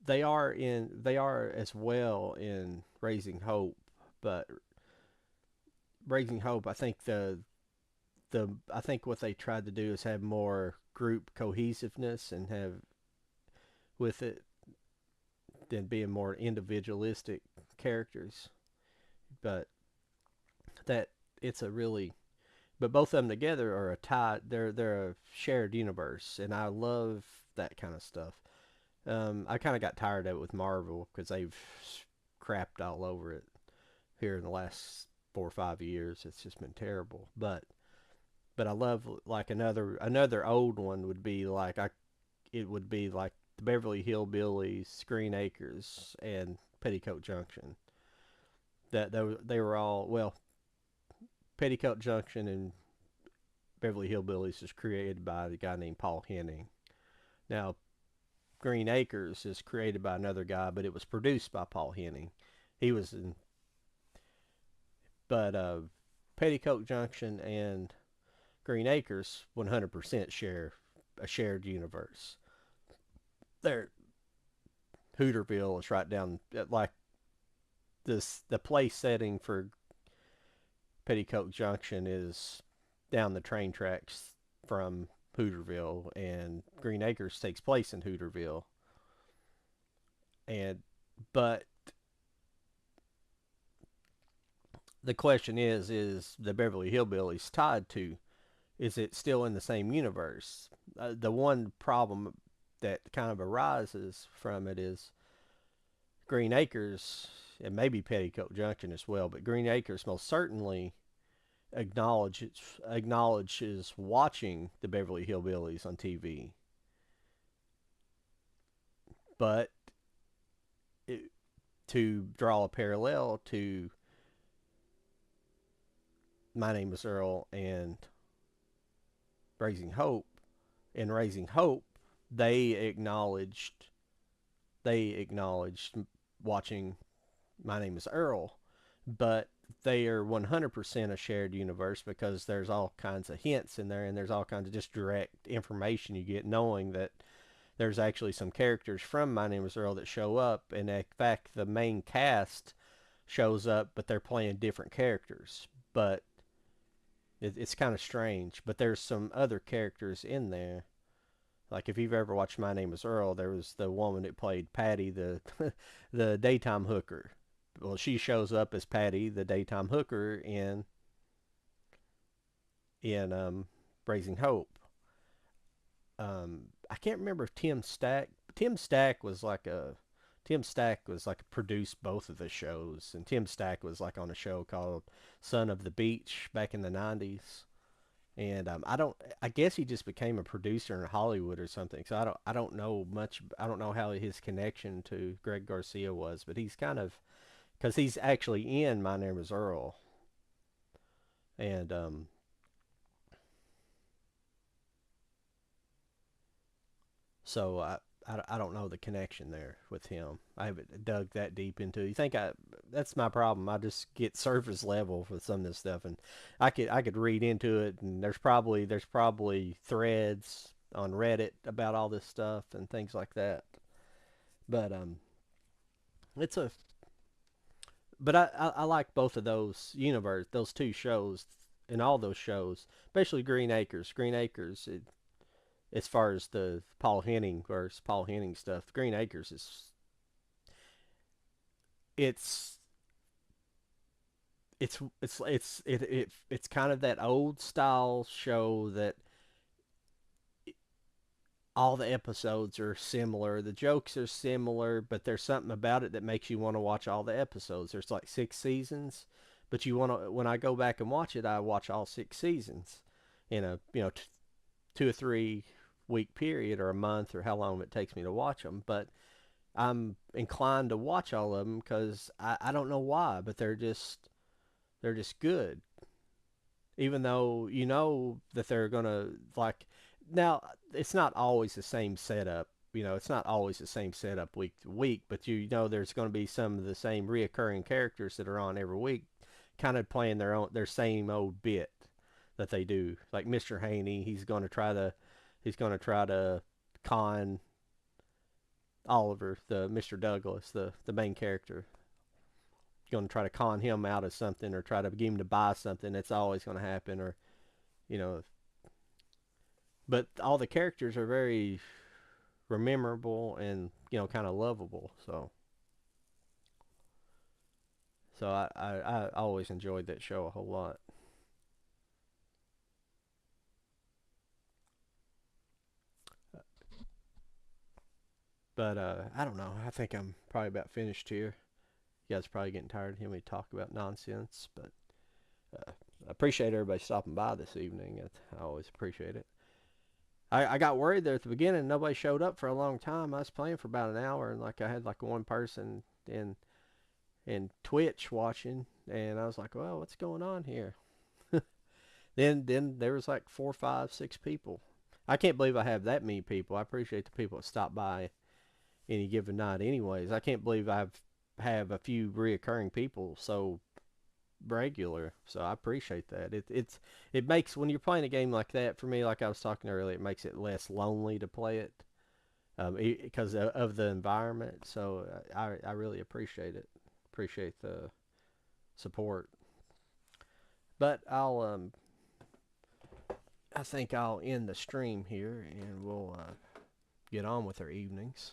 They are as well in Raising Hope, but Raising Hope, I think what they tried to do is have more group cohesiveness and have with it than being more individualistic characters. But that it's a really but both of them together are a tie. They're a shared universe, and I love that kind of stuff. I kind of got tired of it with Marvel because they've crapped all over it here in the last 4 or 5 years. It's just been terrible. But I love like another old one would be like I it would be like the Beverly Hillbillies, Green Acres, and Petticoat Junction. They were all well. Petticoat Junction and Beverly Hillbillies is created by the guy named Paul Henning. Now, Green Acres is created by another guy, but it was produced by Paul Henning. He was in, but Petticoat Junction and Green Acres 100% share a shared universe. There, Hooterville is right down like this. The place setting for Petticoat Junction is down the train tracks from Hooterville, and Green Acres takes place in Hooterville. And but the question is the Beverly Hillbillies tied to? Is it still in the same universe? The one problem that kind of arises from it is Green Acres and maybe Petticoat Junction as well, but Green Acres most certainly acknowledges watching the Beverly Hillbillies on TV, but it, to draw a parallel to My Name is Earl and Raising Hope, in Raising Hope, they acknowledged they acknowledged watching My Name is Earl, but they are 100% a shared universe because there's all kinds of hints in there and there's all kinds of just direct information you get knowing that there's actually some characters from My Name is Earl that show up, and in fact the main cast shows up but they're playing different characters. But it's kind of strange, but there's some other characters in there. Like if you've ever watched My Name is Earl, there was the woman that played Patty, the the daytime hooker. Well, she shows up as Patty, the daytime hooker in Raising Hope. I can't remember if Tim Stack. Tim Stack was like produced both of the shows, and Tim Stack was like on a show called Son of the Beach back in the '90s. And I don't. I guess he just became a producer in Hollywood or something. So I don't know much. I don't know how his connection to Greg Garcia was, but he's kind of because he's actually in My Name Is Earl, and so I don't know the connection there with him. I haven't dug that deep into it. You think I? That's my problem. I just get surface level with some of this stuff, and I could read into it, and there's probably threads on Reddit about all this stuff and things like that. But it's a but I like both of those those two shows, and all those shows, especially Green Acres. Green Acres, as far as the Paul Henning stuff, Green Acres is it's it's kind of that old style show that all the episodes are similar. The jokes are similar, but there's something about it that makes you want to watch all the episodes. There's like 6 seasons, but you want to. When I go back and watch it, I watch all 6 seasons in a 2 or 3 week period or a month or how long it takes me to watch them. But I'm inclined to watch all of them because I don't know why, but they're just good. Even though you know that they're gonna like now it's not always the same setup. It's not always the same setup week to week, but you know there's going to be some of the same reoccurring characters that are on every week, kind of playing their same old bit that they do. Like Mr. Haney, he's going to try to con Oliver, the Mr. Douglas, the main character. Going to try to con him out of something or try to get him to buy something. That's always going to happen. Or you know, but all the characters are very memorable and kind of lovable. So I always enjoyed that show a whole lot. But I don't know. I think I'm probably about finished here. You guys are probably getting tired of hearing me talk about nonsense, but I appreciate everybody stopping by this evening. I always appreciate it. I got worried there at the beginning. Nobody showed up for a long time. I was playing for about an hour, and like I had like one person in Twitch watching, and I was like, well, what's going on here? Then there was like 4, 5, 6 people. I can't believe I have that many people. I appreciate the people that stop by any given night. Anyways, I can't believe have a few reoccurring people so regular. So I appreciate that. It makes when you're playing a game like that for me, like I was talking earlier, it makes it less lonely to play it because of the environment. So I really appreciate it. Appreciate the support. But I think I'll end the stream here and we'll get on with our evenings.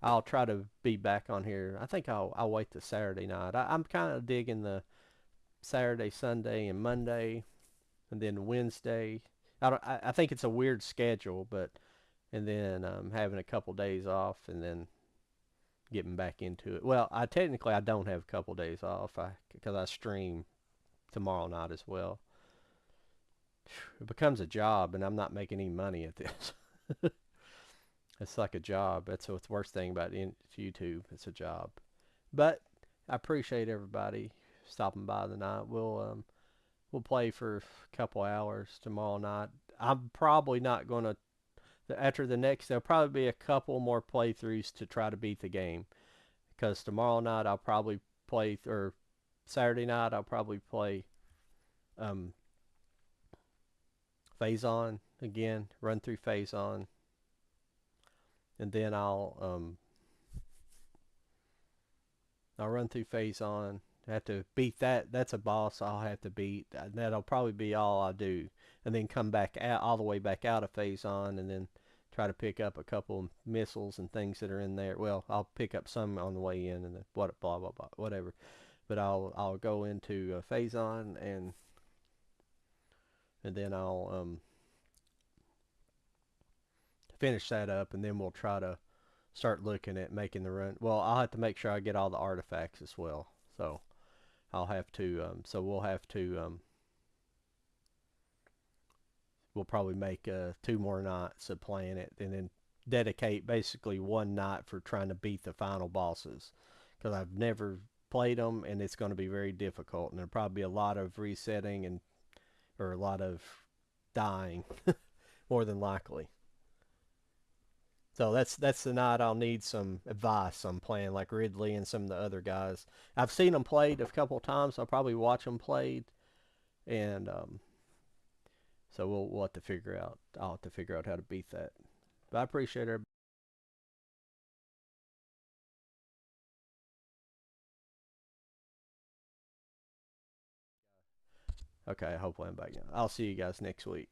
I'll try to be back on here. I think I'll wait till Saturday night. I'm kind of digging the Saturday, Sunday, and Monday, and then Wednesday. I think it's a weird schedule, but and then having a couple days off, and then getting back into it. Well, I don't have a couple days off because I stream tomorrow night as well. It becomes a job, and I'm not making any money at this. It's like a job. That's what's the worst thing about YouTube. It's a job. But I appreciate everybody stopping by tonight. We'll play for a couple hours tomorrow night. I'm probably not gonna after the next. There'll probably be a couple more playthroughs to try to beat the game. Because tomorrow night I'll probably play, or Saturday night I'll probably play um, Phase On again, run through Phase On, and then I'll run through Phase On. I have to beat that. That's a boss I'll have to beat. That'll probably be all I do, and then come back out all the way back out of Phase On, and then try to pick up a couple missiles and things that are in there. Well, I'll pick up some on the way in, and then blah blah blah whatever. But I'll go into Phase On, and then I'll finish that up, and then we'll try to start looking at making the run. Well, I'll have to make sure I get all the artifacts as well. So I'll have to. So we'll have to we'll probably make 2 more nights of playing it, and then dedicate basically one night for trying to beat the final bosses, because I've never played them, and it's going to be very difficult, and there'll probably be a lot of resetting and or a lot of dying, more than likely. So that's the night I'll need some advice on playing, like Ridley and some of the other guys. I've seen them played a couple times. So I'll probably watch them played, and so we'll have to figure out. I'll have to figure out how to beat that. But I appreciate it. Okay, hopefully I'm back now. I'll see you guys next week.